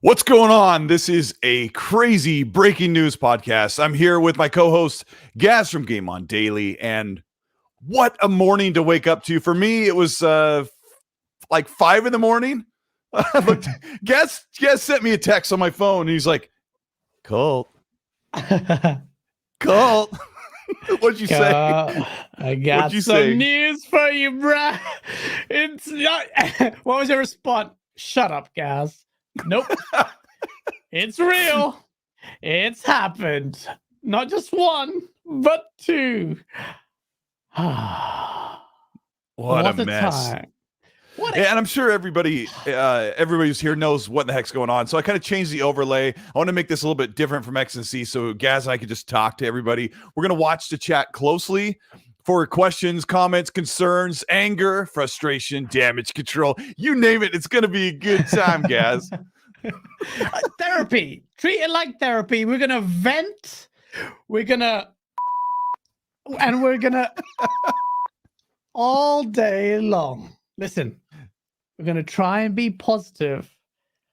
What's going on? This is a crazy breaking news podcast. I'm here with my co-host Gaz from Game On Daily, and what a morning to wake up to. For me, it was like 5 a.m. I looked. Gaz sent me a text on my phone, and he's like, "Colt, Colt, what'd you say? I got some news for you, bruh. It's not. What was your response? Shut up, Gaz. Nope. It's real. It's happened. Not just one, but two. What a mess. Time. And I'm sure everybody who's here knows what the heck's going on. So I kind of changed the overlay. I want to make this a little bit different from X&C so Gaz and I could just talk to everybody. We're going to watch the chat closely for questions, comments, concerns, anger, frustration, damage control. You name it. It's going to be a good time, Gaz. Therapy. Treat it like therapy. We're going to vent. We're going to all day long. Listen, we're going to try and be positive.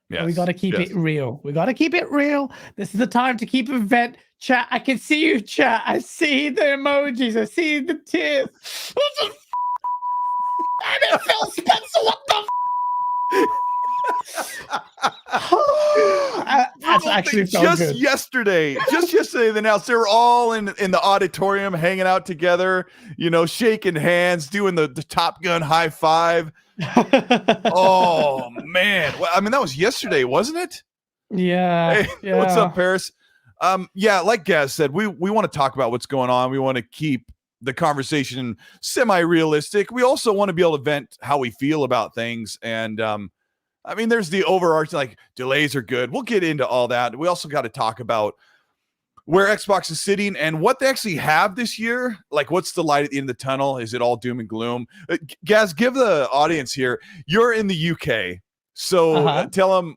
Yes, we got to keep it real. We got to keep it real. This is the time to keep it vent. Chat, I can see you, chat. I see the emojis. I see the tears. What the I mean, Phil Spencer, what the That's actually just yesterday, they announced they were all in the auditorium hanging out together, shaking hands, doing the Top Gun high five. Oh man. Well, I mean, that was yesterday, wasn't it? Yeah. Hey, yeah. What's up, Paris? Like Gaz said, we want to talk about what's going on. We want to keep the conversation semi-realistic. We also want to be able to vent how we feel about things. And I mean, there's the overarching, like, delays are good. We'll get into all that. We also got to talk about where Xbox is sitting and what they actually have this year. Like, what's the light at the end of the tunnel? Is it all doom and gloom? Gaz, give the audience here. You're in the UK. So tell them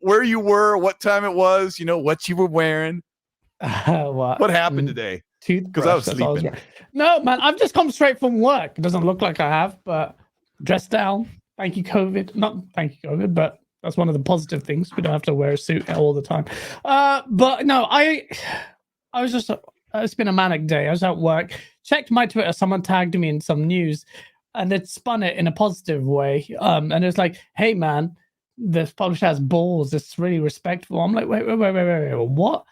where you were, what time it was, what you were wearing. What happened today? Because I was sleeping. No, man, I've just come straight from work. It doesn't look like I have, but dressed down. Thank you, COVID. Not thank you, COVID, but that's one of the positive things. We don't have to wear a suit all the time. But no, I was just, it's been a manic day. I was at work, checked my Twitter. Someone tagged me in some news and it spun it in a positive way. And it was like, hey, man, this publisher has balls. It's really respectful. I'm like, wait, what?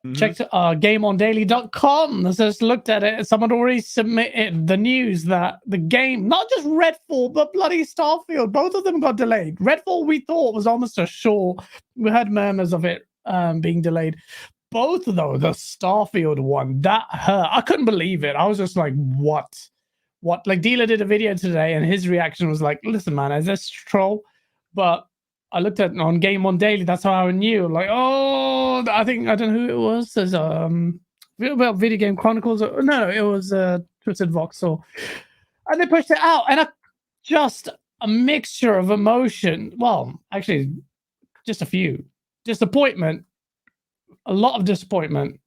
Mm-hmm. Checked GameOnDaily.com. I just looked at it. Someone already submitted the news that the game, not just Redfall, but bloody Starfield, both of them got delayed. Redfall, we thought was almost a sure. We heard murmurs of it being delayed. Both of those, the Starfield one, that hurt. I couldn't believe it. I was just like, what? Like, Dealer did a video today, and his reaction was like, listen, man, is this troll? But I looked at on Game On Daily. That's how I knew. Like, I don't know who it was. There's Video Game Chronicles. No, it was Twisted Voxel, and they pushed it out. And just a mixture of emotion. Well, actually, just a few. Disappointment, a lot of disappointment,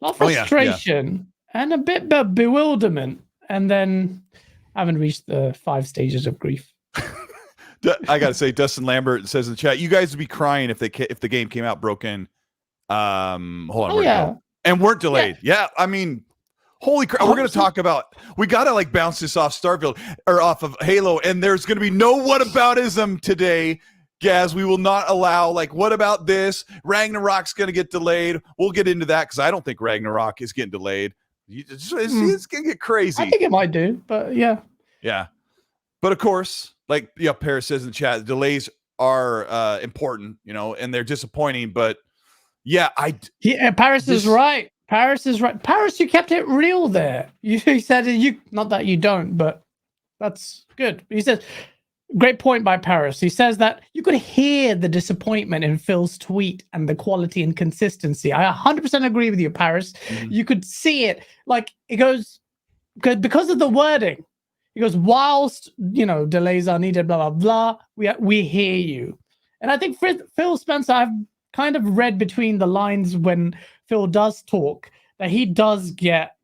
a lot of frustration, and a bit of bewilderment. And then I haven't reached the 5 stages of grief. I gotta say, Dustin Lambert says in the chat, you guys would be crying if the game came out broken. Hold on, and weren't delayed. Yeah, I mean, holy crap! We're gonna talk about. We gotta bounce this off Starfield or off of Halo, and there's gonna be no whataboutism today, Gaz. We will not allow what about this? Ragnarok's gonna get delayed. We'll get into that because I don't think Ragnarok is getting delayed. It's gonna get crazy. I think it might do, but yeah. But of course, Paris says in the chat, delays are important, and they're disappointing. But Paris is right. Paris is right. Paris, you kept it real there. You said not that you don't, but that's good. He says, great point by Paris. He says that you could hear the disappointment in Phil's tweet and the quality and consistency. I 100% agree with you, Paris. Mm-hmm. You could see it. It goes because of the wording. He goes, whilst, delays are needed, blah, blah, blah, we hear you. And I think Phil Spencer, I've kind of read between the lines when Phil does talk, that he does get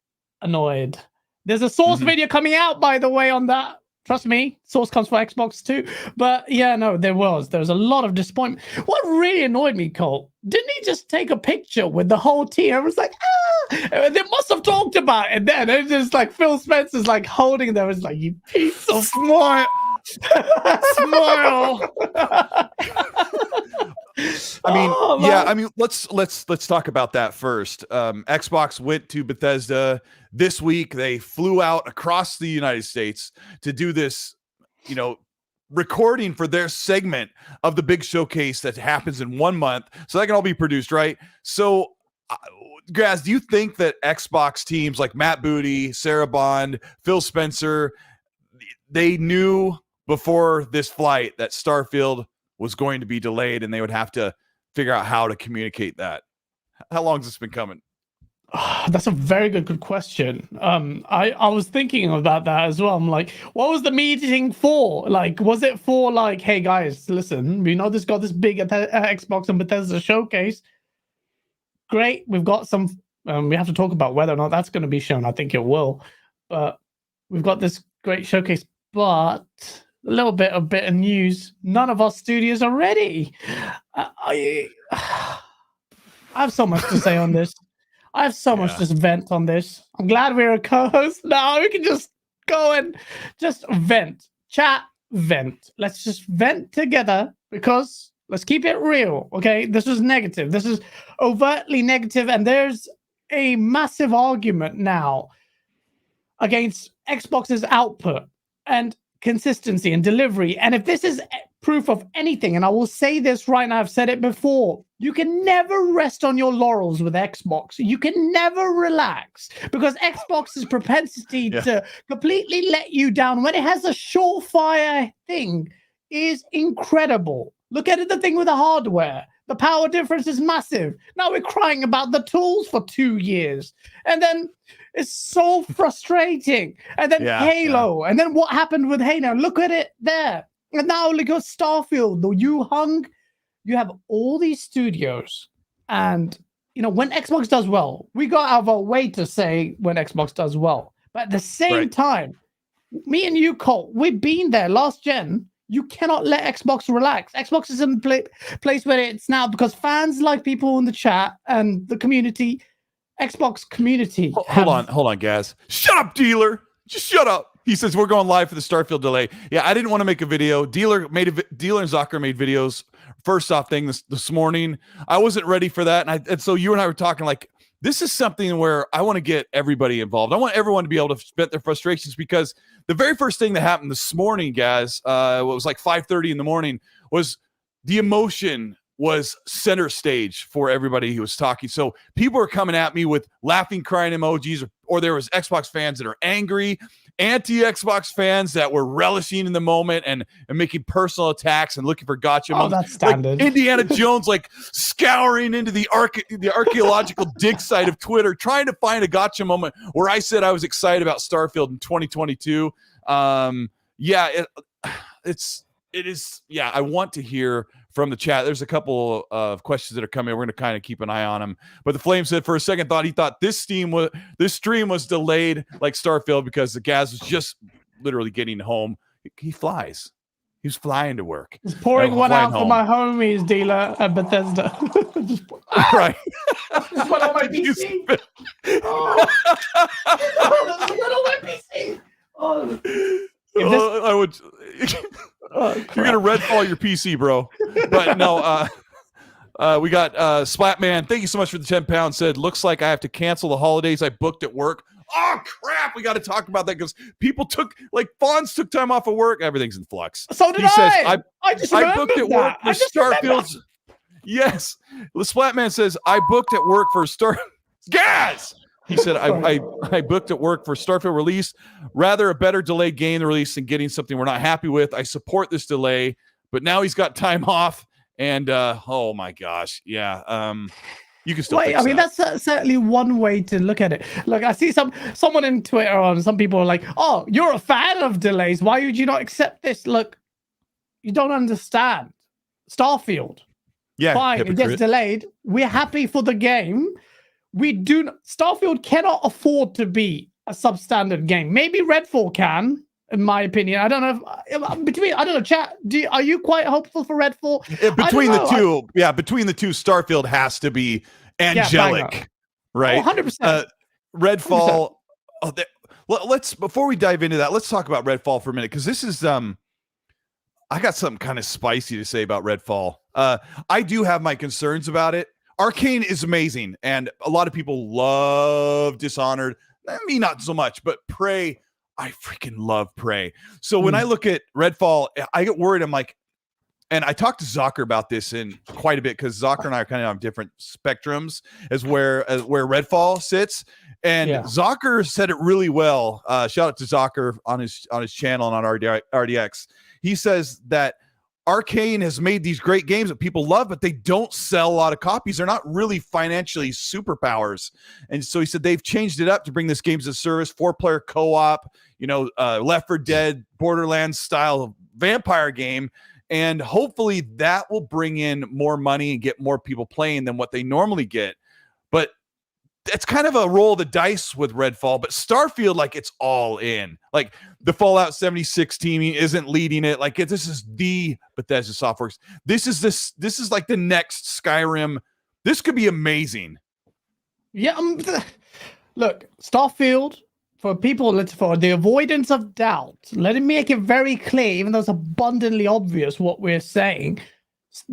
annoyed. There's a source video coming out, by the way, on that Trust me, source comes for Xbox too. But yeah, no, there was a lot of disappointment. What really annoyed me, Colt, didn't he just take a picture with the whole team? I was like, and they must have talked about it then. It's just like Phil Spencer's like holding them. It's like, you piece of Smile. I mean, let's talk about that first. Xbox went to Bethesda this week. They flew out across the United States to do this, recording for their segment of the big showcase that happens in 1 month. So that can all be produced, right? So, guys, do you think that Xbox teams like Matt Booty, Sarah Bond, Phil Spencer, they knew before this flight that Starfield was going to be delayed and they would have to figure out how to communicate that? How long has this been coming? That's a very good question. I was thinking about that as well. I'm like, what was the meeting for? Like, was it for like, hey guys, listen, we know this got this big Xbox and Bethesda showcase. Great, we've got some. We have to talk about whether or not that's going to be shown. I think it will, but we've got this great showcase. But a little bit of news: none of our studios are ready. I have so much to say on this. I have so much to vent on this. I'm glad we're a co-host now. We can just go and just vent, chat, vent. Let's just vent together because let's keep it real, okay? This is negative. This is overtly negative, and there's a massive argument now against Xbox's output and consistency and delivery. And if this is proof of anything, and I will say this right now, I've said it before, you can never rest on your laurels with Xbox. You can never relax because Xbox's propensity to completely let you down when it has a surefire thing is incredible. Look at it, the thing with the hardware. The power difference is massive. Now we're crying about the tools for 2 years. And then it's so frustrating. And then Halo. And then what happened with Halo? Look at it there. And now look at Starfield. You have all these studios. And, when Xbox does well, we got out of our way to say when Xbox does well. But at the same time, me and you, Colt, we've been there last gen. You cannot let Xbox relax. Xbox is in the place where it's now because fans like people in the chat and the community, Xbox community. Hold on, Gaz. Shut up, dealer. Just shut up. He says we're going live for the Starfield delay. Yeah, I didn't want to make a video. Dealer and Zucker made videos. First off thing this morning. I wasn't ready for that. And so you and I were talking like, this is something where I want to get everybody involved. I want everyone to be able to vent their frustrations because the very first thing that happened this morning, guys, it was like 5:30 in the morning, was the emotion was center stage for everybody who was talking. So people were coming at me with laughing, crying emojis, or there was Xbox fans that are angry, anti-Xbox fans that were relishing in the moment and making personal attacks and looking for gotcha moments. That's standard. Like Indiana Jones, like scouring into the archaeological dig site of Twitter, trying to find a gotcha moment where I said I was excited about Starfield in 2022. It is. I want to hear from the chat. There's a couple of questions that are coming. We're going to kind of keep an eye on them. But the Flame said for a second thought, he thought this stream was delayed like Starfield because the Gaz was just literally getting home. He flies. He was flying to work. He's pouring one out for my homies, dealer at Bethesda. Right. Just put on my PC. Oh. On my PC. I would. You're gonna redfall your PC, bro. But no, we got Splatman. Thank you so much for the 10 pounds. Said looks like I have to cancel the holidays I booked at work. Oh crap! We got to talk about that because people Fonz took time off of work. Everything's in flux. So did I. I booked at work for Starfield's. Yes, the Splatman says I booked at work for Gas. He said, I booked at work for Starfield release. Rather a better delayed game release than getting something we're not happy with. I support this delay, but now he's got time off. And, oh my gosh. Yeah. You can still fix I mean, that. That's certainly one way to look at it. Look, I see someone in Twitter and some people are like, oh, you're a fan of delays. Why would you not accept this? Look, you don't understand. Starfield. Yeah. Fine, it gets delayed. We're happy for the game. Starfield cannot afford to be a substandard game. Maybe RedFall can, in my opinion. I don't know if I don't know, chat. Are you quite hopeful for Redfall? Between the two, Starfield has to be angelic, right? 100%. Redfall. Let's before we dive into that, let's talk about Redfall for a minute, because this is I got something kind of spicy to say about Redfall. I do have my concerns about it. Arcane is amazing, and a lot of people love Dishonored. Me, not so much, but Prey, I freaking love Prey. So when I look at Redfall, I get worried. I'm like, and I talked to Zocker about this in quite a bit, because Zocker and I are kind of on different spectrums as where Redfall sits. And Zocker said it really well. Shout out to Zocker on his channel and on RDX. He says that Arcane has made these great games that people love, but they don't sell a lot of copies. They're not really financially superpowers. And so he said they've changed it up to bring this game as a service, 4-player co-op, Left 4 Dead, Borderlands style vampire game. And hopefully that will bring in more money and get more people playing than what they normally get. But it's kind of a roll of the dice with Redfall, but Starfield, like, it's all in. Like, the Fallout 76 team isn't leading it. Like, this is the Bethesda Softworks. This is like the next Skyrim. This could be amazing. Yeah. Look, Starfield, for people, for the avoidance of doubt, let me make it very clear, even though it's abundantly obvious what we're saying,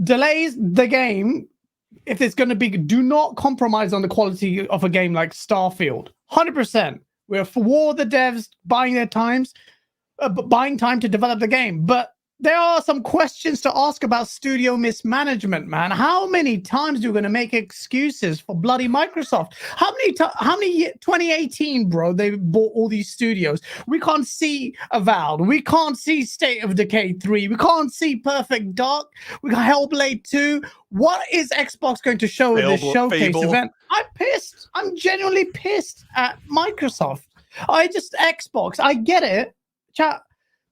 delays the game. If it's going to be, do not compromise on the quality of a game like Starfield. 100%. We're for the devs buying time to develop the game. But there are some questions to ask about studio mismanagement, man. How many times are you going to make excuses for bloody Microsoft? How many 2018, bro, they bought all these studios. We can't see Avowed. We can't see State of Decay 3. We can't see Perfect Dark. We got Hellblade 2. What is Xbox going to show in this showcase Fable. event? I'm pissed. I'm genuinely pissed at Microsoft. Xbox, I get it. Chat,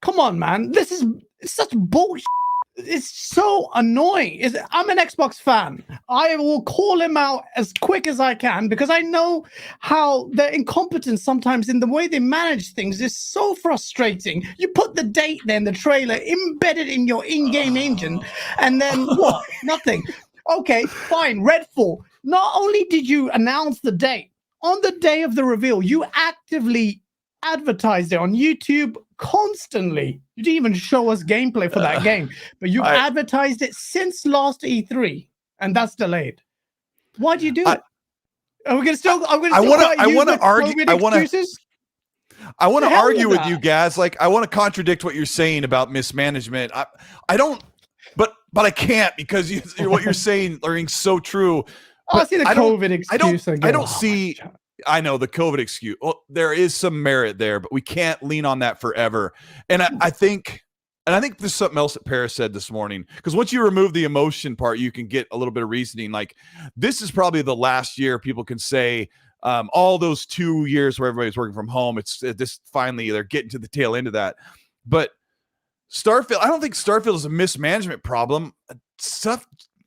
come on, man. This is such bullshit. It's so annoying. I'm an Xbox fan. I will call him out as quick as I can, because I know how their incompetence sometimes in the way they manage things is so frustrating. You put the date there in the trailer embedded in your in-game engine, and then what? Nothing. Okay, fine. Redfall. Not only did you announce the date, on the day of the reveal, you actively advertised it on YouTube constantly. You didn't even show us gameplay for that game, but you advertised it since last E3, and that's delayed. Why do you do it? Are we gonna still? I want to argue. I want to argue with you guys. Like, I want to contradict what you're saying about mismanagement. I don't, but I can't, because what you're saying are so true. I see the COVID excuse. I don't see. I know the COVID excuse. Well, there is some merit there, but we can't lean on that forever. And I think there's something else that Paris said this morning, because once you remove the emotion part, you can get a little bit of reasoning. Like, this is probably the last year people can say, all those 2 years where everybody's working from home, it's this finally they're getting to the tail end of that. But Starfield, I don't think Starfield is a mismanagement problem.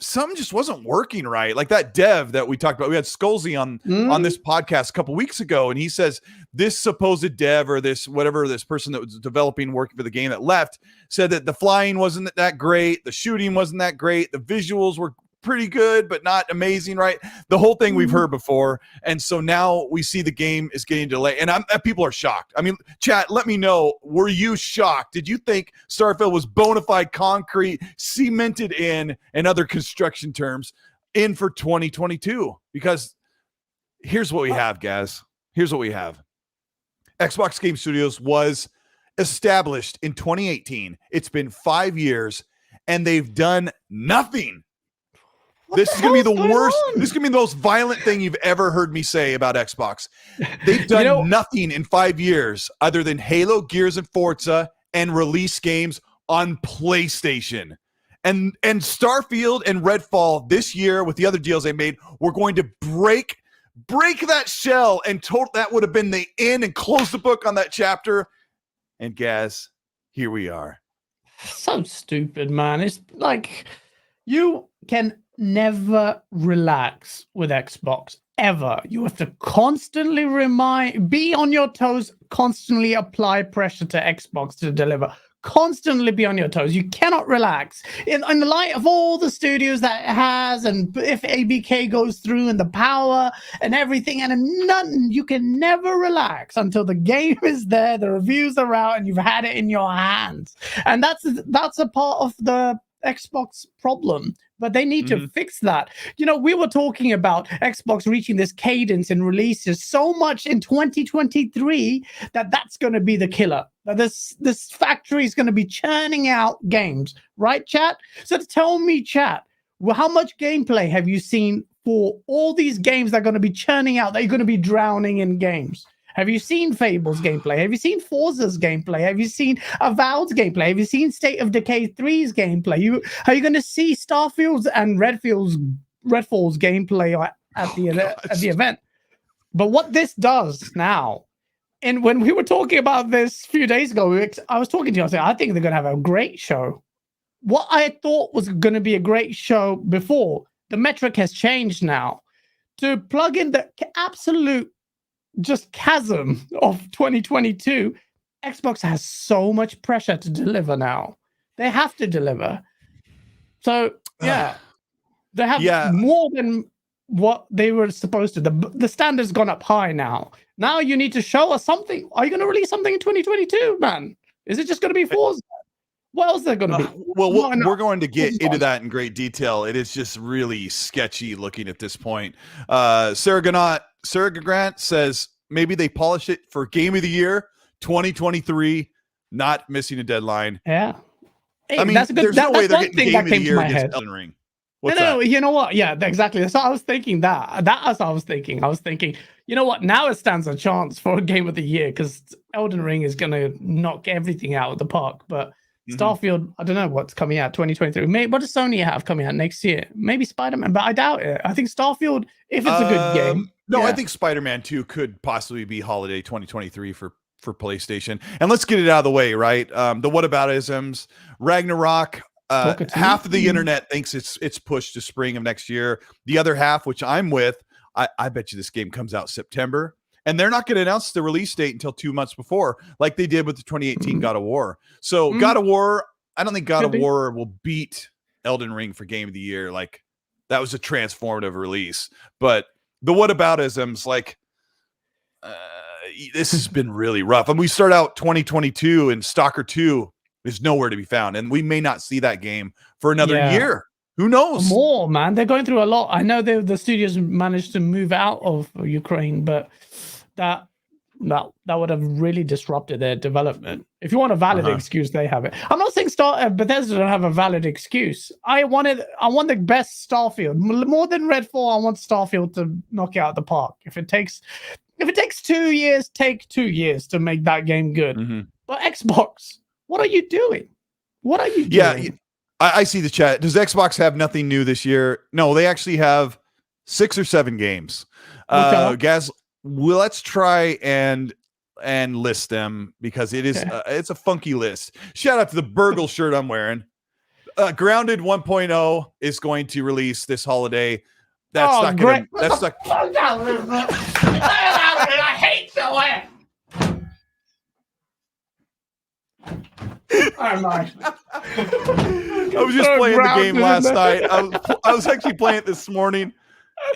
Something just wasn't working right. Like that dev that we talked about. We had Skolzy on this podcast a couple weeks ago, and he says this supposed dev, or this person that was developing, working for the game that left, said that the flying wasn't that great, the shooting wasn't that great, the visuals were pretty good but not amazing, right? The whole thing we've heard before. And so now we see the game is getting delayed, and people are shocked. I mean, chat, let me know, were you shocked? Did you think Starfield was bona fide, concrete, cemented in other construction terms, in for 2022? Because here's what we have, guys. Here's what we have. Xbox Game Studios was established in 2018. It's been 5 years, and they've done nothing. This is going to be the worst. This is going to be the most violent thing you've ever heard me say about Xbox. They've done nothing in 5 years other than Halo, Gears, and Forza, and release games on PlayStation. And Starfield and Redfall this year, with the other deals they made, were going to break that shell, and that would have been the end and close the book on that chapter. And Gaz, here we are. So stupid, man. It's like, you can never relax with Xbox, ever. You have to constantly be on your toes, constantly apply pressure to Xbox to deliver. Constantly be on your toes. You cannot relax. In the light of all the studios that it has, and if ABK goes through and the power and everything, and nothing, you can never relax until the game is there, the reviews are out, and you've had it in your hands. And that's a part of the Xbox problem. But they need to fix that. You know, we were talking about Xbox reaching this cadence in releases so much in 2023 that's going to be the killer. That this factory is going to be churning out games, right, chat? So tell me, chat, well, how much gameplay have you seen for all these games that are going to be churning out, that you're going to be drowning in games? Have you seen Fable's gameplay? Have you seen Forza's gameplay? Have you seen Avowed's gameplay? Have you seen State of Decay 3's gameplay? Are you going to see Starfield's and RedFall's gameplay at the event? But what this does now, and when we were talking about this a few days ago, I was talking to you, I said, I think they're going to have a great show. What I thought was going to be a great show before, the metric has changed now. To plug in the absolute just chasm of 2022, Xbox has so much pressure to deliver now. They have to deliver. So yeah, they have more than what they were supposed to. The standard's gone up high now. Now you need to show us something. Are you going to release something in 2022, man? Is it just going to be Forza? What else is there going to be? We're going to get into that in great detail. It is just really sketchy looking at this point. Sarah Grant says maybe they polish it for Game of the Year 2023, not missing a deadline. Yeah. Hey, I mean, there's no way they're getting Game of the Year against Elden Ring. No, you know what? Yeah, exactly. So I was thinking that's what I was thinking. I was thinking, you know what? Now it stands a chance for a Game of the Year because Elden Ring is going to knock everything out of the park. But Starfield, I don't know what's coming out 2023. What does Sony have coming out next year? Maybe Spider-Man, but I doubt it. I think Starfield, if it's a good game. No, I think Spider-Man 2 could possibly be holiday 2023 for PlayStation. And let's get it out of the way, right? The whataboutisms, Ragnarok. Half of the internet thinks it's pushed to spring of next year. The other half, which I'm with, I bet you this game comes out September. And they're not going to announce the release date until 2 months before, like they did with the 2018 God of War. So God of War, I don't think God of War will beat Elden Ring for Game of the Year. Like that was a transformative release. But the whataboutisms, like this has been really rough. And we start out 2022 and Stalker 2 is nowhere to be found. And we may not see that game for another year. Who knows? More, man. They're going through a lot. I know the studios managed to move out of Ukraine, but that would have really disrupted their development. If you want a valid excuse, they have it. I'm not saying Bethesda don't have a valid excuse. I want the best Starfield. More than Redfall, I want Starfield to knock it out of the park. If it takes 2 years, take 2 years to make that game good. But Xbox, what are you doing? What are you doing? Yeah, I see the chat. Does Xbox have nothing new this year? No, they actually have 6 or 7 games. Guys, let's try and list them because it is it's a funky list. Shout out to the Burgle shirt I'm wearing. Grounded 1.0 is going to release this holiday. That's not going to. That's not. I hate the way. I was just playing the game last night. I was actually playing it this morning.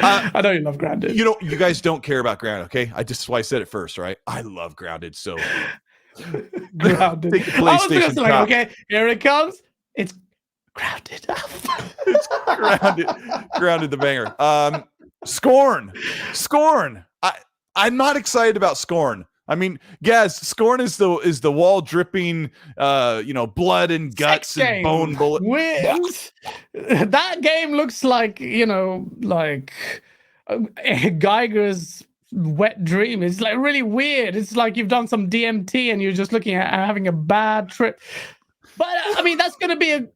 I know you love Grounded. You guys don't care about Grounded, okay? That's why I said it first, right? I love Grounded so. Grounded. Take the PlayStation like, okay, here it comes. It's Grounded. It's Grounded the banger. Scorn. I'm not excited about Scorn. I mean, Gaz, Scorn is the wall dripping, blood and guts and bone bullet. That game looks like, Geiger's wet dream. It's like really weird. It's like you've done some DMT and you're just looking at having a bad trip. But I mean, that's going to be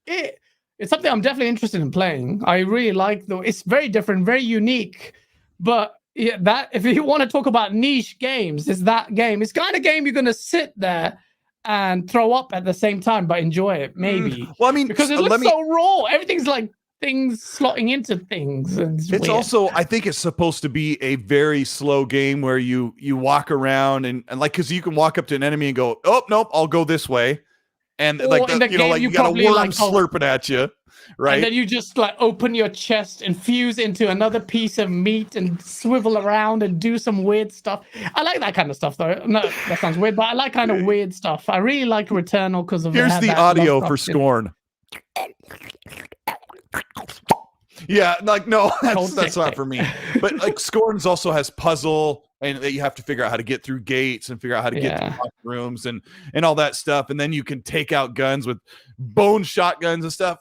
it's something I'm definitely interested in playing. I really like it's very different, very unique, but yeah, that if you want to talk about niche games, it's that game. It's kind of game you're going to sit there and throw up at the same time, but enjoy it, maybe. Well, I mean, because it looks so raw. Everything's like things slotting into things. And it's also, I think it's supposed to be a very slow game where you walk around and like, because you can walk up to an enemy and go, oh nope, I'll go this way, and like you got a worm slurping at you, right? And then you just like open your chest and fuse into another piece of meat and swivel around and do some weird stuff. I like that kind of stuff, though. No, that sounds weird, but I like kind of weird stuff. I really like Returnal because of. Here's the audio for Scorn. Yeah, like no, that's not for me. But like Scorns also has puzzle, and you have to figure out how to get through gates and figure out how to get through rooms and all that stuff. And then you can take out guns with bone shotguns and stuff.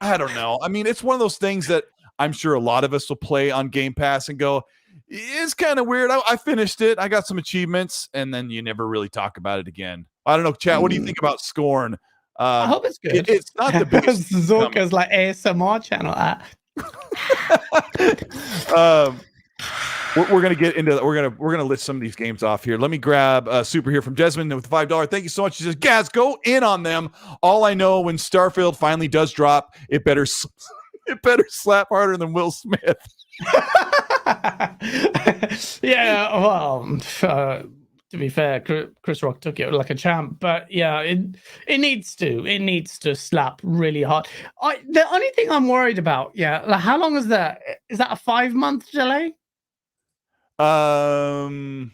I don't know. I mean, it's one of those things that I'm sure a lot of us will play on Game Pass and go, it's kind of weird. I finished it. I got some achievements, and then you never really talk about it again. I don't know, chat. What do you think about Scorn? I hope it's good. It's not the biggest. Zorka's like ASMR channel. We're gonna get into we're gonna list some of these games off here. Let me grab Super here from Desmond with $5. Thank you so much. He says, Gaz, go in on them. All I know, when Starfield finally does drop, it better slap harder than Will Smith. Yeah, well, to be fair, Chris Rock took it like a champ, but yeah, it needs to slap really hard. The only thing I'm worried about, like how long is that? Is that a 5-month delay? November,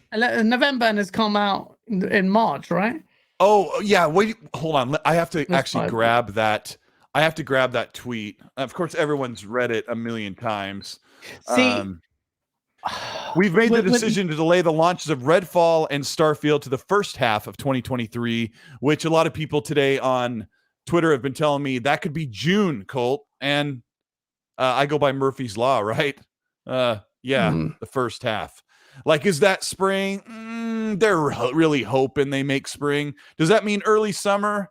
and it's come out in March, right? Oh yeah, wait, hold on. I have to actually grab that. I have to grab that tweet. Of course, everyone's read it a million times. See. We've made the decision to delay the launches of Redfall and Starfield to the first half of 2023, which a lot of people today on Twitter have been telling me that could be June, Colt. And I go by Murphy's Law, right? The first half. Like, is that spring? They're really hoping they make spring. Does that mean early summer?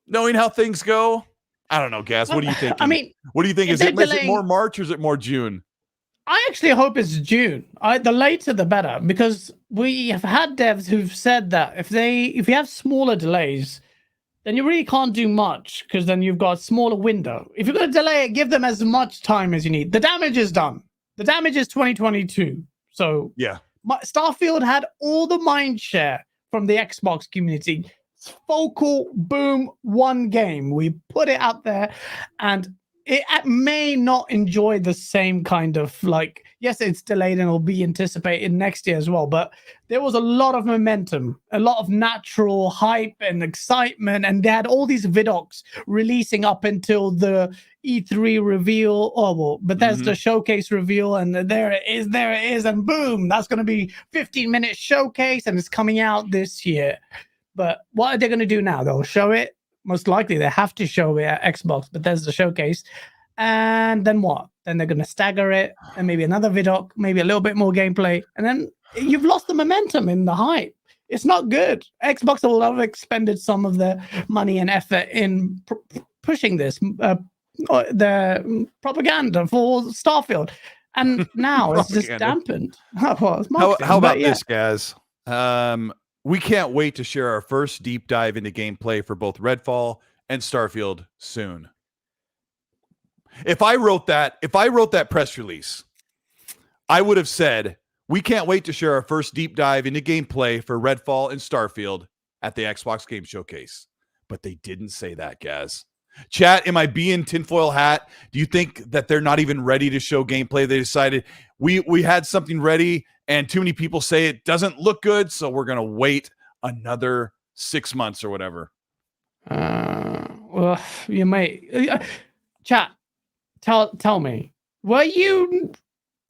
Knowing how things go? I don't know, Gaz. What do you think? I mean, what do you think? Is it more March or is it more June? I actually hope it's June. The later the better, because we have had devs who've said that if you have smaller delays, then you really can't do much, because then you've got a smaller window. If you're going to delay it, give them as much time as you need. The damage is done. The damage is 2022. So yeah, Starfield had all the mind share from the Xbox community. Focal boom, one game. We put it out there, and it may not enjoy the same kind of, like, yes, it's delayed and it'll be anticipated next year as well, but there was a lot of momentum, a lot of natural hype and excitement, and they had all these vidocs releasing up until the E3 reveal, Bethesda showcase reveal, and there it is, and boom, that's going to be 15-minute showcase, and it's coming out this year. But what are they going to do now? They'll show it. Most likely, they have to show it at Xbox, but there's the showcase. And then what? Then they're going to stagger it, and maybe another vidoc, maybe a little bit more gameplay. And then you've lost the momentum in the hype. It's not good. Xbox will have expended some of their money and effort in pushing this, the propaganda for Starfield. And now it's just dampened. How about this, guys? We can't wait to share our first deep dive into gameplay for both Redfall and Starfield soon. If I wrote that press release, I would have said, we can't wait to share our first deep dive into gameplay for Redfall and Starfield at the Xbox Game Showcase. But they didn't say that, Gaz. Chat, am I being tinfoil hat? Do you think that they're not even ready to show gameplay? They decided we had something ready, and too many people say it doesn't look good, so we're going to wait another 6 months or whatever. Well, you may. Chat, tell me, were you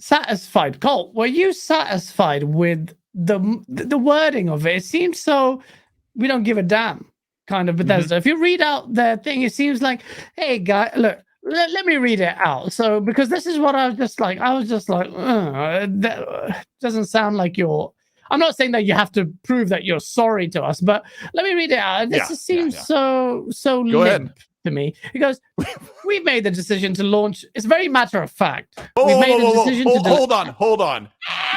satisfied? Colt, were you satisfied with the wording of it? It seems so, we don't give a damn kind of Bethesda. If you read out their thing, it seems like, hey, guy, look, let me read it out. So, because this is what I was just like, that doesn't sound like you're, I'm not saying that you have to prove that you're sorry to us, but let me read it out. This just seems so Go limp ahead. to me. He goes, we've made the decision to launch. It's very matter of fact. Hold on.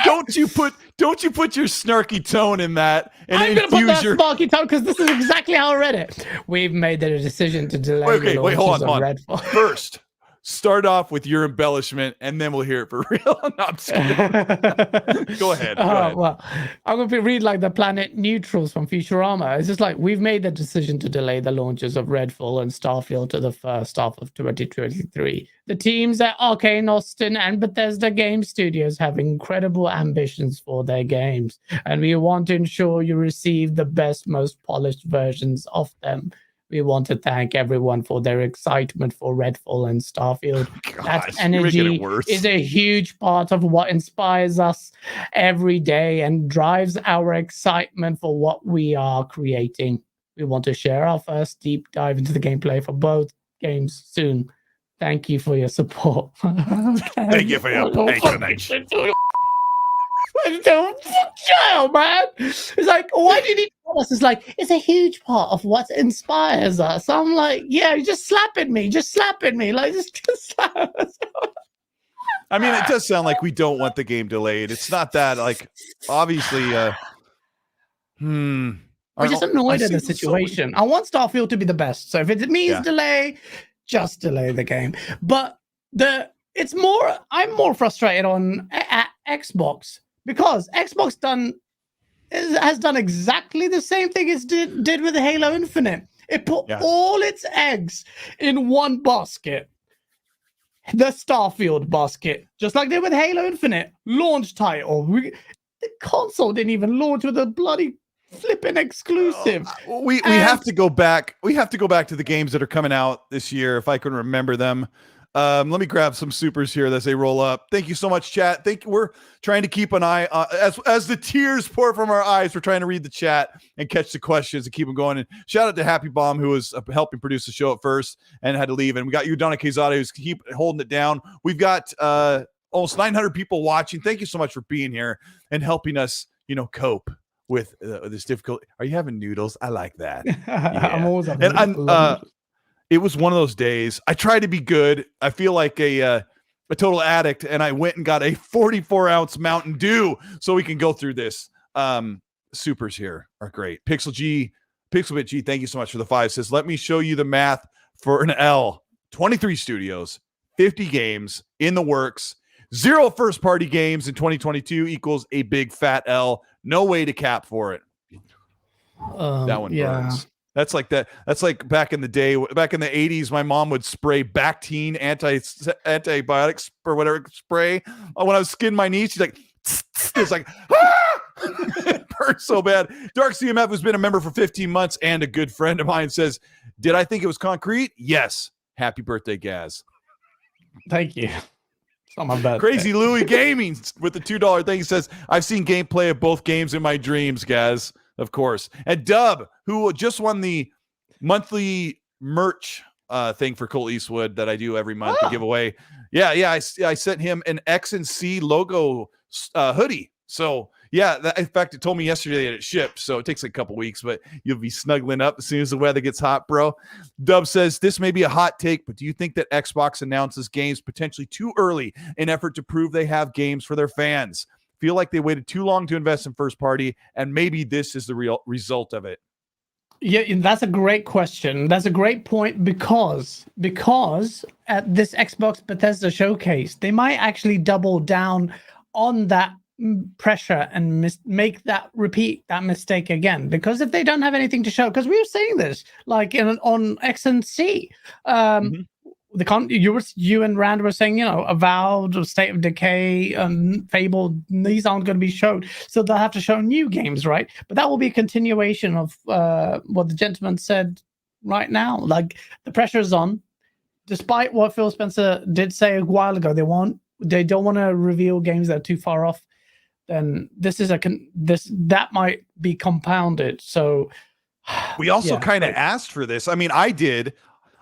Don't you put your snarky tone in that and I'm going to put that snarky tone because this is exactly how I read it. We've made the decision to delay the launches of Redfall. start off with your embellishment, and then we'll hear it for real. No, I'm just kidding. Go ahead. Well, I'm going to read like the planet neutrals from Futurama. It's just like, we've made the decision to delay the launches of RedFall and Starfield to the first half of 2023. The teams at Arcane, Austin, and Bethesda Game Studios have incredible ambitions for their games, and we want to ensure you receive the best, most polished versions of them. We want to thank everyone for their excitement for Redfall and Starfield. That energy is a huge part of what inspires us every day and drives our excitement for what we are creating. We want to share our first deep dive into the gameplay for both games soon. Thank you for your support. Thank you for your patronage. Child, man. It's like, why do you need to tell us? It's like, it's a huge part of what inspires us. I'm like, yeah, you're just slapping me. Like, just slap us. I mean, it does sound like we don't want the game delayed. It's not that, like, obviously, we're just annoyed at the situation. I want Starfield to be the best. So if it means delay, just delay the game. But I'm more frustrated on Xbox, because Xbox has done exactly the same thing it did with Halo Infinite. It put all its eggs in one basket, the Starfield basket, just like they did with Halo Infinite. Launch title. The console didn't even launch with a bloody flipping exclusive. We have to go back. We have to go back to the games that are coming out this year, if I can remember them. Let me grab some supers here as they roll up. Thank you so much, chat. We're trying to keep an eye as the tears pour from our eyes. We're trying to read the chat and catch the questions and keep them going. And shout out to Happy Bomb, who was helping produce the show at first and had to leave. And we got you, Donna Quezada, who's keep holding it down. We've got almost 900 people watching. Thank you so much for being here and helping us, cope with this difficult. Are you having noodles? I like that. Yeah. I'm always having noodles. It was one of those days. I tried to be good. I feel like a total addict, and I went and got a 44-ounce Mountain Dew so we can go through this. Supers here are great. Pixelbit G, thank you so much for the 5. Says, let me show you the math for an L. 23 studios, 50 games in the works, 0 first-party games in 2022 equals a big fat L. No way to cap for it. That one burns. That's like that. That's like back in the day, back in the 80s, my mom would spray Bactine antibiotics or whatever spray. When I was skinning my knee, she's like, it's like, it hurts so bad. Dark CMF, who's been a member for 15 months and a good friend of mine, says, did I think it was concrete? Yes. Happy birthday, Gaz. Thank you. It's not my bad. Crazy Louie Gaming with the $2 thing says, I've seen gameplay of both games in my dreams, Gaz. Of course. And Dub, who just won the monthly merch thing for Colteastwood that I do every month to give away. Yeah. I sent him an X and C logo hoodie. So yeah, in fact, it told me yesterday that it shipped. So it takes a couple weeks, but you'll be snuggling up as soon as the weather gets hot, bro. Dub says, this may be a hot take, but do you think that Xbox announces games potentially too early in effort to prove they have games for their fans? Feel like they waited too long to invest in first party, and maybe this is the real result of it. Yeah, that's a great question. That's a great point because at this Xbox Bethesda showcase, they might actually double down on that pressure and repeat that mistake again. Because if they don't have anything to show, because we were saying this like on X and C, you and Rand were saying, Avowed, State of Decay, Fable, these aren't going to be showed, so they'll have to show new games, right? But that will be a continuation of what the gentleman said right now. Like, the pressure is on, despite what Phil Spencer did say a while ago. They don't want to reveal games that are too far off. Then that might be compounded. So we also kind of asked for this. I mean, I did.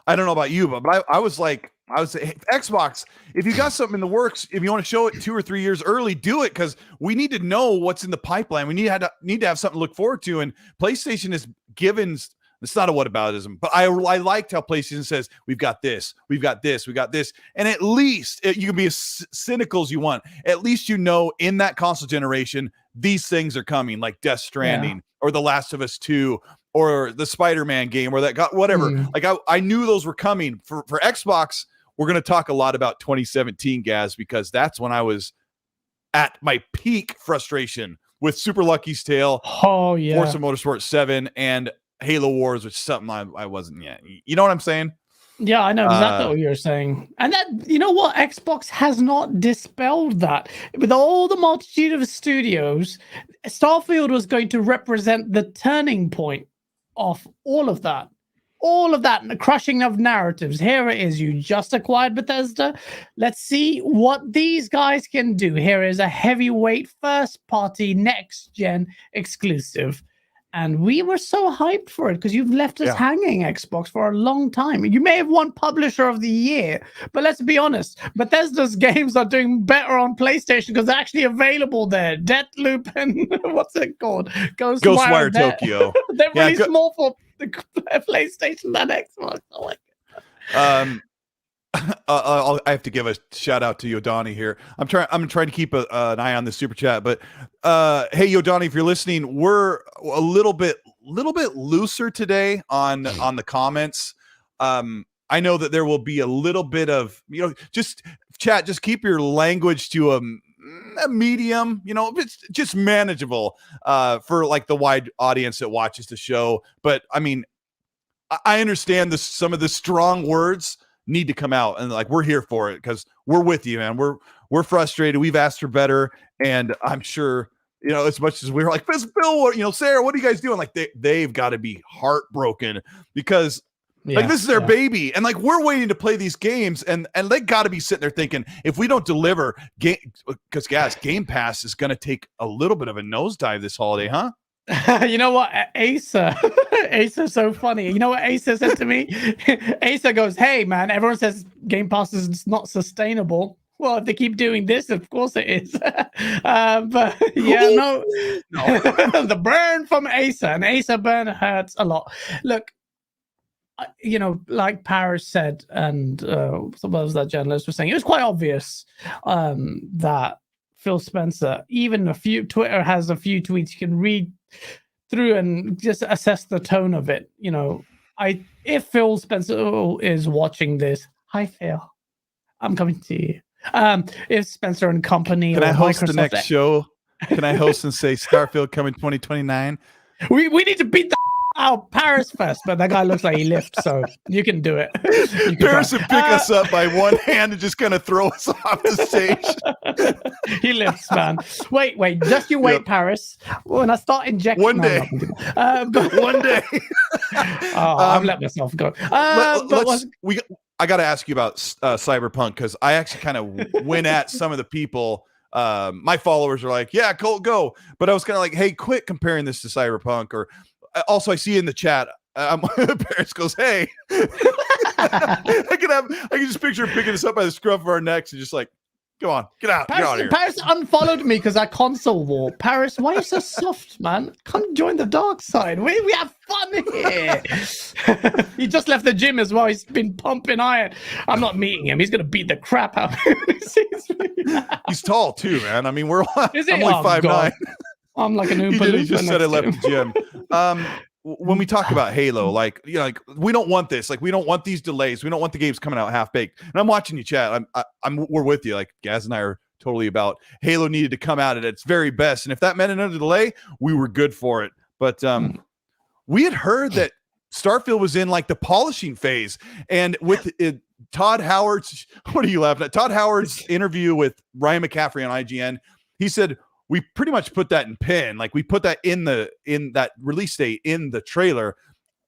I don't know about you, but I was like, hey, Xbox, if you got something in the works, if you want to show it 2 or 3 years early, do it, because we need to know what's in the pipeline. We need to have something to look forward to. And PlayStation is given. It's not a whataboutism, but I liked how PlayStation says, we've got this, we've got this, we got this. And at least you can be as cynical as you want. At least in that console generation, these things are coming, like Death Stranding or The Last of Us 2 or the Spider-Man game or that got whatever. Like I knew those were coming for Xbox. we're going to talk a lot about 2017, Gaz, because that's when I was at my peak frustration with Super Lucky's Tale, Forza Motorsports 7, and Halo Wars, which is something I wasn't yet. You know what I'm saying? Yeah, I know exactly what you're saying. And that, you know what? Xbox has not dispelled that. With all the multitude of studios, Starfield was going to represent the turning point of all of that. All of that, and the crushing of narratives. Here it is. You just acquired Bethesda. Let's see what these guys can do. Here is a heavyweight first-party, next-gen exclusive. And we were so hyped for it because you've left us hanging, Xbox, for a long time. You may have won Publisher of the Year, but let's be honest, Bethesda's games are doing better on PlayStation because they're actually available there. Deathloop and what's it called? Ghostwire Tokyo. They're released more for the PlayStation than Xbox. Oh my God. I have to give a shout out to Yodani here. I'm trying to keep an eye on the super chat, but hey Yodani, if you're listening, we're a little bit looser today on the comments. I know that there will be a little bit of, just chat, just keep your language to a medium, it's just manageable for like the wide audience that watches the show. But I mean, I understand some of the strong words need to come out, and like we're here for it because we're with you, man. We're frustrated. We've asked for better, and I'm sure as much as we're like, Bill, Sarah, what are you guys doing? Like they've got to be heartbroken because like this is their baby, and like we're waiting to play these games, and they got to be sitting there thinking if we don't deliver because guys, Game Pass is going to take a little bit of a nosedive this holiday, huh? You know what, Acer so funny. You know what Acer said to me? Acer goes, hey man, everyone says Game Pass is not sustainable. Well, if they keep doing this, of course it is. But yeah, no. The burn from Acer, and Acer burn hurts a lot. Look, like Paris said, and suppose that journalist was saying, it was quite obvious that Phil Spencer, Twitter has a few tweets you can read through and just assess the tone of it. If Phil Spencer is watching this, hi Phil, I'm coming to you. If Spencer and company, can I host Microsoft the next show? Can I host and say Starfield coming 2029? We need to beat the out Paris first, but that guy looks like he lifts, so you can do it. Paris would pick us up by one hand and just kind of throw us off the stage. He lifts, man. Wait, just you wait, Paris. When I start injecting, one day. One day. I've let myself go. I got to ask you about Cyberpunk because I actually kind of went at some of the people. My followers are like, "Yeah, Colt, go," but I was kind of like, "Hey, quit comparing this to Cyberpunk." Or also, I see in the chat, Paris goes, "Hey," I can just picture picking us up by the scruff of our necks and just like, "Go on, get out, get out of here." Paris unfollowed me because I console war. Paris, why are you so soft, man? Come join the dark side. We have fun here. He just left the gym as well. He's been pumping iron. I'm not meeting him. He's gonna beat the crap out of him. He's tall too, man. I mean, I'm only 5'9". I'm like an Oompa Loompa. He just said I left the gym. When we talk about Halo, like we don't want this. Like we don't want these delays. We don't want the games coming out half baked. And I'm watching you chat. We're with you. Like Gaz and I are totally about Halo needed to come out at its very best. And if that meant another delay, we were good for it. But we had heard that Starfield was in like the polishing phase, and with it, Todd Howard's. What are you laughing at? Todd Howard's interview with Ryan McCaffrey on IGN. He said, we pretty much put that in pen. Like we put that in that release date in the trailer.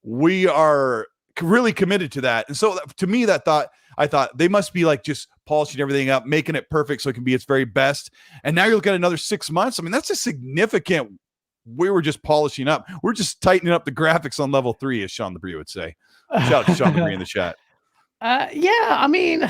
We are really committed to that. And so to me, I thought they must be like just polishing everything up, making it perfect so it can be its very best. And now you're looking at another 6 months. I mean, that's a significant. We were just polishing up. We're just tightening up the graphics on level 3, as Sean LeBrie would say. Shout out to Sean LeBrie in the chat. Yeah, I mean,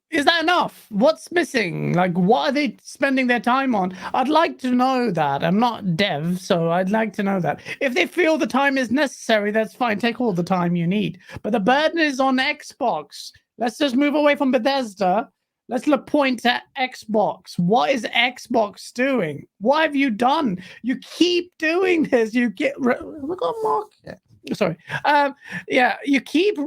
is that enough? What's missing? Like, what are they spending their time on? I'd like to know that. I'm not dev, so I'd like to know that. If they feel the time is necessary, that's fine. Take all the time you need. But the burden is on Xbox. Let's just move away from Bethesda. Let's point at Xbox. What is Xbox doing? What have you done? You keep doing this. You get... Look on market. Sorry. You keep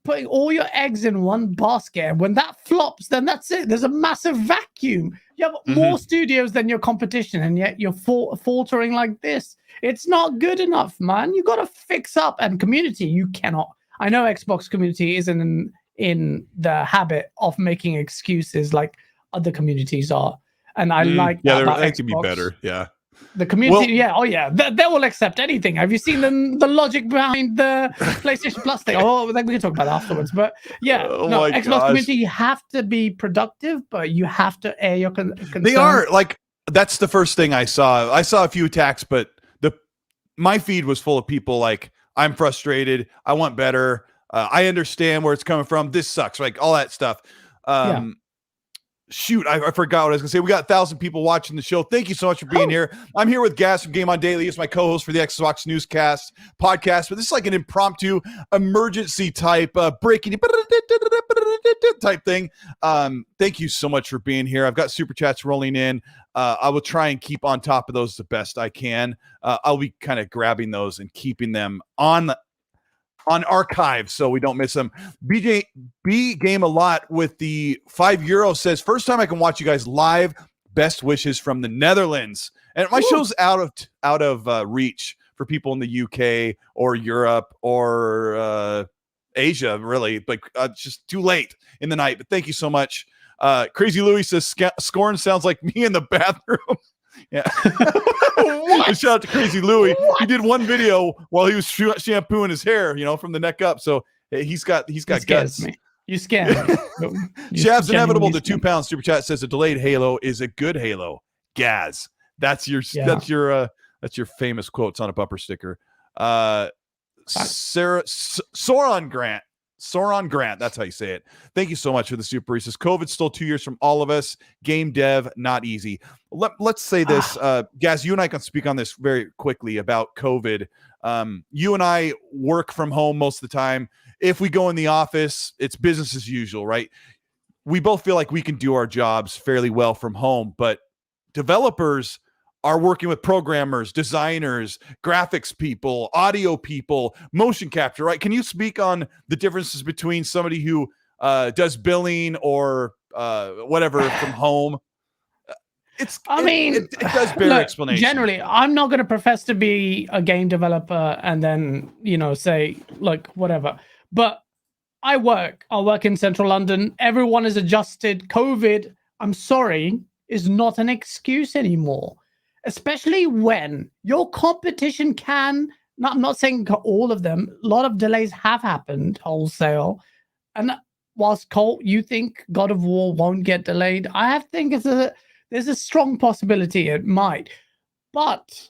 putting all your eggs in one basket. And when that flops, then that's it. There's a massive vacuum. You have more studios than your competition, and yet you're faltering like this. It's not good enough, man. You got to fix up. And community, you cannot. I know Xbox community isn't in the habit of making excuses like other communities are. And I like that about they Xbox. can be better. Yeah. The community, they will accept anything. Have you seen the logic behind the PlayStation Plus thing? Oh, we can talk about it afterwards. But Xbox community, you have to be productive, but you have to air your concerns. They are like, that's the first thing I saw. I saw a few attacks, but my feed was full of people like, I'm frustrated. I want better. I understand where it's coming from. This sucks. Like all that stuff. Shoot, I forgot what I was going to say. We got 1,000 people watching the show. Thank you so much for being here. I'm here with Gaz from Game On Daily. He's my co-host for the Xbox Newscast podcast. But this is like an impromptu, emergency type, breaking type thing. Thank you so much for being here. I've got super chats rolling in. I will try and keep on top of those the best I can. I'll be kind of grabbing those and keeping them on archive so we don't miss them. BJ B Game a Lot with the €5 says, first time I can watch you guys live. Best wishes from the Netherlands. And my show's out of reach for people in the UK or Europe or Asia, really, but it's just too late in the night. But thank you so much. Crazy Louie says, Scorn sounds like me in the bathroom. Yeah. Shout out to Crazy Louie. What? He did one video while he was shampooing his hair, from the neck up. So he's got guts. Me. You scared me. Shab's Inevitable, the £2 super chat says a delayed Halo is a good Halo. Gaz. That's your famous quotes on a bumper sticker. Soron Grant, that's how you say it. Thank you so much for the super. He says, COVID stole 2 years from all of us. Game dev, not easy. Let's say this. Gaz, you and I can speak on this very quickly about COVID. You and I work from home most of the time. If we go in the office, it's business as usual, right? We both feel like we can do our jobs fairly well from home, but developers are working with programmers, designers, graphics people, audio people, motion capture, right? Can you speak on the differences between somebody who does billing or whatever from home? It does bear explanation. Generally, I'm not going to profess to be a game developer and then, say like whatever. But I work in central London. Everyone is adjusted. COVID, I'm sorry, is not an excuse anymore. Especially when your competition I'm not saying all of them, a lot of delays have happened wholesale. And whilst Colt, you think God of War won't get delayed, I think there's a strong possibility it might. But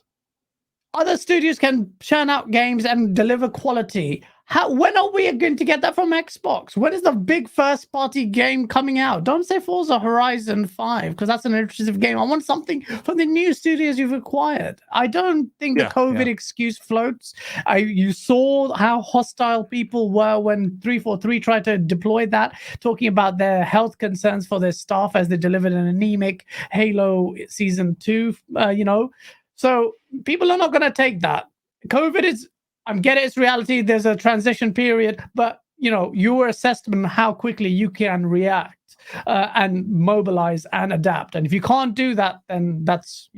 other studios can churn out games and deliver quality. When are we going to get that from Xbox? When is the big first-party game coming out? Don't say Forza Horizon 5, because that's an iterative game. I want something from the new studios you've acquired. I don't think the COVID excuse floats. You saw how hostile people were when 343 tried to deploy that, talking about their health concerns for their staff as they delivered an anemic Halo Season 2, So people are not going to take that. COVID is... I get it, it's reality. There's a transition period, but your assessment on how quickly you can react and mobilize and adapt. And if you can't do that, then that's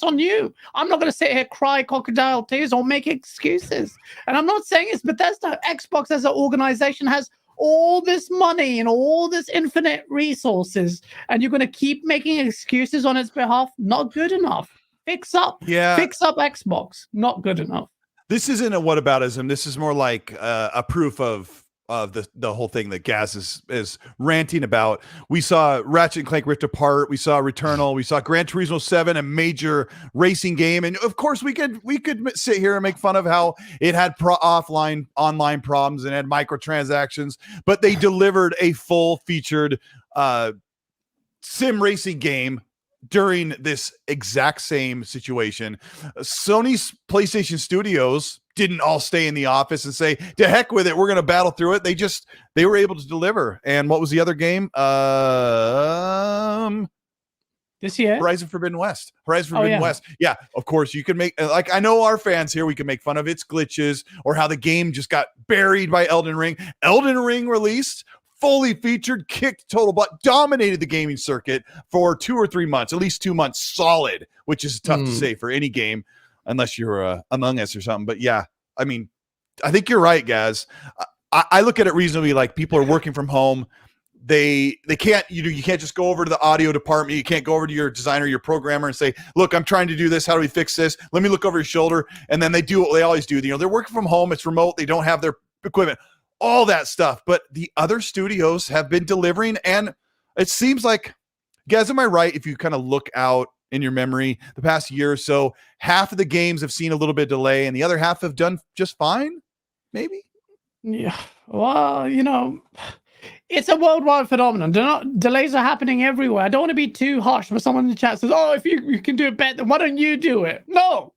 on you. I'm not going to sit here, cry crocodile tears, or make excuses. And I'm not saying it's Bethesda. Xbox as an organization has all this money and all this infinite resources, and you're going to keep making excuses on its behalf. Not good enough. Fix up. Fix up Xbox. Not good enough. This isn't a whataboutism. This is more like a proof of the whole thing that Gaz is ranting about. We saw Ratchet and Clank Rift Apart. We saw Returnal. We saw Gran Turismo 7, a major racing game. And of course, we could sit here and make fun of how it had online problems and had microtransactions, but they delivered a full-featured sim racing game during this exact same situation. Sony's PlayStation Studios didn't all stay in the office and say, to heck with it, we're going to battle through it. They were able to deliver. And what was the other game? The This year? Horizon Forbidden West. West. Yeah, of course, you can make, like, I know our fans here, we can make fun of its glitches or how the game just got buried by Elden Ring. Elden Ring released, fully featured, kicked total butt, dominated the gaming circuit for 2 or 3 months, at least 2 months solid, which is tough to say for any game unless you're Among Us or something. But yeah, I mean, I think you're right, Gaz. I look at it reasonably, like, people are working from home. They can't, you can't just go over to the audio department. You can't go over to your designer, your programmer, and say, look, I'm trying to do this. How do we fix this? Let me look over your shoulder. And then they do what they always do. They're working from home. It's remote. They don't have their equipment, all that stuff. But the other studios have been delivering. And it seems like, guys, am I right? If you kind of look out in your memory, the past year or so, half of the games have seen a little bit of delay and the other half have done just fine, maybe? Yeah. Well, it's a worldwide phenomenon. Delays are happening everywhere. I don't want to be too harsh, but someone in the chat says, oh, if you can do it better, then why don't you do it? No.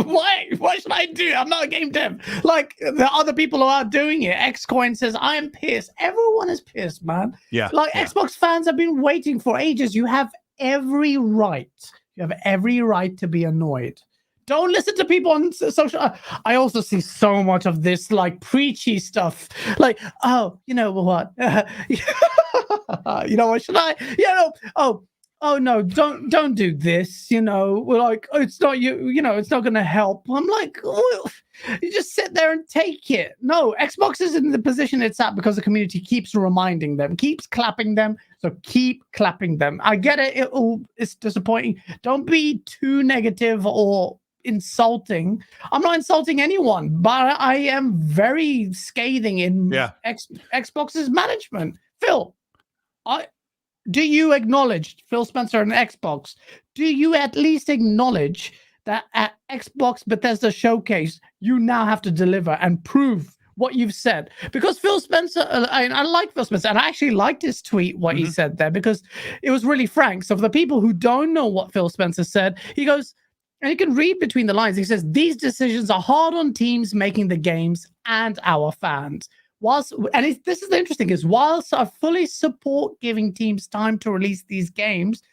Why? Why should I do it? I'm not a game dev. Like, the other people who are doing it. Xcoin says, I am pissed. Everyone is pissed, man. Yeah. Like, Xbox fans have been waiting for ages. You have every right. You have every right to be annoyed. Don't listen to people on social. I also see so much of this, like, preachy stuff. Like, oh, you know what? You know what? Should I? Oh no! Don't do this. We're like, oh, it's not you. It's not going to help. I'm like, oh, you just sit there and take it. No, Xbox is in the position it's at because the community keeps reminding them, keeps clapping them. So keep clapping them. I get it. It's disappointing. Don't be too negative or insulting. I'm not insulting anyone, but I am very scathing in Xbox's management. Phil, do you acknowledge, Phil Spencer and Xbox, do you at least acknowledge that at Xbox Bethesda Showcase, you now have to deliver and prove what you've said? Because Phil Spencer, I like Phil Spencer, and I actually liked his tweet, what he said there, because it was really frank. So for the people who don't know what Phil Spencer said, he goes, and you can read between the lines. He says, these decisions are hard on teams making the games and our fans. This is the interesting is, whilst I fully support giving teams time to release these games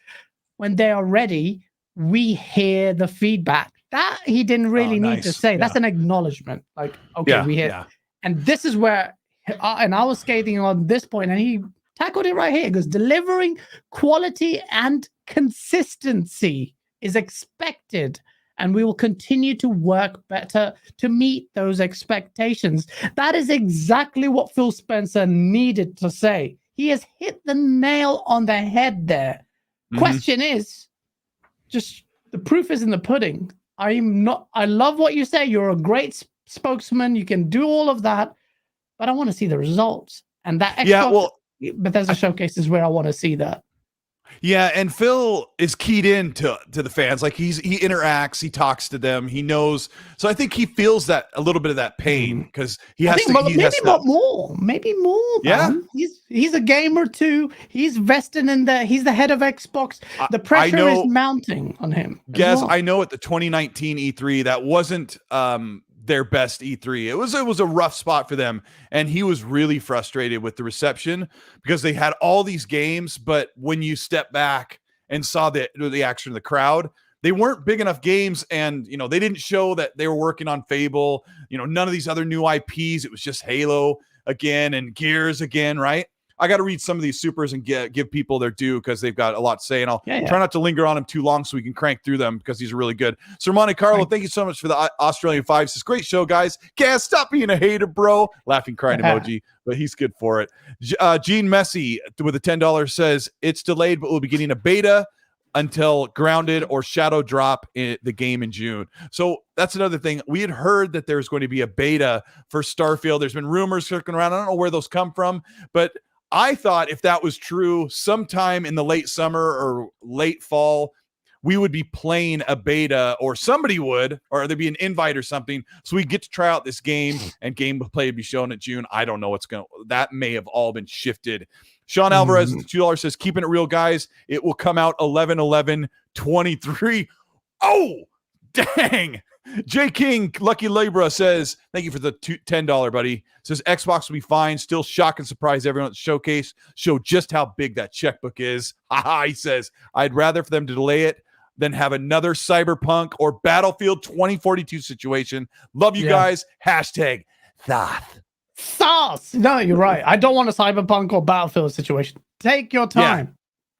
when they are ready, we hear the feedback. That he didn't really need to say. That's an acknowledgement. Like, okay, we hear. Yeah. And this is where, and I was scathing on this point, and he tackled it right here. He goes, delivering quality and consistency is expected, and we will continue to work better to meet those expectations. That is exactly what Phil Spencer needed to say. He has hit the nail on the head there. Question is, just the proof is in the pudding. I love what you say. You're a great spokesman. You can do all of that, but I want to see the results. And that Xbox Bethesda Showcase is where I want to see that. Yeah, and Phil is keyed in to the fans. Like, he interacts, he talks to them, he knows. So I think he feels that a little bit of that pain because he has to. Maybe more. Yeah, man. He's a gamer too. He's vested in he's the head of Xbox. The pressure is mounting on him. Yes, I know at the 2019 E3 that wasn't their best E3. It was a rough spot for them, and he was really frustrated with the reception because they had all these games, but when you step back and saw the action of the crowd, they weren't big enough games, and they didn't show that they were working on Fable, none of these other new IPs. It was just Halo again and Gears again, right? I got to read some of these supers and give people their due because they've got a lot to say, and I'll try not to linger on them too long so we can crank through them because these are really good. Sir Monte Carlo, thank you so much for the Australian 5. Says, great show, guys. Gaz, stop being a hater, bro. Laughing, crying emoji, but he's good for it. Gene Messi with a $10 says, it's delayed, but we'll be getting a beta until Grounded or Shadow drop in the game in June. So that's another thing. We had heard that there's going to be a beta for Starfield. There's been rumors circling around. I don't know where those come from, but I thought if that was true, sometime in the late summer or late fall, we would be playing a beta, or somebody would, or there'd be an invite or something, so we get to try out this game, and gameplay would be shown in June. I don't know what's that may have all been shifted. Sean Alvarez, $2 says, keeping it real, guys. It will come out 11/11/23. Oh, dang. J King Lucky Libra says, thank you for the $10, buddy. Says Xbox will be fine. Still shock and surprise everyone at the showcase. Show just how big that checkbook is. Haha, he says, I'd rather for them to delay it than have another Cyberpunk or Battlefield 2042 situation. Love you guys. Hashtag Thoth. Sauce. No, you're right. I don't want a Cyberpunk or Battlefield situation. Take your time.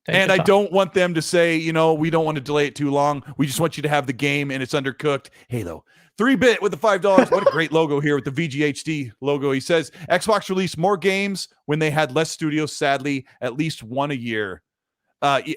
And I don't want them to say, we don't want to delay it too long. We just want you to have the game and it's undercooked. Halo. 3-bit with the $5. What a great logo here with the VGHD logo. He says, Xbox released more games when they had less studios, sadly, at least one a year. Forza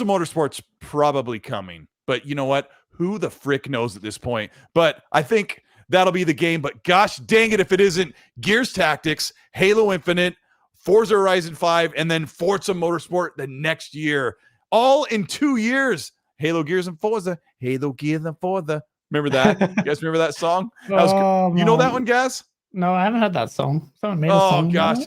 Motorsports probably coming. But you know what? Who the frick knows at this point? But I think that'll be the game. But gosh dang it if it isn't Gears Tactics, Halo Infinite, Forza Horizon 5, and then Forza Motorsport the next year. All in 2 years. Halo, Gears, and Forza. Halo, Gears, and Forza. Remember that? You guys remember that song? You know that one, Gaz? No, I haven't heard that song. Someone made a song. Oh, gosh.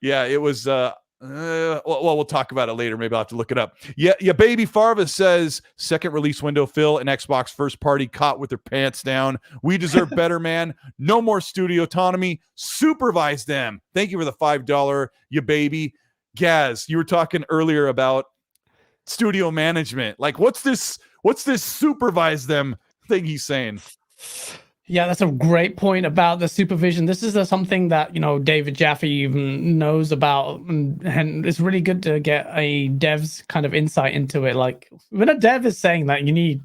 Yeah, it was... we'll talk about it later. Maybe I'll have to look it up. Yeah, Baby Farva says, second release window fill and Xbox first party caught with their pants down. We deserve better, man. No more studio autonomy. Supervise them. Thank you for the $5, you baby. Gaz, you were talking earlier about studio management. Like, what's this supervise them thing he's saying? Yeah, that's a great point about the supervision. This is something that, David Jaffe even knows about. And it's really good to get a dev's kind of insight into it. Like when a dev is saying that we need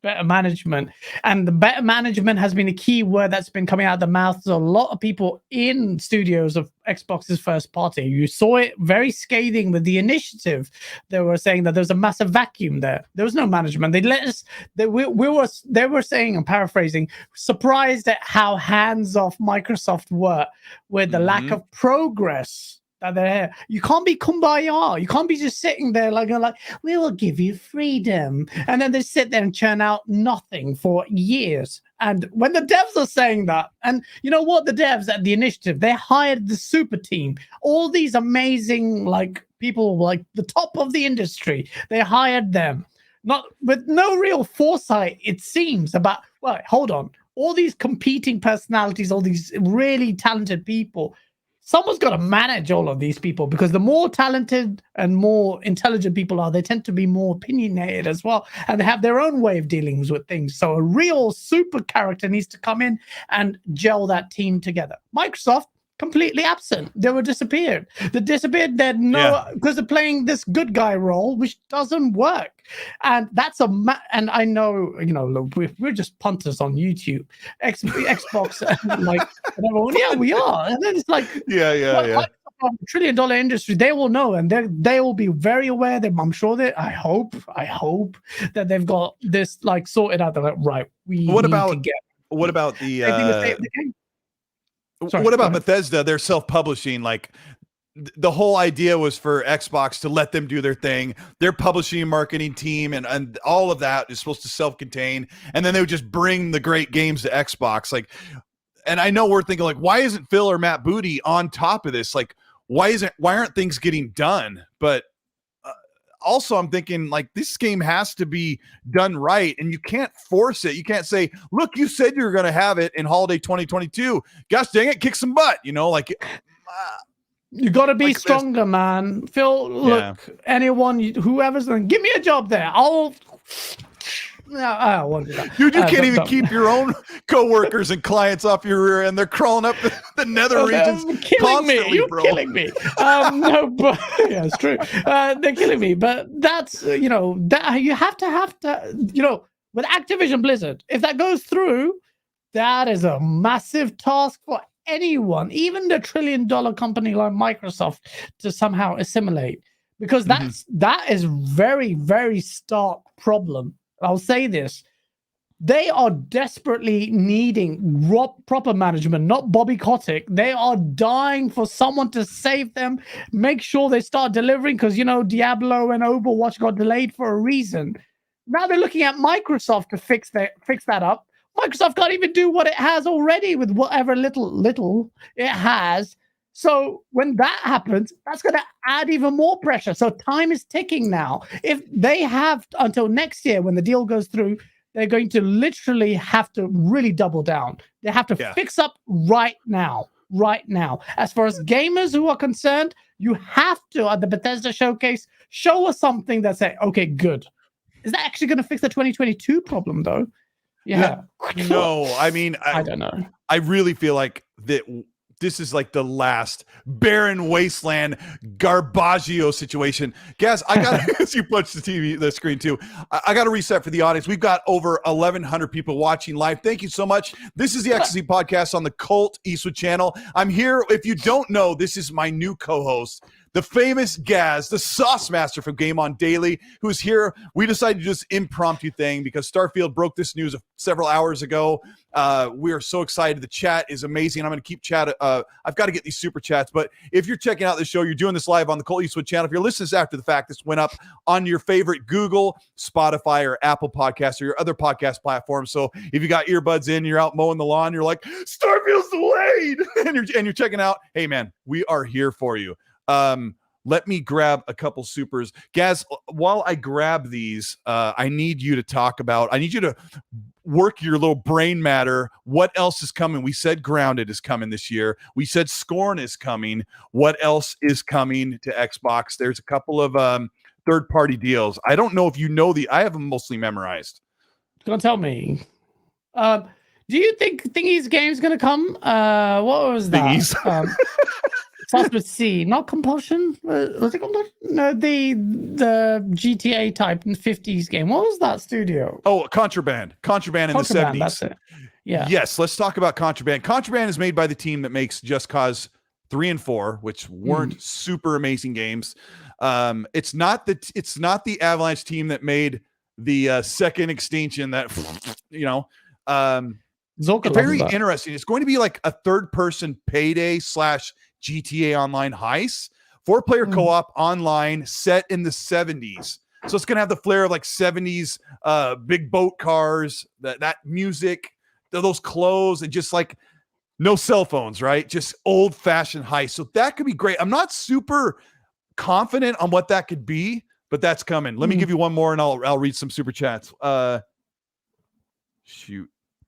better management, and the better management has been a key word that's been coming out of the mouths of a lot of people in studios of Xbox's first party. You saw it very scathing with the initiative. They were saying that there's a massive vacuum there. There was no management. They let us. They were saying, I'm paraphrasing, surprised at how hands-off Microsoft were with the lack of progress. You can't be kumbaya. You can't be just sitting there like we will give you freedom, and then they sit there and churn out nothing for years. And when the devs are saying that, and you know what, the devs at the initiative, they hired the super team, all these amazing people the top of the industry. They hired them, not with no real foresight. It seems about hold on, all these competing personalities, all these really talented people. Someone's got to manage all of these people, because the more talented and more intelligent people are, they tend to be more opinionated as well. And they have their own way of dealing with things. So a real super character needs to come in and gel that team together. Microsoft, completely absent. They were disappeared. They disappeared. Because they're playing this good guy role, which doesn't work. And that's and I know, look, we're just punters on YouTube, Xbox, and we are. And then it's like, $1 trillion industry, they will know, and they will be very aware that I'm sure that I hope that they've got this sorted out. They're like, right, what about the game? What about Bethesda? They're self-publishing. The whole idea was for Xbox to let them do their thing. Their publishing and marketing team and all of that is supposed to self-contain. And then they would just bring the great games to Xbox. And I know we're thinking why isn't Phil or Matt Booty on top of this? Why aren't things getting done? But also I'm thinking this game has to be done right, and you can't force it. You can't say, look, you said you were going to have it in holiday 2022. Gosh dang it, kick some butt, you got to be stronger, man. Phil, look, anyone, whoever's going to give me a job there, I won't do that. Dude, you can't even keep your own coworkers and clients off your rear end. They're crawling up the nether regions constantly, You're killing me. No, but yeah, it's true. They're killing me. But that's, that you have to, with Activision Blizzard, if that goes through, that is a massive task for anyone, even the $1 trillion company like Microsoft, to somehow assimilate, because that is very, very stark problem. I'll say this. They are desperately needing proper management, not Bobby Kotick. They are dying for someone to save them, make sure they start delivering, because, Diablo and Overwatch got delayed for a reason. Now they're looking at Microsoft to fix that up. Microsoft can't even do what it has already with whatever little it has. So when that happens, that's going to add even more pressure. So time is ticking now. If they have until next year when the deal goes through, they're going to literally have to really double down. They have to fix up right now. Right now. As far as gamers who are concerned, you have to, at the Bethesda showcase, show us something that say, okay, good. Is that actually going to fix the 2022 problem, though? Yeah. No, I mean, I don't know. I really feel like that this is like the last barren wasteland garbaggio situation. Gaz, I got as you punch the screen too. I got to reset for the audience. We've got over 1,100 people watching live. Thank you so much. This is the XC podcast on the Colteastwood channel. I'm here. If you don't know, this is my new co-host, the famous Gaz, the sauce master from Game On Daily, who's here. We decided to do this impromptu thing because Starfield broke this news several hours ago. We are so excited. The chat is amazing. I'm going to keep chat. I've got to get these super chats. But if you're checking out the show, you're doing this live on the Colteastwood channel. If you're listening to this after the fact, this went up on your favorite Google, Spotify, or Apple Podcasts, or your other podcast platforms. So if you got earbuds in, you're out mowing the lawn, you're like, Starfield's delayed, and you're checking out. Hey man, we are here for you. Let me grab a couple supers. Gaz, while I grab these, I need you to work your little brain matter. What else is coming? We said Grounded is coming this year. We said Scorn is coming. What else is coming to Xbox? There's a couple of third-party deals. I don't know if you know I have them mostly memorized. Don't tell me. Do you think Thingy's game's gonna come? What was that? Thingies. Starts with C, not Compulsion. Was it Compulsion? No, the GTA type 50s game. What was that studio? Oh, Contraband in the 70s. That's it. Yeah. Yes, let's talk about Contraband. Contraband is made by the team that makes Just Cause 3 and 4, which weren't super amazing games. It's not the Avalanche team that made the second extinction that very interesting. It's going to be like a third-person Payday / GTA Online heist, 4-player co-op online set in the 70s. So it's going to have the flair of like 70s big boat cars, that music, those clothes, and just like no cell phones, right? Just old-fashioned heist. So that could be great. I'm not super confident on what that could be, but that's coming. Let me give you one more and I'll read some super chats.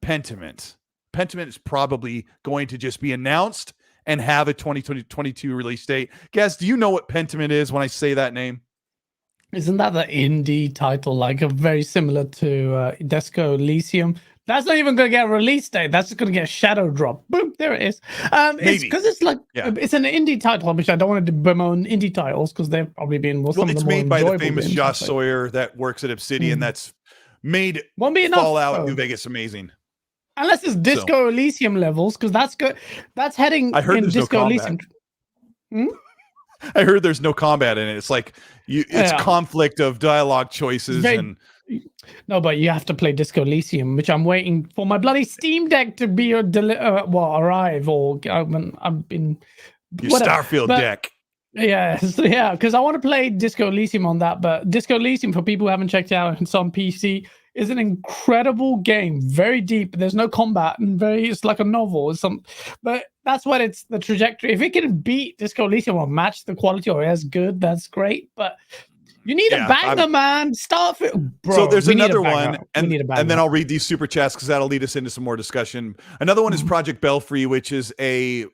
Pentiment. Pentiment is probably going to just be announced and have a 2022 release date. Gaz, do you know what Pentiment is when I say that name? Isn't that the indie title, like a very similar to Disco Elysium? That's not even going to get a release date. That's just going to get a shadow drop. Boom, there it is. It's because it's like it's an indie title, which I don't want to bemoan indie titles because they've probably been it's made by the famous Josh Sawyer that works at Obsidian. That's made Fallout New Vegas amazing. Unless it's Disco Elysium levels, because that's good. That's heading in Disco Elysium. I heard there's no combat in it. It's like it's conflict of dialogue choices No, but you have to play Disco Elysium, which I'm waiting for my bloody Steam Deck to be arrive, or I've been your Starfield deck. Yes, because I want to play Disco Elysium on that. But Disco Elysium, for people who haven't checked it out, it's on PC. Is an incredible game, very deep. There's no combat and it's like a novel. But that's what it's the trajectory. If it can beat Disco Elysium or match the quality or as good, that's great. But you need a banger, man. Starfield, bro. So there's another one, and then I'll read these super chats because that'll lead us into some more discussion. Another one is Project Belfry, which is a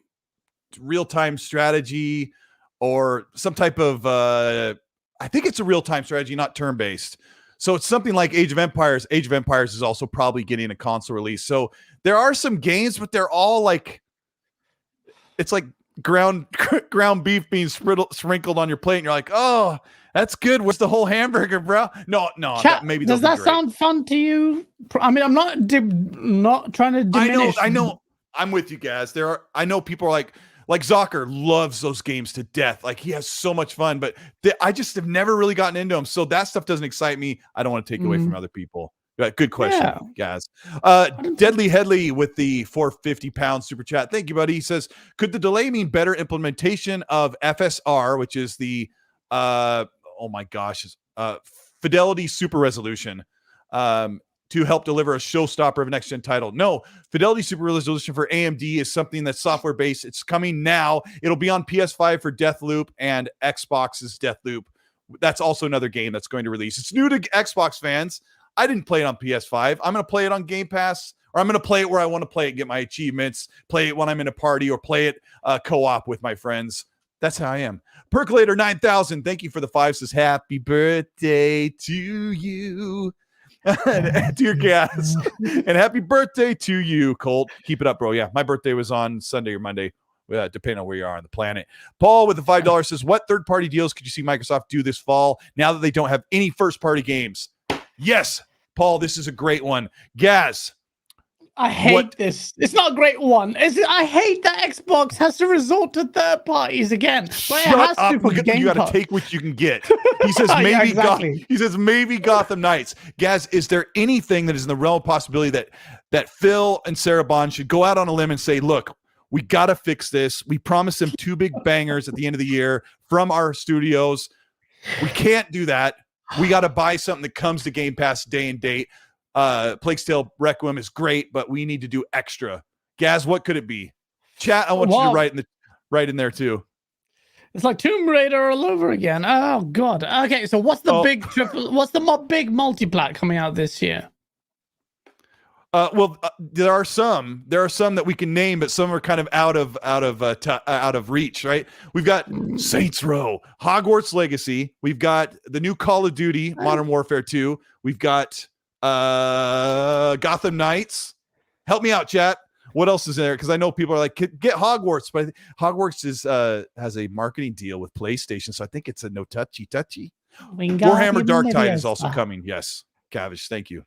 real-time strategy or some type of. I think it's a real-time strategy, not turn-based. So it's something like Age of Empires. Age of Empires is also probably getting a console release. So there are some games, but they're all like, it's like ground beef being sprinkled on your plate, and you're like, oh, that's good. What's the whole hamburger, bro? No. Maybe does that sound fun to you? I mean, I'm not trying to diminish. I know. I'm with you guys. I know people are like Zocker loves those games to death. Like he has so much fun, but I just have never really gotten into them. So that stuff doesn't excite me. I don't want to take away from other people. Good question, guys. Deadly Headley with the 450 pound super chat. Thank you, buddy. He says, could the delay mean better implementation of FSR, which is the, Fidelity Super Resolution, to help deliver a showstopper of a next-gen title? No, Fidelity Super Resolution for AMD is something that's software-based. It's coming now. It'll be on PS5 for Deathloop and Xbox's Deathloop. That's also another game that's going to release. It's new to Xbox fans. I didn't play it on PS5. I'm going to play it on Game Pass, or I'm going to play it where I want to play it, get my achievements, play it when I'm in a party, or play it co-op with my friends. That's how I am. Percolator 9000, thank you for the 5. Says happy birthday to you. Dear Gas. And happy birthday to you, Colt. Keep it up, bro. Yeah, my birthday was on Sunday or Monday, depending on where you are on the planet. Paul with the $5 says, what third-party deals could you see Microsoft do this fall now that they don't have any first-party games? Yes, Paul, this is a great one. Gaz. I hate this. It's not a great one. I hate that Xbox has to resort to third parties again. Shut up. You got to take what you can get. He says maybe yeah, exactly. He says maybe Gotham Knights. Gaz, is there anything that is in the realm of possibility that Phil and Sarah Bond should go out on a limb and say, look, we got to fix this. We promised them 2 big bangers at the end of the year from our studios. We can't do that. We got to buy something that comes to Game Pass day and date. Plague's Tale Requiem is great, but we need to do extra. Gaz, what could it be? Chat, I want you to write in there too. It's like Tomb Raider all over again. Oh god. Okay, so what's the big big multiplat coming out this year? There are some that we can name, but some are kind of out of reach, right? We've got Saints Row, Hogwarts Legacy. We've got the new Call of Duty, Modern Warfare 2. We've got Gotham Knights. Help me out, chat. What else is there? Because I know people are like, get Hogwarts, but Hogwarts has a marketing deal with PlayStation, so I think it's a no touchy. Warhammer Darktide is also coming. Yes, Cavish, thank you.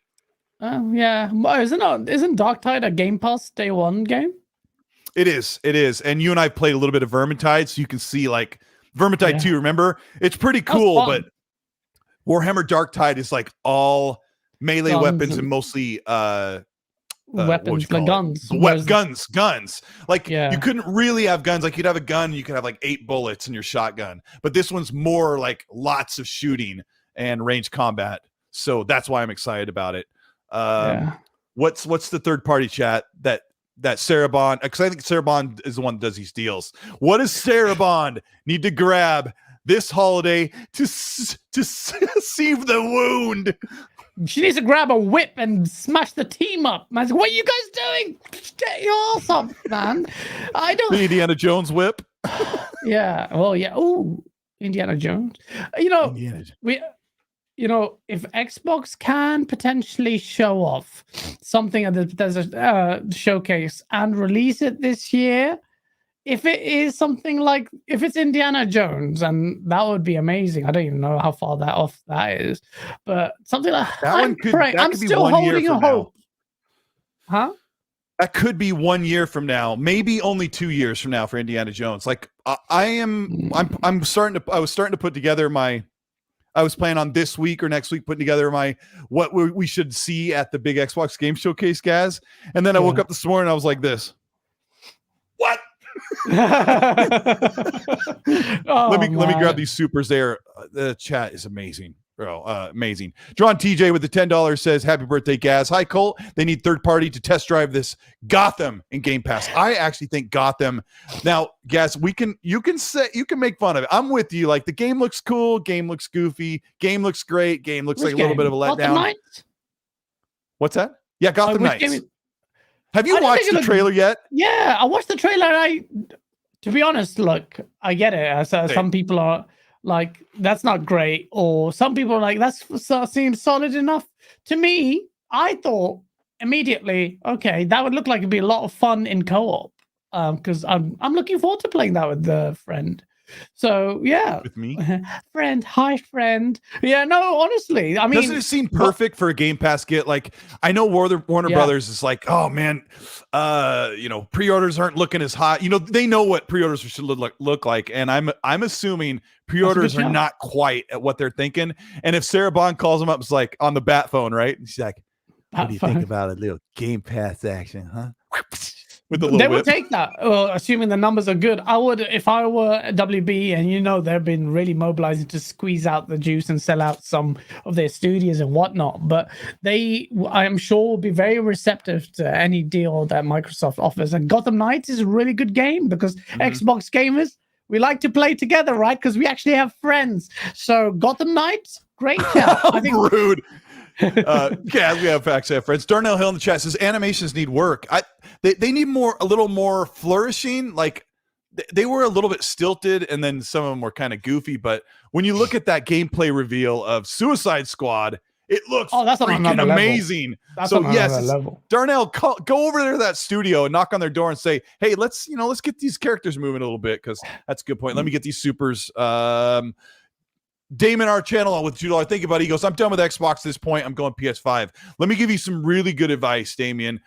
Oh yeah, isn't Darktide a Game Pass day one game? It is, and you and I played a little bit of Vermintide, so you can see like Vermintide 2. Remember, it's pretty cool, but Warhammer Darktide is like all melee weapons and mostly weapons, like guns. Guns. Like you couldn't really have guns. Like you'd have a gun, and you could have like 8 bullets in your shotgun, but this one's more like lots of shooting and range combat. So that's why I'm excited about it. What's the third party, chat, that Sarah Bond, because I think Sarah Bond is the one that does these deals. What does Sarah Bond need to grab this holiday to save the wound? She needs to grab a whip and smash the team up. Man, what are you guys doing? Get your ass up, man. I don't. The Indiana Jones whip. Yeah. Well, yeah. Oh, Indiana Jones. If Xbox can potentially show off something at the Bethesda showcase and release it this year, if it is something like, if it's Indiana Jones, and that would be amazing. I don't even know how far that off that is, but something like that. I'm still holding a hope. Huh? That could be 1 year from now, maybe only 2 years from now for Indiana Jones. Like I was starting to put together I was planning on this week or next week putting together what we should see at the big Xbox Game Showcase, Gaz. And then I woke up this morning and I was like this. What? Let me grab these supers there. The chat is amazing. Bro, amazing. Drawn TJ with the $10 says, happy birthday, Gaz. Hi, Colt. They need third party to test drive this Gotham in Game Pass. I actually think Gotham. Now, Gaz, you can make fun of it. I'm with you. Like, the game looks cool, game looks goofy, game looks great, game looks like a little bit of a letdown. What's that? Yeah, Gotham Knights. Have you watched the trailer yet? Yeah, I watched the trailer. To be honest, look, I get it. Some people are like, that's not great, or some people are like, that seems solid enough. To me, I thought immediately, okay, that would look like it'd be a lot of fun in co-op, because I'm looking forward to playing that with the friend. So yeah, with me, hi friend. Yeah, no, honestly, I mean, doesn't it seem perfect for a Game Pass get? Like, I know Warner Brothers is like, oh man, pre-orders aren't looking as hot. They know what pre-orders should look like, and I'm assuming pre-orders are not quite at what they're thinking. And if Sarah Bond calls them up, it's like on the bat phone, right? And she's like, what do you think about a little Game Pass action, huh? They would take that, assuming the numbers are good. I would, if I were WB, and they've been really mobilizing to squeeze out the juice and sell out some of their studios and whatnot. But I am sure, will be very receptive to any deal that Microsoft offers. And Gotham Knights is a really good game because Xbox gamers, we like to play together, right? Because we actually have friends. So Gotham Knights, great shout. I think rude. Yeah, we have facts, friends. Darnell Hill in the chat says animations need work. They need a little more flourishing. Like they were a little bit stilted, and then some of them were kind of goofy. But when you look at that gameplay reveal of Suicide Squad, it looks that's freaking amazing. That's so yes, level. Darnell, go over there to that studio and knock on their door and say, "Hey, let's get these characters moving a little bit," because that's a good point. Let me get these supers. Damon, our channel with $2. Thank you, buddy. He goes, I'm done with Xbox at this point. I'm going PS5. Let me give you some really good advice, Damien.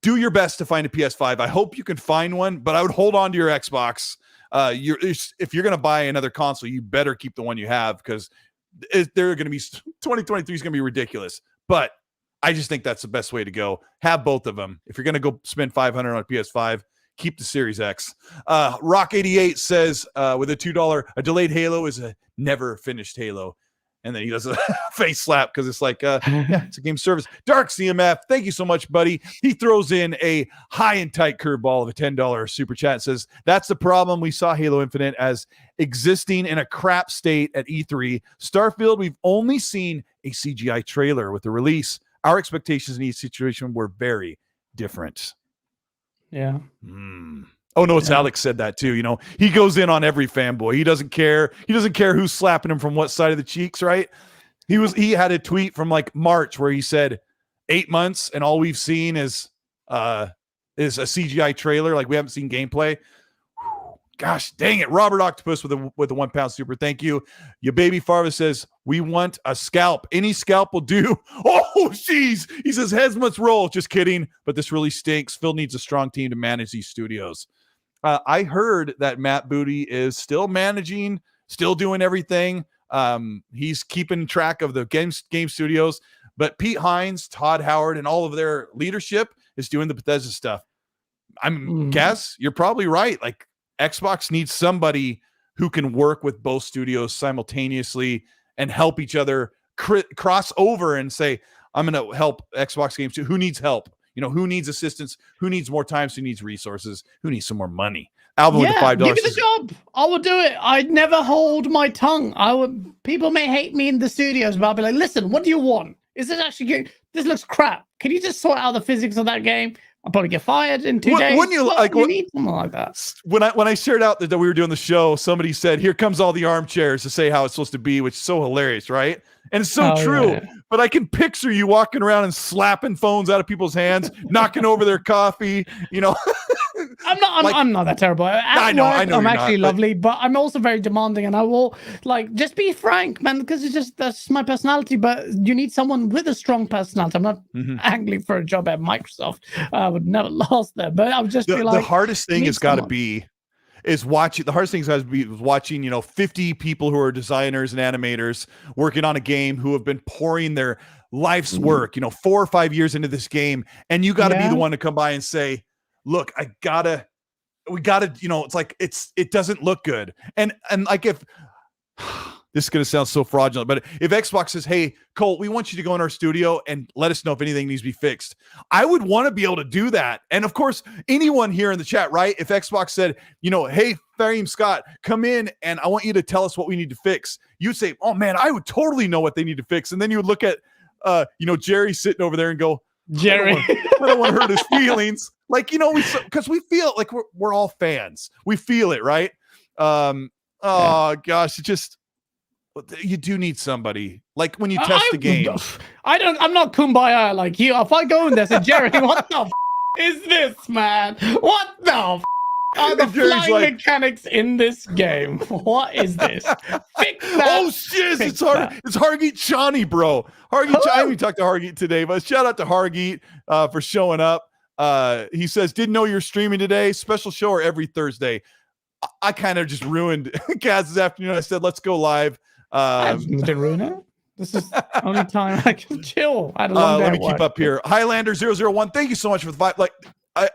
Do your best to find a PS5. I hope you can find one, but I would hold on to your Xbox. If you're going to buy another console, you better keep the one you have, because they're going to be 2023 is going to be ridiculous. But I just think that's the best way to go. Have both of them. If you're going to go spend $500 on a PS5, keep the Series X. Rock88 says with a $2, a delayed Halo is a never finished Halo. And then he does a face slap because it's like, yeah, it's a game service. Dark CMF, thank you so much, buddy. He throws in a high and tight curveball of a $10 super chat and says, that's the problem. We saw Halo Infinite as existing in a crap state at E3. Starfield, we've only seen a CGI trailer with the release. Our expectations in each situation were very different. Yeah. Oh no, it's Alex said that too. He goes in on every fanboy. He doesn't care. He doesn't care who's slapping him from what side of the cheeks, right? He had a tweet from like March where he said 8 months and all we've seen is a CGI trailer. Like we haven't seen gameplay. Gosh dang it. Robert Octopus with a £1 super. Thank you. Your baby Farva says, we want a scalp. Any scalp will do. Oh, jeez. He says heads must roll. Just kidding. But this really stinks. Phil needs a strong team to manage these studios. I heard that Matt Booty is still managing, still doing everything. He's keeping track of the game studios. But Pete Hines, Todd Howard, and all of their leadership is doing the Bethesda stuff. Guess you're probably right. Like, Xbox needs somebody who can work with both studios simultaneously and help each other cross over and say, I'm going to help Xbox games too. Who needs help? Who needs assistance? Who needs more time? Who needs resources? Who needs some more money? Alvin with the $5. Give me the job. I will do it. I'd never hold my tongue. People may hate me in the studios, but I'll be like, listen, what do you want? Is this actually good? This looks crap. Can you just sort out the physics of that game? I'll probably get fired in 2 days. Wouldn't you need something like that? When I shared out that we were doing the show, somebody said, here comes all the armchairs to say how it's supposed to be, which is so hilarious, right? And it's so true. Yeah. But I can picture you walking around and slapping phones out of people's hands, knocking over their coffee, I'm not that terrible. I know I'm actually lovely, but I'm also very demanding, and I will just be frank, man, because that's my personality. But you need someone with a strong personality. I'm not angling for a job at Microsoft. I would never last there, but I would just be like, the hardest thing has got to be is watching. The hardest thing has to be watching 50 people who are designers and animators working on a game who have been pouring their life's work 4 or 5 years into this game, and you got to be the one to come by and say, look, we gotta, it's like, it doesn't look good. And like, if this is going to sound so fraudulent, but if Xbox says, hey, Colt, we want you to go in our studio and let us know if anything needs to be fixed, I would want to be able to do that. And of course, anyone here in the chat, right? If Xbox said, hey, Fame Scott, come in and I want you to tell us what we need to fix, you'd say, oh man, I would totally know what they need to fix. And then you would look at, Jerry sitting over there and go, Jerry, I don't want to hurt his feelings. Because we feel like we're all fans. We feel it, right? Gosh, it just, you do need somebody like when you test the game. I'm not kumbaya like you. If I go in there and say, Jerry, what the is this, man? What the are the flying mechanics in this game? What is this? Fix that. Oh shit! It's Hargeet Chani, bro. Hargeet Chani. We talked to Hargeet today, but shout out to Hargeet for showing up. He says, didn't know you're streaming today. Special show or every Thursday. I kind of just ruined Kaz's afternoon. I said, let's go live. I didn't ruin it. This is the only time I can chill. I had a long day. Let me keep up here. Highlander 001. Thank you so much for the vibe.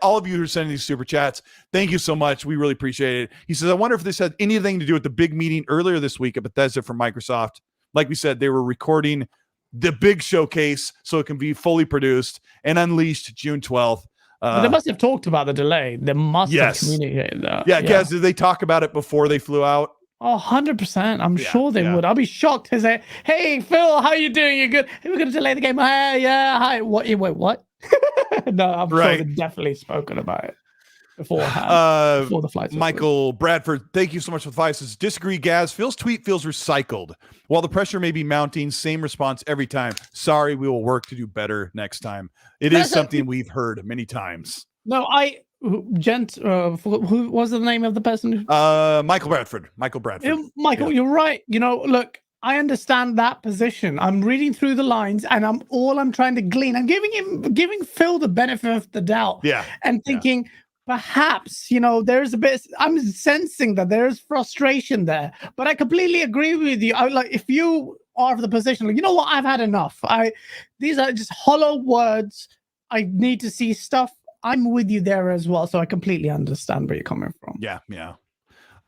All of you who are sending these super chats, thank you so much. We really appreciate it. He says, I wonder if this had anything to do with the big meeting earlier this week at Bethesda from Microsoft. Like we said, they were recording the big showcase so it can be fully produced and unleashed June 12th. They must have talked about the delay. They must have communicated that. Yeah, Gaz, did they talk about it before they flew out? Oh, 100%. I'm Yeah, sure they yeah. would. I'll be shocked to say, "Hey, Phil, how you doing? You good? Hey, we're going to delay the game. Hey, yeah, hi. What? Wait, what?" No, I'm sure Right. they've definitely spoken about it beforehand, Uh, before the flights. Michael Bradford, thank you so much for the 5. Says, disagree, Gaz. Phil's tweet feels recycled. While the pressure may be mounting, same response every time. Sorry, we will work to do better next time. It is something we've heard many times. No, who was the name of the person? Michael Bradford. Michael Bradford. Michael, you're right. Look, I understand that position. I'm reading through the lines, and I'm trying to glean. I'm giving Phil the benefit of the doubt. Yeah. And thinking perhaps, there's a bit. I'm sensing that there's frustration there. But I completely agree with you. If you are the position, you know what? I've had enough. These are just hollow words. I need to see stuff. I'm with you there as well. So I completely understand where you're coming from. Yeah.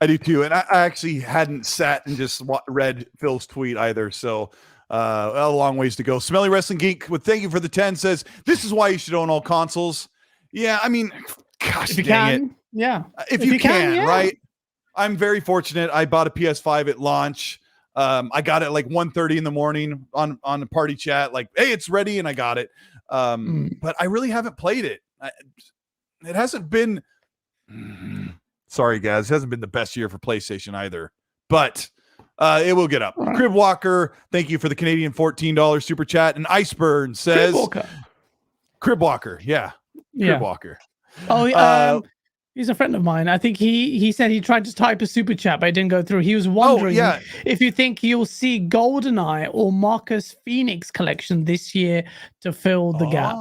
I do too. And I actually hadn't sat and just read Phil's tweet either. So a long ways to go. Smelly Wrestling Geek with thank you for the 10 says, this is why you should own all consoles. Yeah, I mean, gosh, if you dang can, it. Yeah. If you can, right? I'm very fortunate. I bought a PS5 at launch. I got it like 1:30 in the morning on the party chat, like, hey, it's ready, and I got it. But I really haven't played it. It hasn't been sorry guys, it hasn't been the best year for PlayStation either, but it will get up. Right. Crib Walker, thank you for the Canadian $14 super chat. And Iceburn says Crib Walker. Crib Walker. Oh, he's a friend of mine. I think he said he tried to type a super chat, but it didn't go through. He was wondering if you think you'll see GoldenEye or Marcus Phoenix collection this year to fill the gap.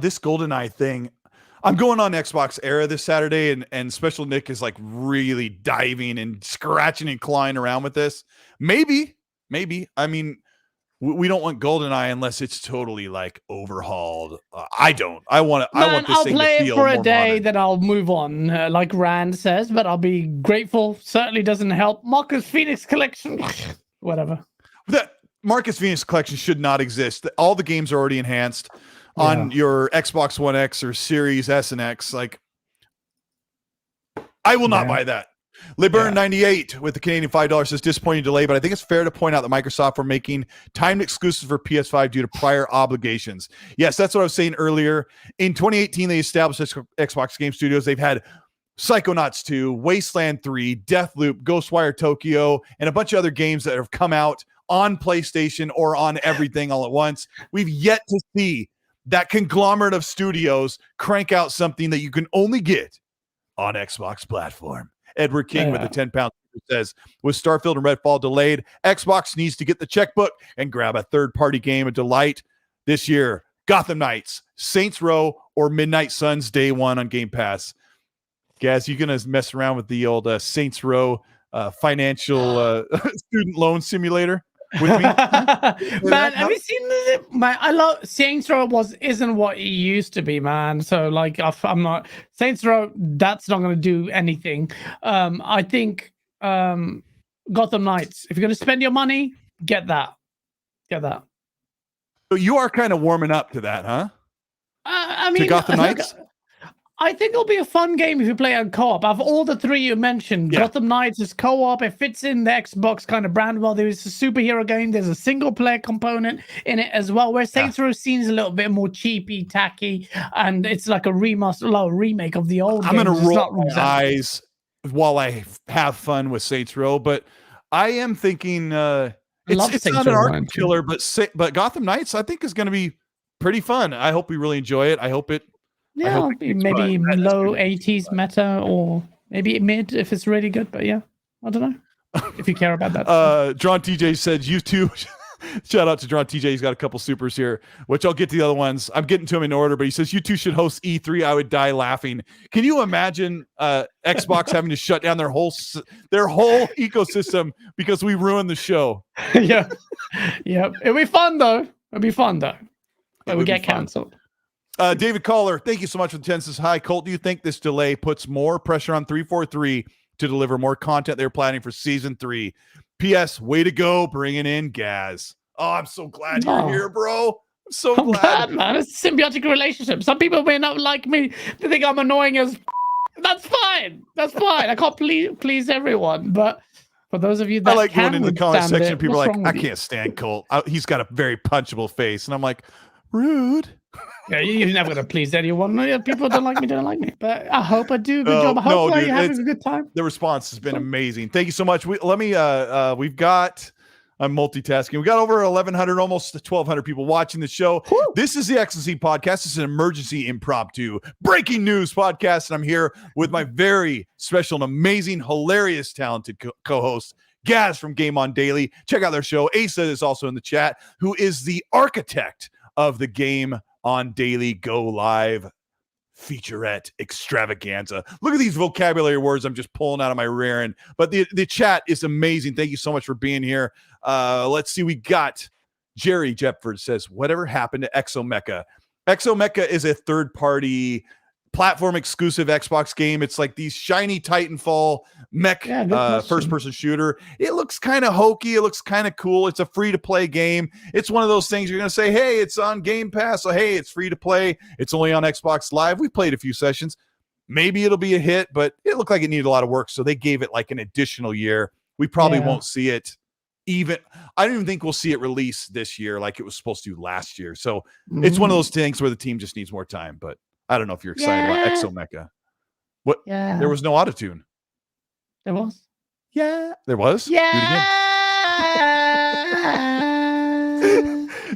This GoldenEye thing, I'm going on Xbox Era this Saturday, and Special Nick is like really diving and scratching and clawing around with this. Maybe. I mean, we don't want GoldenEye unless it's totally like overhauled. I don't. I want this I'll thing play to feel it for a more day, modern. then I'll move on, like Rand says. But I'll be grateful. Certainly doesn't help. Marcus Phoenix collection, whatever. That Marcus Phoenix collection should not exist. All the games are already enhanced on your Xbox One X or Series S and X. Like, I will not buy that. Liburn 98 with the Canadian $5 says disappointing delay, but I think it's fair to point out that Microsoft were making timed exclusives for PS5 due to prior obligations. Yes, that's what I was saying earlier. In 2018, they established Xbox Game Studios. They've had Psychonauts 2, Wasteland 3, Deathloop, Ghostwire Tokyo, and a bunch of other games that have come out on PlayStation or on everything all at once. We've yet to see that conglomerate of studios crank out something that you can only get on Xbox platform. Edward King with the 10 pound says, with Starfield and RedFall delayed, Xbox needs to get the checkbook and grab a third-party game of delight this year. Gotham Knights, Saints Row, or Midnight Suns day one on Game Pass. Gaz, you gonna mess around with the old Saints Row financial student loan simulator with me? Man, have you seen this? Man, I love Saints Row isn't what it used to be, man. So like, I'm not Saints Row. That's not going to do anything. I think Gotham Knights. If you're going to spend your money, get that. So you are kind of warming up to that, huh? I mean, to Gotham Knights. I think it'll be a fun game if you play on co-op. Of all the three you mentioned, Gotham Knights is co-op. It fits in the Xbox kind of brand well. There's a superhero game. There's a single-player component in it as well, where Saints Row seems a little bit more cheapy, tacky, and it's like a remake of the old I'm going to roll my eyes while I have fun with Saints Row, but I am thinking it's not an art killer, but Gotham Knights I think is going to be pretty fun. I hope we really enjoy it. I hope it maybe low 80s meta or maybe mid if it's really good. But I don't know if you care about that. Drawn TJ said you too. Shout out to Drawn TJ. He's got a couple supers here, which I'll get to the other ones. I'm getting to him in order, but he says you two should host E3. I would die laughing. Can you imagine Xbox having to shut down their whole ecosystem because we ruined the show? It'll be fun though. But we get canceled. David Caller, thank you so much for the 10 says, hi, Colt. Do you think this delay puts more pressure on 343 to deliver more content they're planning for season 3? P.S. Way to go, bringing in Gaz. Oh, I'm so glad you're here, bro. I'm so glad, man. It's a symbiotic relationship. Some people may not like me. They think I'm annoying as That's fine. That's fine. I can't please everyone, but for those of you that I like can going in the comment withstand section. it, People are what's like, wrong I with you? can't stand Colt. He's got a very punchable face, and I'm like, rude. Yeah, you're never gonna please anyone. Yeah, people don't like me, don't like me. But I hope I do a good job. I No, hope dude, you're having a good time. The response has been amazing. Thank you so much. We've got. I'm multitasking. We got over 1,100, almost 1,200 people watching the show. Woo. This is the XNC podcast. It's an emergency impromptu breaking news podcast. And I'm here with my very special and amazing, hilarious, talented co-host, Gaz from Game On Daily. Check out their show. Asa is also in the chat, who is the architect of the Game On Daily Go Live featurette extravaganza. Look at these vocabulary words I'm just pulling out of my rear end. But the chat is amazing. Thank you so much for being here. Let's see. We got Jerry Jepford says, whatever happened to Exomecha? Exomecha is a third-party platform exclusive Xbox game. It's like these shiny Titanfall mech first-person shooter. It looks kind of hokey. It looks kind of cool. It's a free-to-play game. It's one of those things you're going to say, hey, it's on Game Pass. So, hey, it's free to play. It's only on Xbox Live. We played a few sessions. Maybe it'll be a hit, but it looked like it needed a lot of work. So they gave it like an additional year. We probably won't see it. I don't even think we'll see it release this year like it was supposed to last year. So it's one of those things where the team just needs more time. But I don't know if you're excited about Exomecha. What? Yeah. There was no autotune. There was. Yeah. There was? Yeah.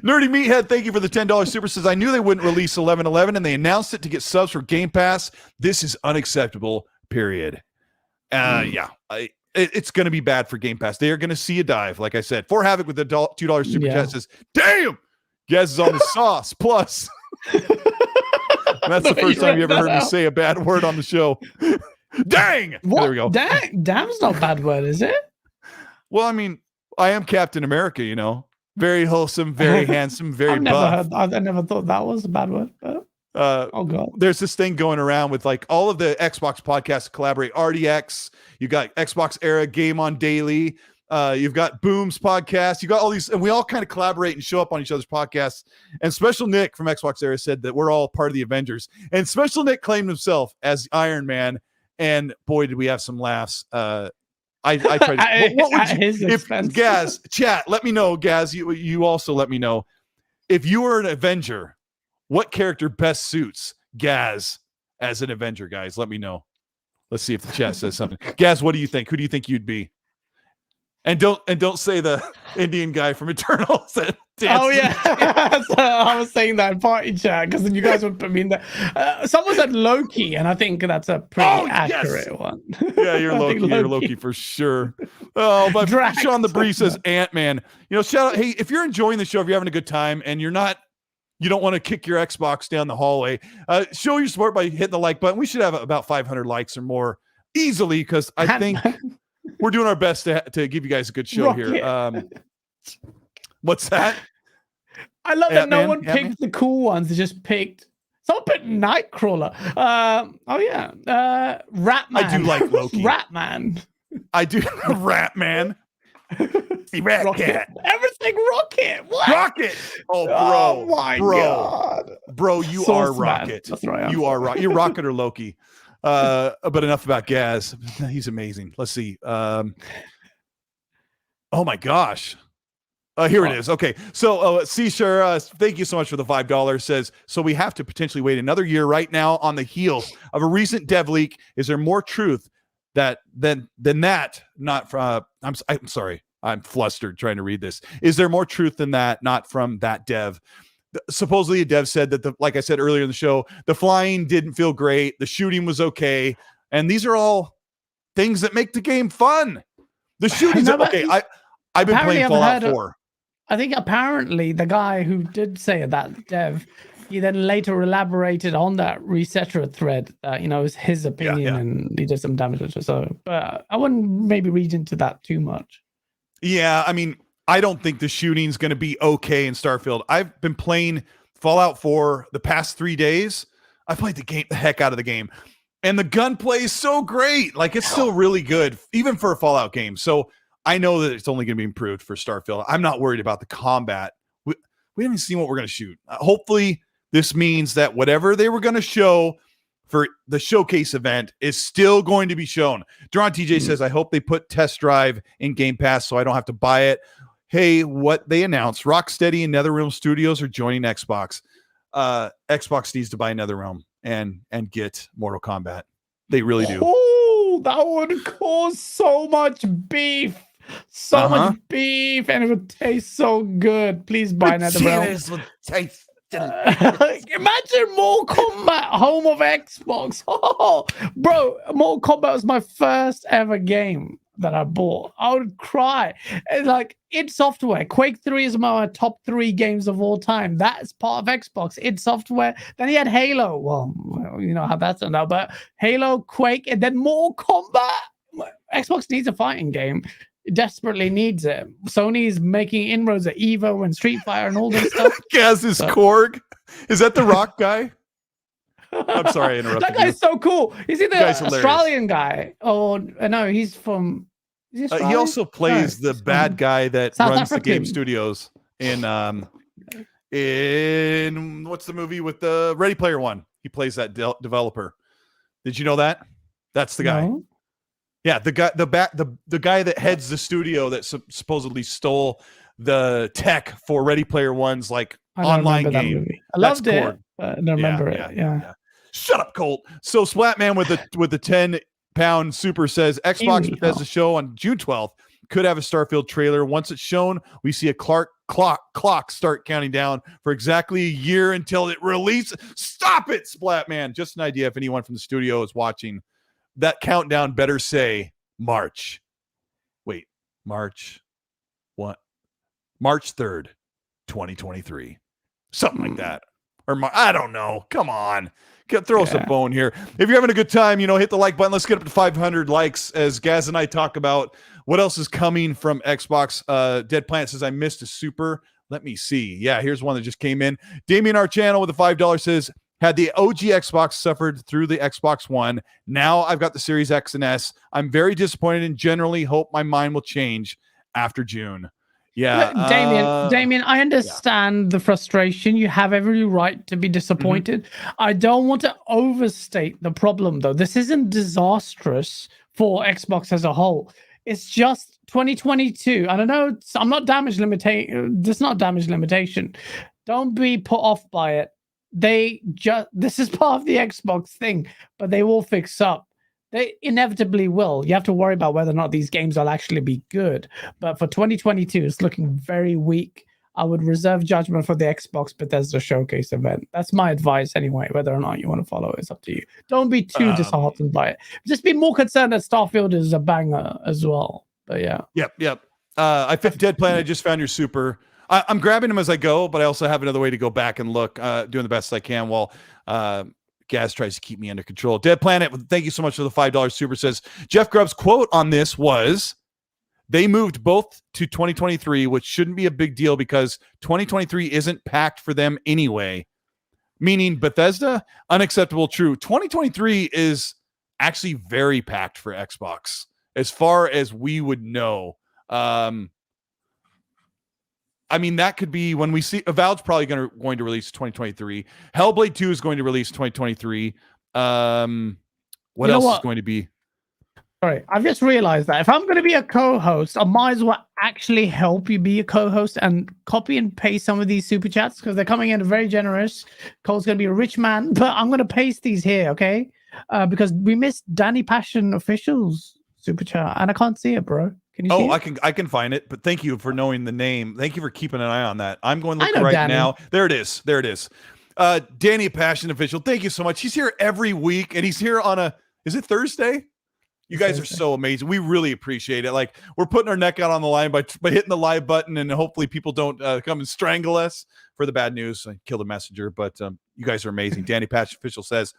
Nerdy Meathead, thank you for the $10 super. Says, I knew they wouldn't release 11/11 and they announced it to get subs for Game Pass. This is unacceptable, period. It's going to be bad for Game Pass. They are going to see a dive, like I said. For Havoc with the $2 super chat says, damn, Gaz is on the sauce. Plus. And that's the first time you ever heard me say a bad word on the show. Dang! What? There we go. Damn's not a bad word, is it? Well, I mean, I am Captain America, you know. Very wholesome, very handsome, very buff. I never thought that was a bad word. But, oh, God. There's this thing going around with like all of the Xbox podcasts collaborate. RDX, you got Xbox Era, Game On Daily. You've got Boom's podcast. You got all these, and we all kind of collaborate and show up on each other's podcasts. And Special Nick from Xbox Era said that we're all part of the Avengers. And Special Nick claimed himself as Iron Man. And boy, did we have some laughs. I tried to, what would you, if Gaz, chat, let me know, Gaz, you also let me know. If you were an Avenger, what character best suits Gaz as an Avenger, guys? Let me know. Let's see if the chat says something. Gaz, what do you think? Who do you think you'd be? And don't say the Indian guy from Eternal. Oh yeah, I was saying that in party chat because then you guys would put me in there. Someone said Loki, and I think that's a pretty accurate one. Yeah, you're Loki. You're Loki for sure. Oh, but Sean the Bree says Ant-Man. You know, shout out. Hey, if you're enjoying the show, if you're having a good time, and you don't want to kick your Xbox down the hallway, show your support by hitting the like button. We should have about 500 likes or more easily because I think. We're doing our best to give you guys a good show here. What's that? I love that no one picked the cool ones. They just picked. Someone picked Nightcrawler. Ratman. I do like Loki. Ratman. I do. Ratman. Rocket. Everything Rocket. What? Rocket. Oh, my God. Bro, you are Rocket. That's right. You are Rocket. You're Rocket or Loki. But enough about Gaz. He's amazing. Let's see. Oh my gosh. Here it is. Okay. So C-Share, thank you so much for the $5. Says, so we have to potentially wait another year right now on the heels of a recent dev leak. Is there more truth than that? Not from I'm sorry. I'm flustered trying to read this. Is there more truth than that? Not from that dev. Supposedly a dev said that like I said earlier in the show, the flying didn't feel great. The shooting was okay. And these are all things that make the game fun. The shooting's okay. I've been playing Fallout 4. I think apparently the guy who did say that dev, he then later elaborated on that Resetter thread that, it was his opinion and he did some damage. So, but I wouldn't maybe read into that too much. Yeah. I mean, I don't think the shooting's going to be okay in Starfield. I've been playing Fallout 4 the past 3 days. I played the heck out of the game. And the gunplay is so great. Like, it's still really good, even for a Fallout game. So I know that it's only going to be improved for Starfield. I'm not worried about the combat. We haven't seen what we're going to shoot. Hopefully, this means that whatever they were going to show for the showcase event is still going to be shown. Duran TJ says, I hope they put Test Drive in Game Pass so I don't have to buy it. Hey, what they announced, Rocksteady and NetherRealm Studios are joining Xbox. Xbox needs to buy NetherRealm and get Mortal Kombat. They really do. Oh, that would cause so much beef. So much beef, and it would taste so good. Please buy NetherRealm. Would taste Imagine Mortal Kombat, home of Xbox. Oh, bro, Mortal Kombat was my first ever game that I bought. I would cry. It's like id Software. Quake 3 is my top 3 games of all time. That's part of Xbox. id Software. Then he had Halo. Well, you know how that turned out. But Halo, Quake, and then Mortal Kombat. Xbox needs a fighting game. It desperately needs it. Sony's making inroads at Evo and Street Fighter and all this stuff. Gaz is Korg. Is that the Rock guy? I'm sorry I interrupted. That guy's so cool. Is he the Guy's Australian guy? Oh no, he's from. Is he, he also plays the bad guy that South runs African. the game studios in what's the movie with the Ready Player One? He plays that developer. Did you know that? That's the guy. No. Yeah, the guy that heads the studio that supposedly stole the tech for Ready Player One's like online game. I loved it. I don't remember it. Yeah. Shut up, Colt. So Splatman with the 10-pound super says Xbox Bethesda show on June 12th could have a Starfield trailer. Once it's shown, we see a clock start counting down for exactly a year until it releases. Stop it, Splatman. Just an idea if anyone from the studio is watching. That countdown better say March. Wait, March what? March 3rd, 2023. Something like that. Or I don't know. Come on. Throw us a bone here. If you're having a good time, hit the like button. Let's get up to 500 likes as Gaz and I talk about what else is coming from Xbox. Dead Planet says, I missed a super. Let me see. Yeah, here's one that just came in. Damien, our channel with a $5 says, had the OG Xbox suffered through the Xbox One. Now I've got the Series X and S. I'm very disappointed and generally hope my mind will change after June. Yeah. Damien, I understand the frustration. You have every right to be disappointed. I don't want to overstate the problem, though. This isn't disastrous for Xbox as a whole. It's just 2022. And I know I'm not damage limitation. This is not damage limitation. Don't be put off by it. This is part of the Xbox thing, but they will fix up. They inevitably will. You have to worry about whether or not these games will actually be good. But for 2022, it's looking very weak. I would reserve judgment for the Xbox Bethesda Showcase event. That's my advice anyway. Whether or not you want to follow it, it's up to you. Don't be too disheartened by it. Just be more concerned that Starfield is a banger as well. But yeah. Yep. I fit Dead Planet. I just found your super. I'm grabbing them as I go, but I also have another way to go back and look, doing the best I can while Gaz tries to keep me under control. Dead Planet, thank you so much for the $5 super says, Jeff Grubb's quote on this was, they moved both to 2023, which shouldn't be a big deal because 2023 isn't packed for them anyway. Meaning Bethesda, unacceptable, true. 2023 is actually very packed for Xbox as far as we would know. I mean, that could be when we see Avowed's probably going to release 2023. Hellblade 2 is going to release 2023. What else is going to be? Sorry, I've just realized that if I'm going to be a co-host, I might as well actually help you be a co-host and copy and paste some of these super chats because they're coming in very generous. Cole's going to be a rich man, but I'm going to paste these here, okay? Because we missed Danny Passion Official's super chat and I can't see it, bro. Can you see it? I can find it, but thank you for knowing the name. Thank you for keeping an eye on that. I'm going to look right now. There it is. Danny Passion Official. Thank you so much. He's here every week and he's here on is it Thursday? You guys are so amazing. We really appreciate it. Like we're putting our neck out on the line by hitting the live button and hopefully people don't come and strangle us for the bad news. I killed a messenger, but you guys are amazing. Danny Passion Official says,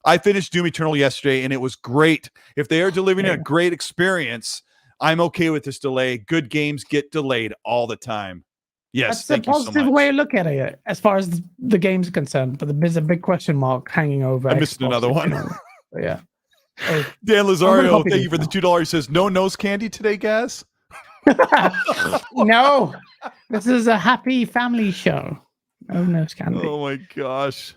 I finished Doom Eternal yesterday and it was great. If they are delivering a great experience, I'm okay with this delay. Good games get delayed all the time. Yes, that's a positive way of looking at it as far as the game's concerned, but there's a big question mark hanging over. I missed another one. Yeah. Dan Lazario, thank you for the $2. He says, no nose candy today, Gaz? No, this is a happy family show. No nose candy. Oh my gosh.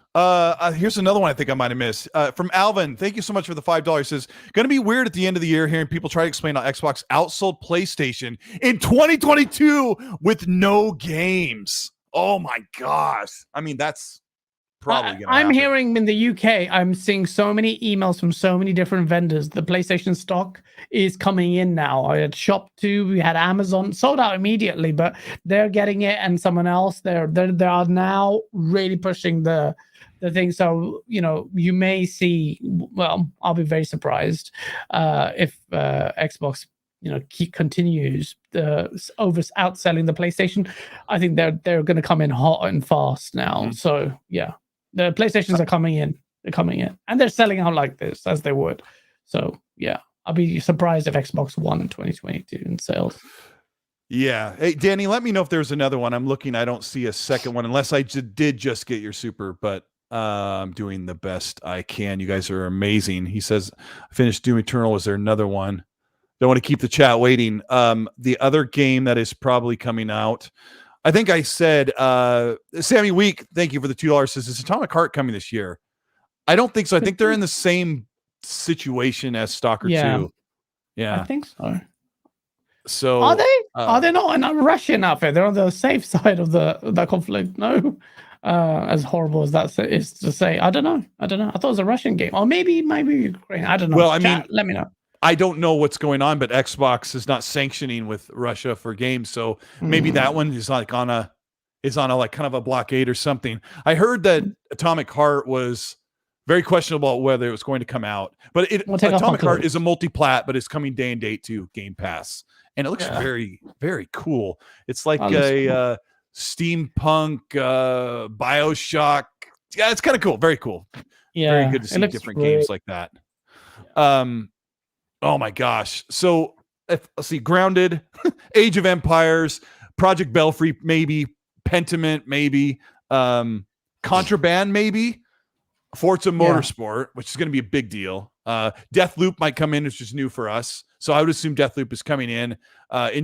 Here's another one I think I might have missed. From Alvin, thank you so much for the $5. Says, gonna be weird at the end of the year hearing people try to explain how Xbox outsold PlayStation in 2022 with no games. Oh my gosh. I mean, that's probably gonna I'm happen. hearing in the UK, I'm seeing so many emails from so many different vendors. The PlayStation stock is coming in now. I had Shop2, we had Amazon, sold out immediately, but they're getting it, and someone else they are now really pushing the thing. So you may see. Well, I'll be very surprised if Xbox continues outselling the PlayStation. I think they're going to come in hot and fast now. Mm-hmm. So yeah. The PlayStations are coming in. They're coming in. And they're selling out like this, as they would. So, yeah. I'll be surprised if Xbox won in 2022 in sales. Yeah. Hey, Danny, let me know if there's another one. I'm looking. I don't see a second one, unless I did just get your super. But I'm doing the best I can. You guys are amazing. He says, I finished Doom Eternal. Is there another one? Don't want to keep the chat waiting. The other game that is probably coming out, I think I said, Sammy Week, thank you for the $2. Says, is Atomic Heart coming this year? I don't think so. I think they're in the same situation as Stalker 2. Yeah. I think so. So are they? Are they not in a Russian outfit? They're on the safe side of the conflict. No. As horrible as that is to say. I don't know. I thought it was a Russian game. Or maybe Ukraine. I don't know. Well, I mean, let me know. I don't know what's going on, but Xbox is not sanctioning with Russia for games, so maybe that one is like on a like kind of a blockade or something. I heard that Atomic Heart was very questionable whether it was going to come out, but Atomic Heart is a multi-plat, but it's coming day and date to Game Pass, and it looks very, very cool. It's like a steampunk BioShock. Yeah, it's kind of cool. Very cool. Yeah, very good to see different games like that. Oh my gosh. So let's see, Grounded, Age of Empires, Project Belfry, maybe, Pentiment, maybe, Contraband, maybe, Forza Motorsport, which is going to be a big deal. Deathloop might come in, which is new for us. So I would assume Deathloop is coming in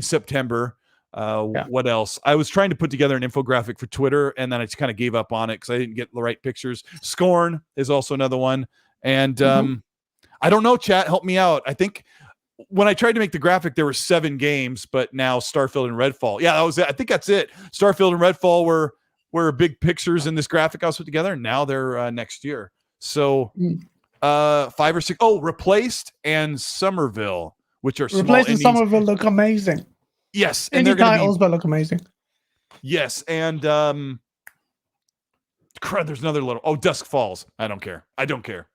September. What else? I was trying to put together an infographic for Twitter, and then I just kind of gave up on it because I didn't get the right pictures. Scorn is also another one. And I don't know, chat, help me out. I think when I tried to make the graphic, there were 7 games, but now Starfield and RedFall. Yeah, that was it. I think that's it. Starfield and RedFall were big pictures in this graphic I was put together, and now they're next year. So 5 or 6. Oh, Replaced and Somerville, which are small Replaced and Somerville look amazing. Yes, and they're titles, but look amazing. Yes, and there's another little. Oh, Dusk Falls. I don't care.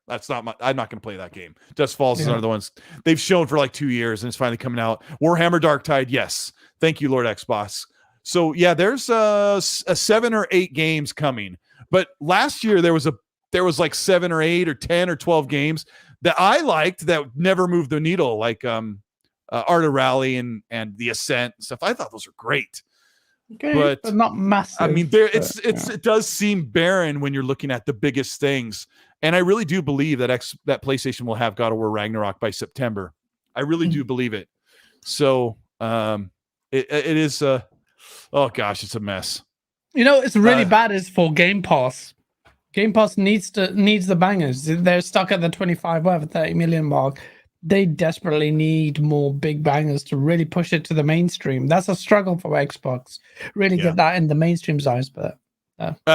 That's not I'm not going to play that game. Dusk Falls is one of the ones they've shown for like 2 years, and it's finally coming out. Warhammer Darktide. Yes, thank you, Lord Xbox. So yeah, there's a 7 or 8 games coming. But last year there was like 7 or 8 or 10 or 12 games that I liked that never moved the needle, like Art of Rally and The Ascent and stuff. I thought those were great. Okay, but not massive. I mean, it does seem barren when you're looking at the biggest things, and I really do believe that PlayStation will have God of War Ragnarok by September. I really do believe it. So it is. Oh gosh, it's a mess. It's really bad. Is for Game Pass. Game Pass needs the bangers. They're stuck at the 30 million mark. They desperately need more big bangers to really push it to the mainstream. That's a struggle for Xbox. Really get that in the mainstream size, but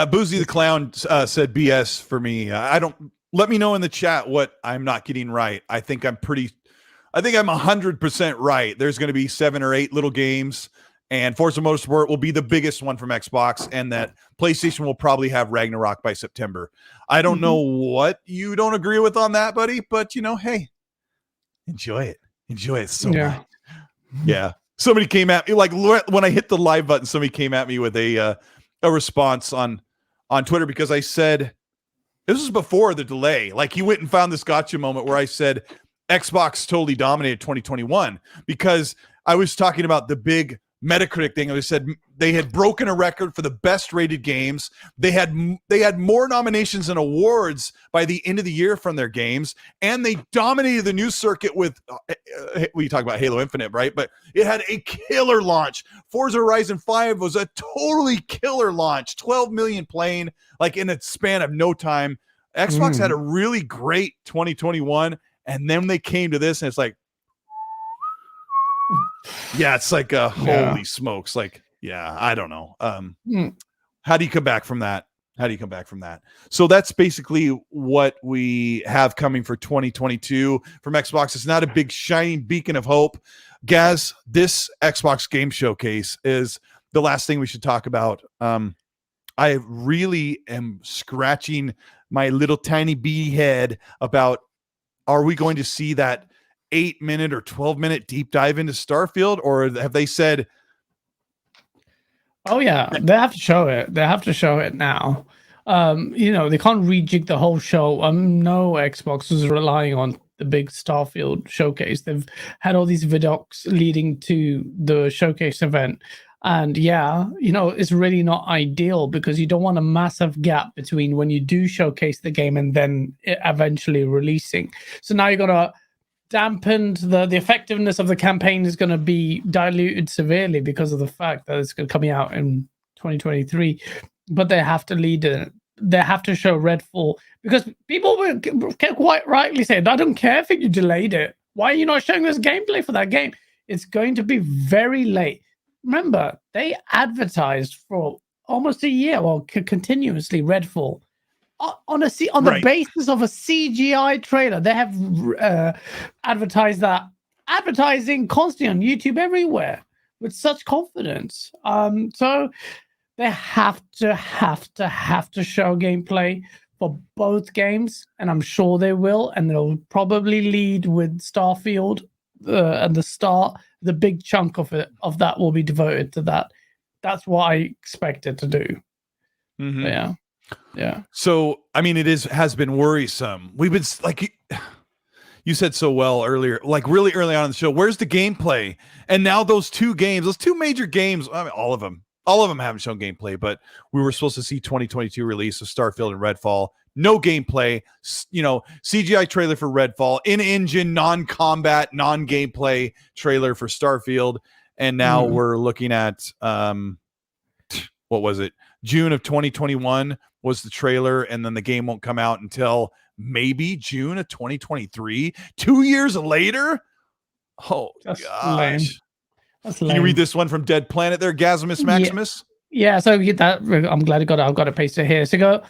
Boozy the Clown said BS for me. Let me know in the chat what I'm not getting right. I think I'm 100% right. There's going to be 7 or 8 little games, and Forza Motorsport will be the biggest one from Xbox, and that PlayStation will probably have Ragnarok by September. I don't know what you don't agree with on that, buddy, but hey, enjoy it so much. Yeah. Somebody came at me, like when I hit the live button, somebody came at me with a response on Twitter because I said, this was before the delay. Like, he went and found this gotcha moment where I said Xbox totally dominated 2021 because I was talking about the big Metacritic thing. They said they had broken a record for the best rated games. They had more nominations and awards by the end of the year from their games, and they dominated the news circuit with we talk about Halo Infinite, right? But it had a killer launch. Forza Horizon 5 was a totally killer launch. 12 million playing like in a span of no time. Xbox had a really great 2021, and then they came to this, and it's like, yeah, it's like holy smokes. Like, yeah, I don't know. How do you come back from that? So that's basically what we have coming for 2022 from Xbox. It's not a big shining beacon of hope. Gaz, this Xbox game showcase is the last thing we should talk about. I really am scratching my little tiny bee head about, are we going to see that 8-minute or 12-minute deep dive into Starfield, or have they said, oh yeah, they have to show it. They have to show it now. They can't rejig the whole show. No Xbox is relying on the big Starfield showcase. They've had all these vidocs leading to the showcase event. And it's really not ideal because you don't want a massive gap between when you do showcase the game and then it eventually releasing. So now you're going to dampened, the effectiveness of the campaign is going to be diluted severely because of the fact that it's coming out in 2023. But they have to lead it. They have to show Redfall, because people will quite rightly say, I don't care if you delayed it. Why are you not showing us gameplay for that game? It's going to be very late. Remember, they advertised for almost a year, continuously Redfall. On the basis of a CGI trailer. They have advertised that, advertising constantly on YouTube everywhere with such confidence. So they have to show gameplay for both games, and I'm sure they will, and they'll probably lead with Starfield and the start. The big chunk of that will be devoted to that. That's what I expect it to do. Yeah. Yeah. So, I mean, has been worrisome. We've been, like you said so well earlier, like really early on in the show, where's the gameplay? And now those two major games, I mean, all of them haven't shown gameplay, but we were supposed to see 2022 release of Starfield and Redfall. No gameplay, CGI trailer for Redfall, in-engine, non-combat, non-gameplay trailer for Starfield. And now we're looking at, what was it? June of 2021 was the trailer, and then the game won't come out until maybe June of 2023. 2 years later? Oh, that's gosh. Lame. That's lame. Can you read this one from Dead Planet there, Gasimus Maximus? Yeah, so get that. I'm glad I've got to paste it here. So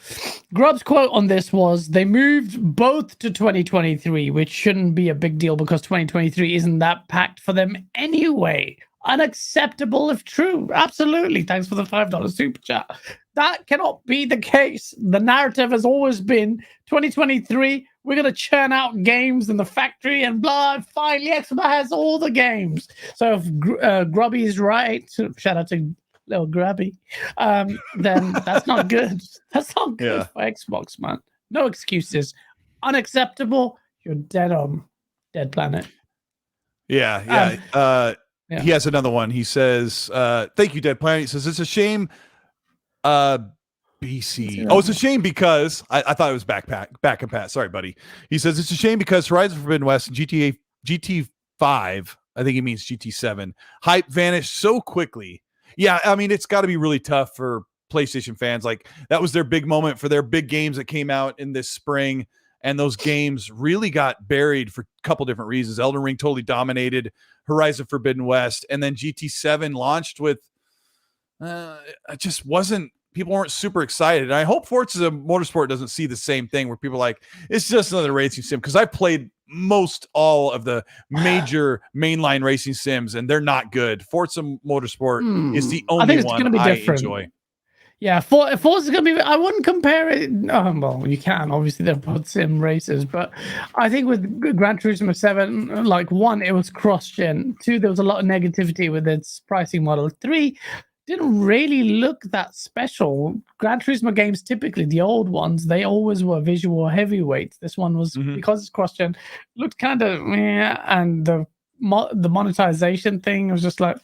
Grub's quote on this was, they moved both to 2023, which shouldn't be a big deal because 2023 isn't that packed for them anyway. Unacceptable if true. Absolutely. Thanks for the $5 super chat. That cannot be the case. The narrative has always been 2023, we're going to churn out games in the factory and blah. Finally, Xbox has all the games. So if Grubby is right, shout out to little Grubby, then that's not good. That's not good for Xbox, man. No excuses. Unacceptable. You're dead on. Dead Planet. Yeah. He has another one. He says, thank you, Dead Planet. He says, it's a shame. BC. Oh, it's a shame because I thought it was back and pat. Sorry, buddy. He says, it's a shame because Horizon Forbidden West and GT5, I think he means GT7, hype vanished so quickly. Yeah, I mean, it's got to be really tough for PlayStation fans. Like, that was their big moment for their big games that came out in this spring. And those games really got buried for a couple different reasons. Elden Ring totally dominated Horizon Forbidden West. And then GT7 launched with, it just wasn't, people weren't super excited. And I hope Forza Motorsport doesn't see the same thing where people are like, it's just another racing sim. Because I played most all of the major mainline racing sims, and they're not good. Forza Motorsport is the only one I enjoy. Yeah, Forza's going to be... I wouldn't compare it... well, you can. Obviously, they're both sim races. But I think with Gran Turismo 7, like, 1, it was cross-gen. 2, there was a lot of negativity with its pricing model. 3, didn't really look that special. Gran Turismo games, typically, the old ones, they always were visual heavyweights. This one was, because it's cross-gen, looked kind of... and the monetization thing was just like...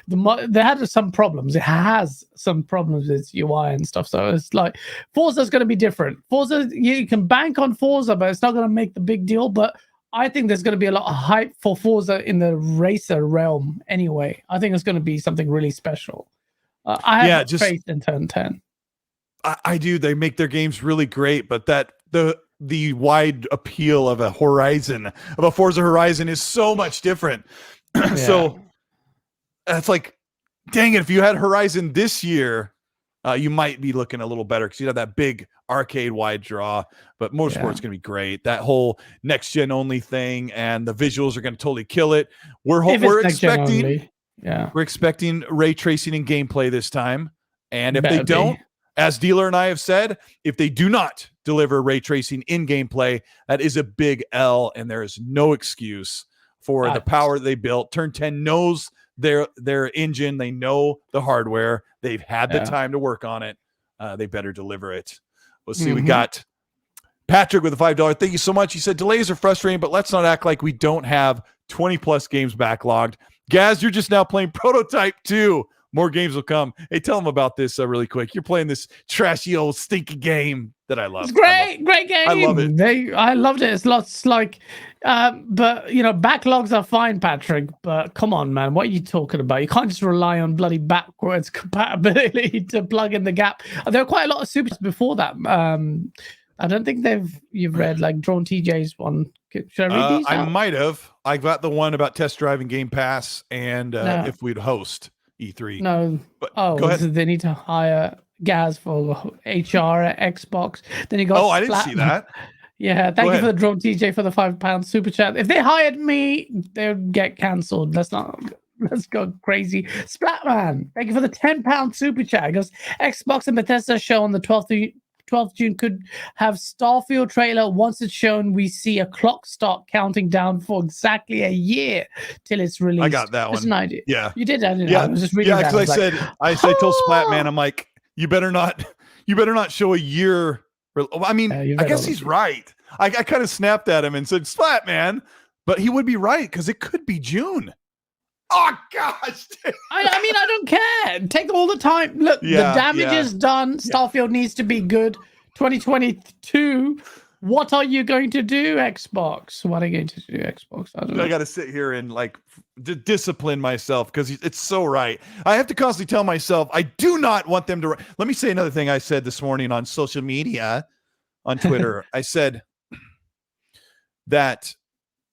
they had some problems. It has some problems with UI and stuff. So it's like Forza's going to be different. Forza, you can bank on Forza, but it's not going to make the big deal. But I think there's going to be a lot of hype for Forza in the racer realm anyway. I think it's going to be something really special. I have faith in Turn 10. I do. They make their games really great, but the wide appeal of a Forza Horizon is so much different. Yeah. So that's like, dang it, if you had Horizon this year, you might be looking a little better because you have that big arcade wide draw. But Motorsports is going to be great. That whole next gen only thing, and the visuals are going to totally kill it. We're expecting ray tracing in gameplay this time, and if they don't, as Dealer and I have said, if they do not deliver ray tracing in gameplay, that is a big L, and there is no excuse for the power they built. Turn 10 knows their engine. They know the hardware. They've had the time to work on it. They better deliver it. Let's see. We got Patrick with a $5. Thank you so much. He said, delays are frustrating, but let's not act like we don't have 20 plus games backlogged. Gaz, you're just now playing Prototype 2. More games will come. Hey, tell them about this really quick. You're playing this trashy old stinky game that I love. It's great game. I love it. I loved it. It's lots like, but backlogs are fine, Patrick. But come on, man, what are you talking about? You can't just rely on bloody backwards compatibility to plug in the gap. There are quite a lot of supers before that. I don't think you've read like Drawn TJ's one. Should I read these? I might have. I got the one about test driving Game Pass and if we'd host E3. No. But go ahead. They need to hire Gaz for HR at Xbox. Then he got I didn't see that. Yeah, thank you for the Drone TJ for the £5 super chat. If they hired me, they would get cancelled. Let's go crazy. Splatman, thank you for the £10 super chat. Because Xbox and Bethesda show on the 12th June could have Starfield trailer. Once it's shown, we see a clock start counting down for exactly a year till it's released. I got that one. That's an idea. Yeah, you did. I didn't know. I was just reading. Yeah, because I told Splatman, I'm like, you better not show a year. I mean, I guess he's right. I kind of snapped at him and said, Splatman, but he would be right because it could be June. Oh gosh! I mean, I don't care. Take all the time. Look, the damage is done. Starfield needs to be good. 2022. What are you going to do, Xbox? What are you going to do, Xbox? I don't know. I got to sit here and discipline myself because it's so right. I have to constantly tell myself I do not want them to. Let me say another thing I said this morning on social media, on Twitter. I said that.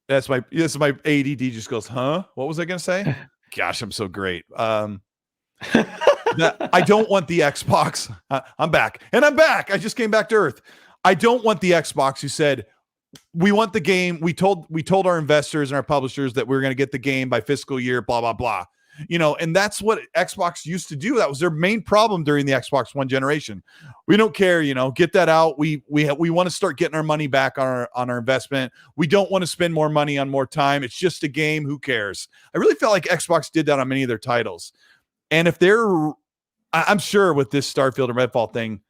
This is my ADD just goes, huh? What was I going to say? Gosh, I'm so great. I don't want the Xbox. I'm back. I just came back to earth. I don't want the Xbox who said, we want the game. We told our investors and our publishers that we were going to get the game by fiscal year, blah, blah, blah. And that's what Xbox used to do. That was their main problem during the Xbox One generation. We don't care, get that out. We want to start getting our money back on our investment. We don't want to spend more money on more time. It's just a game. Who cares? I really felt like Xbox did that on many of their titles. And if I'm sure with this Starfield and RedFall thing,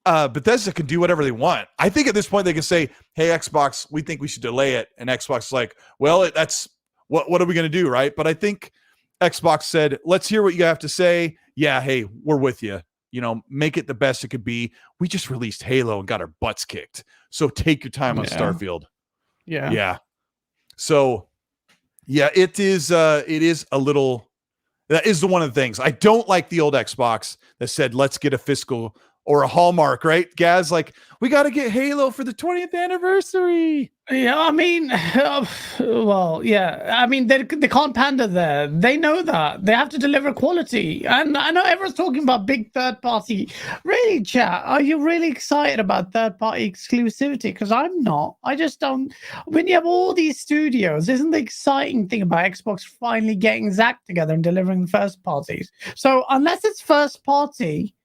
Bethesda can do whatever they want. I think at this point they can say, hey, Xbox, we think we should delay it. And Xbox is like, well, that's what are we going to do, right? But I think Xbox said, let's hear what you have to say. Yeah, hey, we're with you. Make it the best it could be. We just released Halo and got our butts kicked. So take your time on Starfield. Yeah. Yeah. So, yeah, it is a little, that is one of the things. I don't like the old Xbox that said, let's get a fiscal or a Hallmark, right? Gaz, like, we got to get Halo for the 20th anniversary. Yeah, I mean, well, yeah. I mean, they can't pander there. They know that. They have to deliver quality. And I know everyone's talking about big third-party. Really, chat, are you really excited about third-party exclusivity? Because I'm not. I just don't. When you have all these studios, isn't the exciting thing about Xbox finally getting its act together and delivering first parties? So unless it's first party,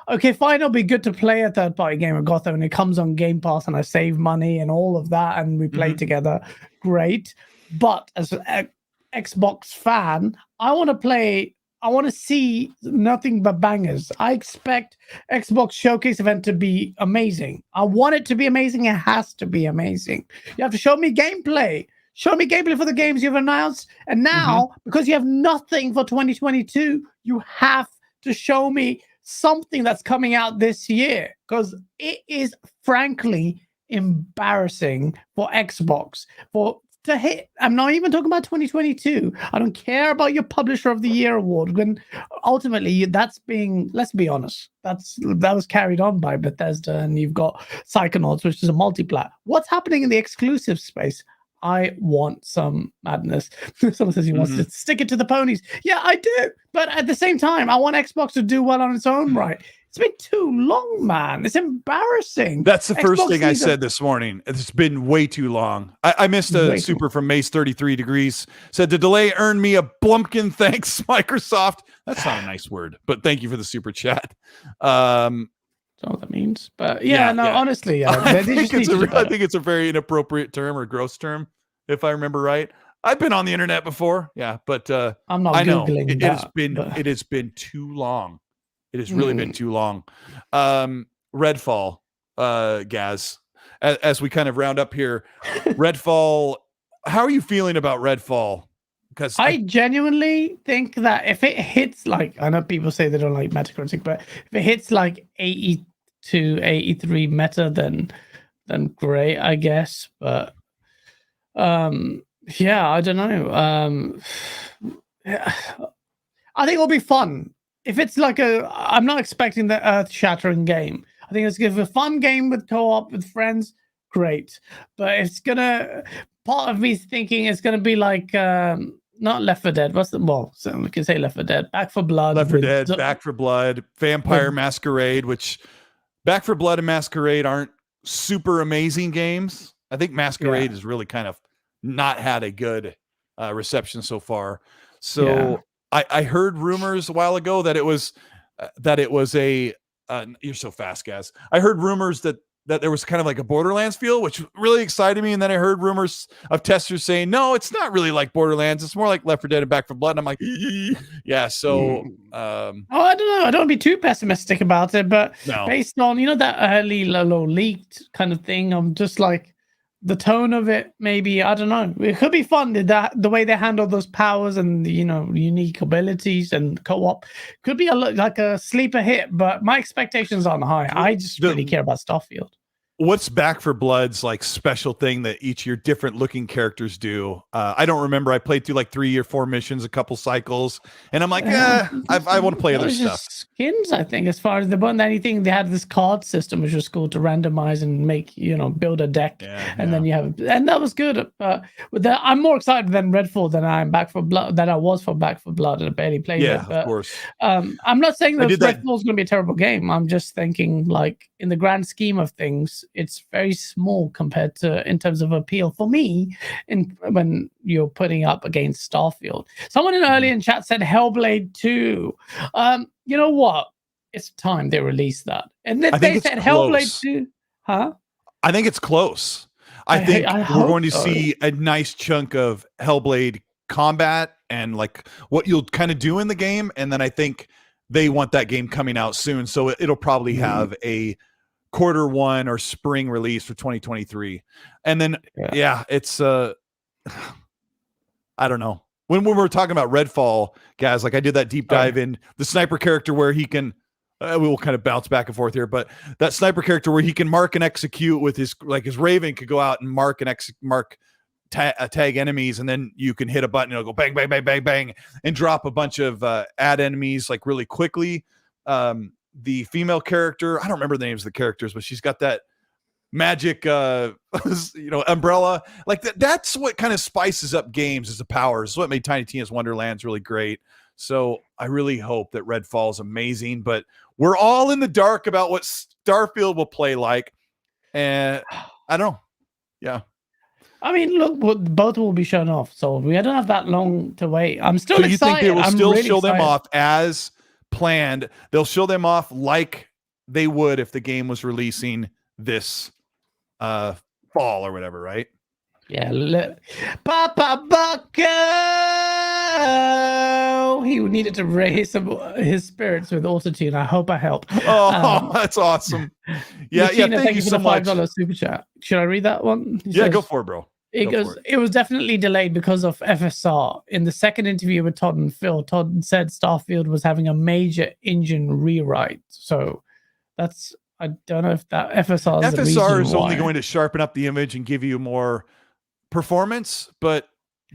okay, fine, it'll be good to play a third-party game of Gotham and it comes on Game Pass and I save money and all of that and we play together. Great. But as an Xbox fan, I want to see nothing but bangers. I expect Xbox Showcase event to be amazing. I want it to be amazing. It has to be amazing. You have to show me gameplay. Show me gameplay for the games you've announced. And now, because you have nothing for 2022, you have to show me something that's coming out this year. Because it is frankly embarrassing for Xbox to hit. I'm not even talking about 2022. I don't care about your Publisher of the Year award. When ultimately that's being, let's be honest, that was carried on by Bethesda, and you've got Psychonauts, which is a multiplat. What's happening in the exclusive space? I want some madness. Someone says he wants to stick it to the ponies. Yeah, I do. But at the same time, I want Xbox to do well on its own right. It's been too long, man. It's embarrassing. That's the first thing I said this morning. It's been way too long. I missed a super from Mace 33 Degrees. Said the delay earned me a blumpkin. Thanks, Microsoft. That's not a nice word, but thank you for the super chat. That's what that means. But honestly, I think it's a very inappropriate term or gross term, if I remember right. I've been on the internet before. Yeah, but I'm not Googling that. It has been too long. It has really been too long. Redfall, Gaz, as we kind of round up here, Redfall, how are you feeling about Redfall? Because I genuinely think that if it hits, like, I know people say they don't like Metacritic, but if it hits like 80 to 83 meta, then great, I guess. But I don't know. I think it'll be fun. If it's like I'm not expecting the earth-shattering game. I think it's going to be a fun game with co-op with friends. Great. But it's going to, part of me thinking it's going to be like, not Left 4 Dead. So we can say Left 4 Dead. Back 4 Blood. Left 4 Dead, Back 4 Blood, Vampire Masquerade, which Back 4 Blood and Masquerade aren't super amazing games. I think Masquerade has really kind of not had a good reception so far. So I heard rumors a while ago that it was a you're so fast, guys. I heard rumors that there was kind of like a Borderlands feel, which really excited me. And then I heard rumors of testers saying, no, it's not really like Borderlands. It's more like Left 4 Dead and Back 4 Blood. And I'm like, yeah. So, I don't know. I don't be too pessimistic about it, but based on, that early leaked kind of thing, I'm just like, the tone of it, maybe, I don't know. It could be fun. The way they handle those powers and the, unique abilities and co-op could be like a sleeper hit, but my expectations aren't high. I just really care about Starfield. What's Back 4 Blood's like special thing that each of your different looking characters do? I don't remember. I played through like 3 or 4 missions, a couple cycles, and I'm like, I want to play other stuff. Skins, I think, as far as anything, they had this card system, which was cool to randomize and make, build a deck, then you have, and that was good. But I'm more excited than Redfall than I am Back 4 Blood, than I was for Back 4 Blood, and I barely played it. But, of course. I'm not saying that Redfall is going to be a terrible game. I'm just thinking, like, in the grand scheme of things, it's very small compared to, in terms of appeal for me, when you're putting up against Starfield. Someone earlier in chat said Hellblade 2. You know what? It's time they release that. And if they said Hellblade 2, huh? I think it's close. I think we're going to see a nice chunk of Hellblade combat and like what you'll kind of do in the game. And then I think they want that game coming out soon. So it'll probably have a Q1 or spring release for 2023. And then it's I don't know, when we were talking about Redfall, guys, like I did that deep dive in the sniper character where he can we will kind of bounce back and forth here, but that sniper character where he can mark and execute with his Raven could go out and mark and tag enemies, and then you can hit a button, it'll go bang bang bang bang bang and drop a bunch of add enemies like really quickly. The female character, I don't remember the names of the characters, but she's got that magic umbrella. Like that's what kind of spices up games, is the powers. It's what made Tiny Tina's Wonderlands really great. So I really hope that Redfall is amazing, but we're all in the dark about what Starfield will play like. And I don't know. Yeah. I mean, look, both will be shown off, so we don't have that long to wait. I'm still excited. So you think they will still show them off as planned? They'll show them off like they would if the game was releasing this fall or whatever, right? Yeah. Papa Bucko! He needed to raise his spirits with autotune. I hope I help. Oh, that's awesome. Yeah, Lucina, thank you so much. $5 super chat. Should I read that one? Go for it, bro. It was definitely delayed because of FSR. In the second interview with Todd and Phil, Todd said Starfield was having a major engine rewrite. So that's, I don't know if that FSR is the reason FSR is why. only going to sharpen up the image and give you more performance, but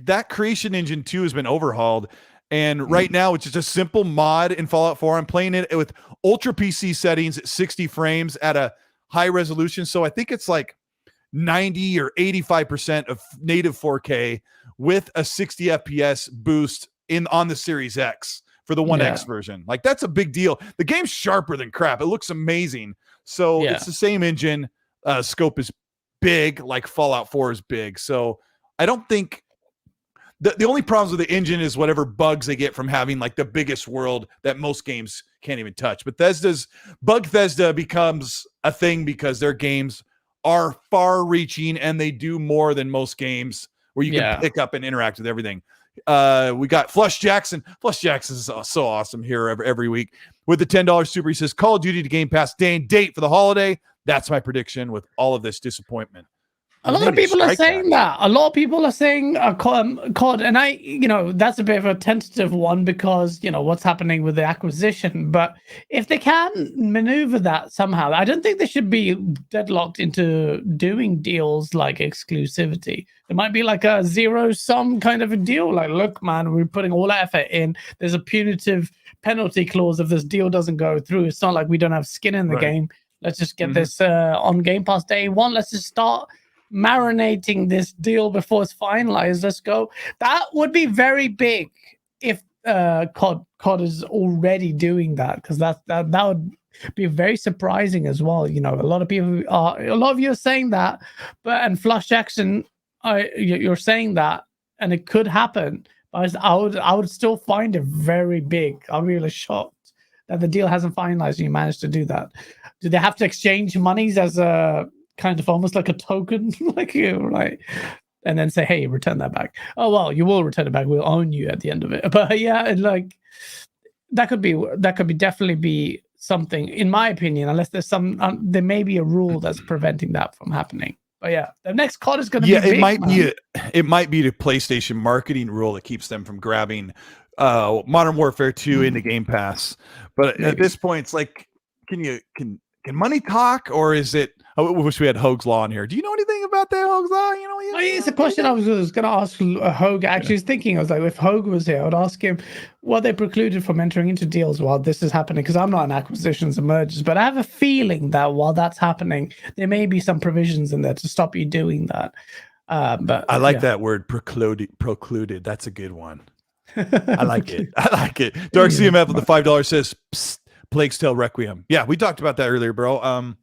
that Creation Engine 2 has been overhauled. And right now, it's just a simple mod in Fallout 4. I'm playing it with Ultra PC settings at 60 frames at a high resolution. So I think it's like 90 or 85% of native 4K with a 60 FPS boost on the Series X for the One X version. Like, that's a big deal. The game's sharper than crap. It looks amazing. So it's the same engine. Scope is big, like Fallout 4 is big. So I don't think the only problems with the engine is whatever bugs they get from having like the biggest world that most games can't even touch. Bethesda becomes a thing because their games are far-reaching and they do more than most games where you can pick up and interact with everything. We got Flush Jackson. Flush Jackson is so awesome here every week with the $10 super. He says Call of Duty to Game Pass day and date for the holiday. That's my prediction with all of this disappointment. A lot of people are saying that. A lot of people are saying COD, and that's a bit of a tentative one because, what's happening with the acquisition. But if they can maneuver that somehow, I don't think they should be deadlocked into doing deals like exclusivity. It might be like a zero-sum kind of a deal. Like, look, man, we're putting all our effort in. There's a punitive penalty clause if this deal doesn't go through. It's not like we don't have skin in the game. Let's just get this on Game Pass day one. Let's just start marinating this deal before it's finalized. Let's go. That would be very big if COD is already doing that, because that would be very surprising as well. A lot of you are saying that, and Flush Jackson, you're saying that, and it could happen. But I would still find it very big. I'm really shocked that the deal hasn't finalized and you managed to do that. Do they have to exchange monies as a kind of almost like a token, right? And then say, hey, return that back. Oh, well, you will return it back. We'll own you at the end of it. But yeah, that could be definitely be something, in my opinion, unless there's there may be a rule that's preventing that from happening. But yeah, the next COD is going to be big, it might be the PlayStation marketing rule that keeps them from grabbing Modern Warfare 2 into Game Pass. But at this point, it's like, can money talk, or is it? I wish we had Hoag's Law in here. Do you know anything about that, Hoag's Law? It's a question I was going to ask Hoag. Actually, I was thinking, I was like, if Hoag was here, I would ask him what they precluded from entering into deals while this is happening, because I'm not in acquisitions and mergers, but I have a feeling that while that's happening, there may be some provisions in there to stop you doing that. But I like that word, precluded. That's a good one. I like it. Dark CMF with the $5 says, psst, Plague's Tale Requiem. Yeah, we talked about that earlier, bro.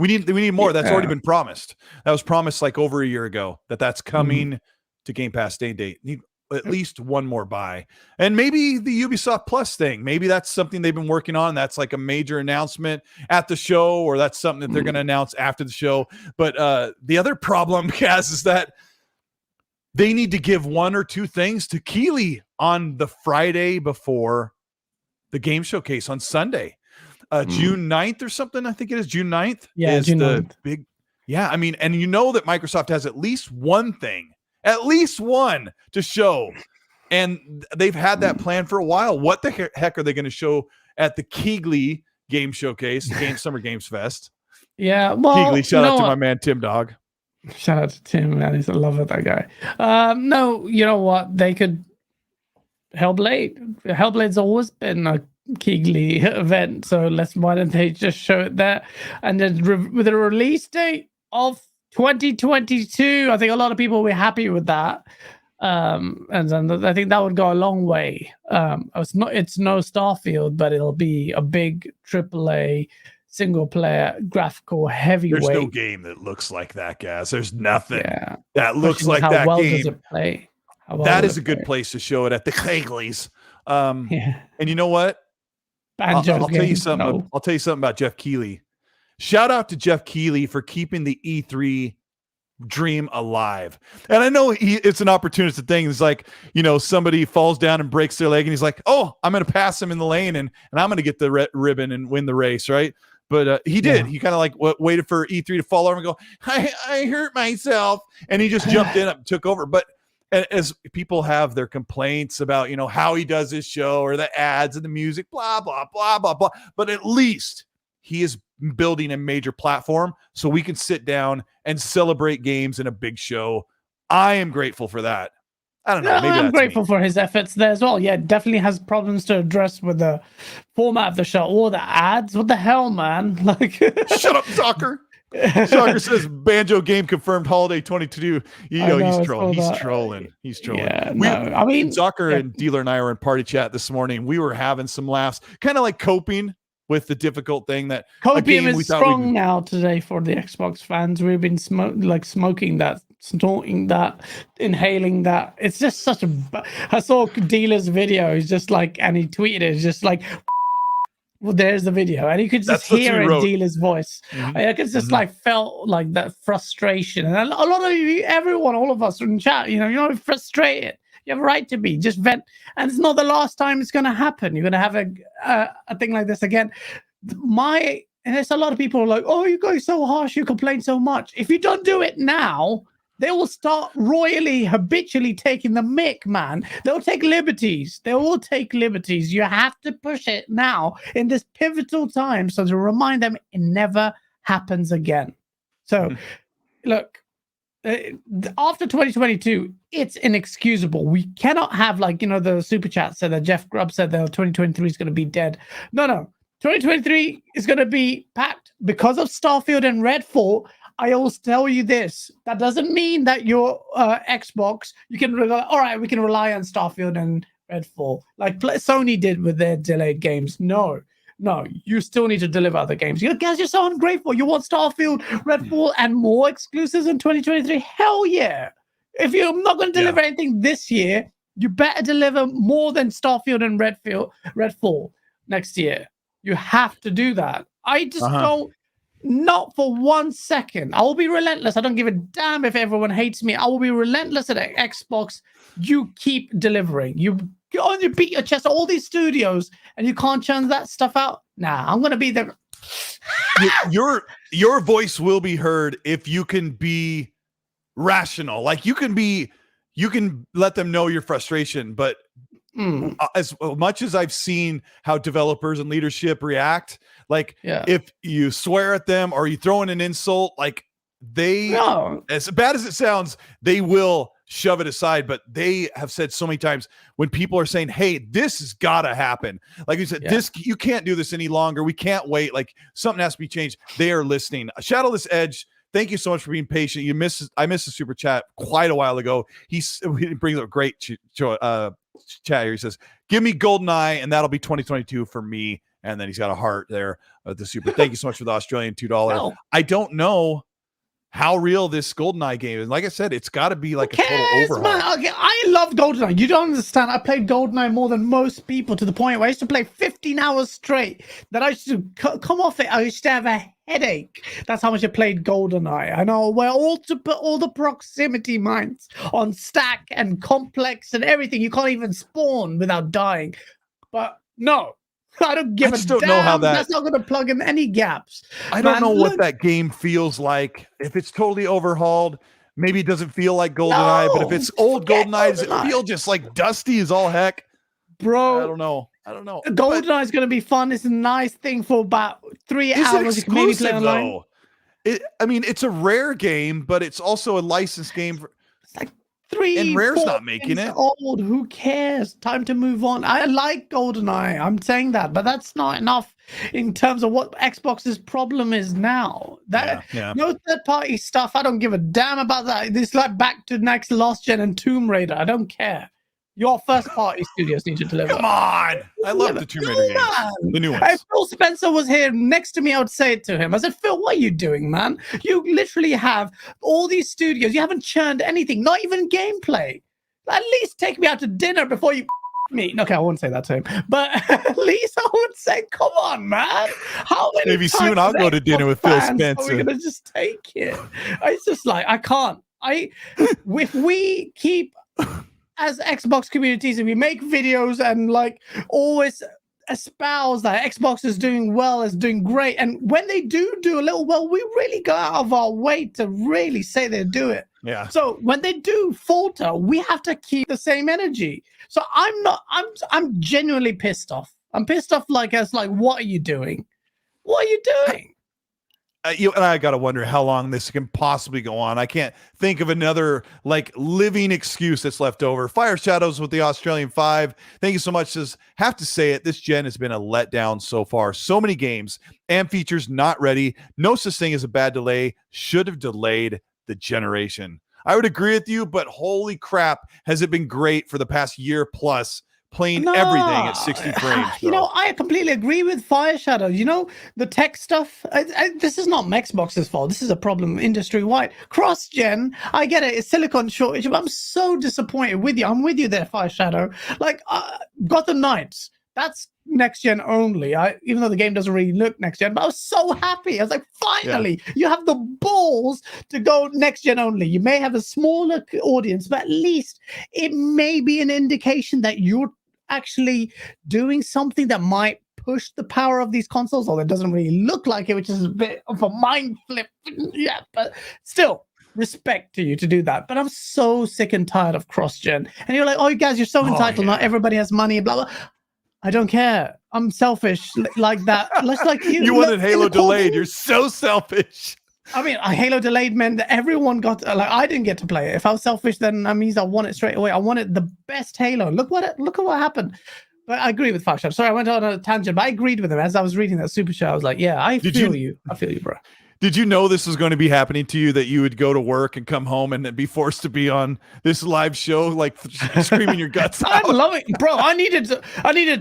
We need more. That's already been promised. That was promised like over a year ago that's coming to Game Pass day and date. Need at least one more buy. And maybe the Ubisoft Plus thing. Maybe that's something they've been working on. That's like a major announcement at the show, or that's something that they're going to announce after the show. But the other problem, Kaz, is that they need to give one or two things to Keighley on the Friday before the game showcase on Sunday. June 9th or something, I think it is June 9th. Yeah, is June the 9th. big. Yeah, I mean, and that Microsoft has at least one to show, and they've had that plan for a while. What the heck are they going to show at the Keighley Game Showcase, Summer Games Fest? Yeah, well, Keighley, shout out to my man Tim Dog. Shout out to Tim, man. He's a love of that guy. No, you know what? They could Hellblade. Hellblade's always been a Keighley event, so why don't they just show it there? And then with a release date of 2022, I think a lot of people will be happy with that. And then I think that would go a long way. It's no Starfield, but it'll be a big AAA single player graphical heavyweight. There's no game that looks like that, guys. There's nothing that looks Especially like how that well game. Does it play? That is a good place to show it at the Keighley's. And you know what? I'll tell you something. No. I'll tell you something about Jeff Keighley. Shout out to Jeff Keighley for keeping the E3 dream alive. And I know it's an opportunistic thing. It's like, somebody falls down and breaks their leg and he's like, oh, I'm going to pass him in the lane and I'm going to get the ribbon and win the race, right? But he did. Yeah. He kind of like waited for E3 to fall over and go, I hurt myself. And he just jumped in and took over. But as people have their complaints about, how he does his show or the ads and the music, blah, blah, blah, blah, blah. But at least he is building a major platform so we can sit down and celebrate games in a big show. I am grateful for that. I don't know. Maybe I'm that's grateful me. for his efforts there as well. Yeah, definitely has problems to address with the format of the show or the ads. What the hell, man? Like, shut up, Soccer. Soccer says Banjo game confirmed holiday 22. He's trolling. He's trolling. Yeah, I mean, Soccer and Dealer and I were in party chat this morning. We were having some laughs, kind of like coping with the difficult thing that copium is strong now today for the Xbox fans. We've been smoking that, snorting that, inhaling that. It's just such a. I saw Dealer's video. He's just like, and he tweeted it. It's just like, well, there's the video, and you could just hear in Dealer's voice. Mm-hmm. I could just felt like that frustration, and a lot of you, everyone, all of us in chat, you're frustrated. You have a right to be. Just vent, and it's not the last time it's going to happen. You're going to have a thing like this again. And there's a lot of people who are like, "Oh, you guys so harsh. You complain so much. If you don't do it now, they will start habitually taking the mick, man. They'll take liberties. They will take liberties. You have to push it now in this pivotal time, so to remind them it never happens again." So, look. After 2022, it's inexcusable. We cannot have the super chat said that Jeff Grubb said that 2023 is going to be dead. No. 2023 is going to be packed because of Starfield and RedFall. I always tell you this. That doesn't mean that your Xbox, you can rely, all right, we can rely on Starfield and RedFall like Sony did with their delayed games. No, you still need to deliver other games. You guys are so ungrateful. You want Starfield, RedFall, and more exclusives in 2023? Hell yeah. If you're not going to deliver anything this year, you better deliver more than Starfield and RedFall next year. You have to do that. I just don't, not for 1 second. I will be relentless. I don't give a damn if everyone hates me. I will be relentless at Xbox. You keep delivering. You beat your chest at all these studios and you can't churn that stuff out. Nah, I'm gonna be there. Your voice will be heard if you can be rational. Like you can let them know your frustration, but as much as I've seen how developers and leadership react, if you swear at them or you throw in an insult, as bad as it sounds, they will shove it aside. But they have said so many times when people are saying, hey, this has got to happen. Like you said, you can't do this any longer. We can't wait. Like something has to be changed. They are listening. Shadowless Edge, thank you so much for being patient. I missed the super chat quite a while ago. He brings up a great chat here. He says, give me GoldenEye and that'll be 2022 for me. And then he's got a heart there at the super. Thank you so much for the Australian $2. No. I don't know how real this GoldenEye game is. Like I said, it's got to be like a total overhaul. Man? Okay, I love GoldenEye. You don't understand. I played GoldenEye more than most people to the point where I used to play 15 hours straight. That I used to come off it. I used to have a headache. That's how much I played GoldenEye. I know where to put all the proximity mines on stack and complex and everything. You can't even spawn without dying. But no. I don't give a damn. Know how that's not going to plug in any gaps. I don't know what that game feels like. If it's totally overhauled, maybe it doesn't feel like GoldenEye. But if it's old GoldenEye, does it feel just like dusty as all heck? Bro, I don't know. GoldenEye is going to be fun. It's a nice thing for about 3 hours. You can maybe play online. It's a rare game, but it's also a licensed game. It's like 3 and Rare's not making it. Old, who cares? Time to move on. I like GoldenEye. I'm saying that, but that's not enough in terms of what Xbox's problem is now. No third-party stuff. I don't give a damn about that. This is like back to next last gen and Tomb Raider. I don't care. Your first-party studios need to deliver. Come on! I love the Tomb Raider games. The new ones. If Phil Spencer was here next to me, I would say it to him. I said, Phil, what are you doing, man? You literally have all these studios. You haven't churned anything, not even gameplay. At least take me out to dinner before you me. Okay, I won't say that to him. But at least I would say, come on, man. How many Maybe soon I'll go to dinner with Phil Spencer. We're going to just take it. It's just like, I can't. If we keep... as Xbox communities, and we make videos and always espouse that Xbox is doing well, is doing great, and when they do a little well, we really go out of our way to really say they do it. Yeah. So when they do falter, we have to keep the same energy. So I'm genuinely pissed off. I'm pissed off. Like, what are you doing? What are you doing? You and I got to wonder how long this can possibly go on. I can't think of another like living excuse that's left over. Fire Shadows with the Australian 5. Thank you so much. Says, have to say it. This gen has been a letdown so far. So many games and features not ready. No such thing as a bad delay. Should have delayed the generation. I would agree with you, but holy crap, has it been great for the past year plus. Playing everything at 60 frames. You know, I completely agree with Fire Shadow. You know, the tech stuff, this is not Xbox's fault. This is a problem industry-wide. Cross-gen, I get it. It's silicon shortage, but I'm so disappointed with you. I'm with you there, Fire Shadow. Like, Gotham Knights, that's next-gen only. Even though the game doesn't really look next-gen, but I was so happy. I was like, finally, you have the balls to go next-gen only. You may have a smaller audience, but at least it may be an indication that you're actually doing something that might push the power of these consoles, although it doesn't really look like it, which is a bit of a mind flip. Yeah, but still, respect to you to do that. But I'm so sick and tired of cross-gen. And you're like, oh, you guys, you're so entitled. Not everybody has money, blah, blah. I don't care. I'm selfish like that. Just like you. You wanted Halo delayed. You're so selfish. I mean, Halo delayed meant that everyone got, I didn't get to play it. If I was selfish, then that means I want it straight away. I wanted the best Halo. Look at what happened. But I agree with Fire Shadow. Sorry, I went on a tangent, but I agreed with him. As I was reading that super show, I was like, yeah, I feel you. I feel you, bro. Did you know this was going to be happening to you, that you would go to work and come home and then be forced to be on this live show, like screaming your guts out? I'm loving it, bro. I needed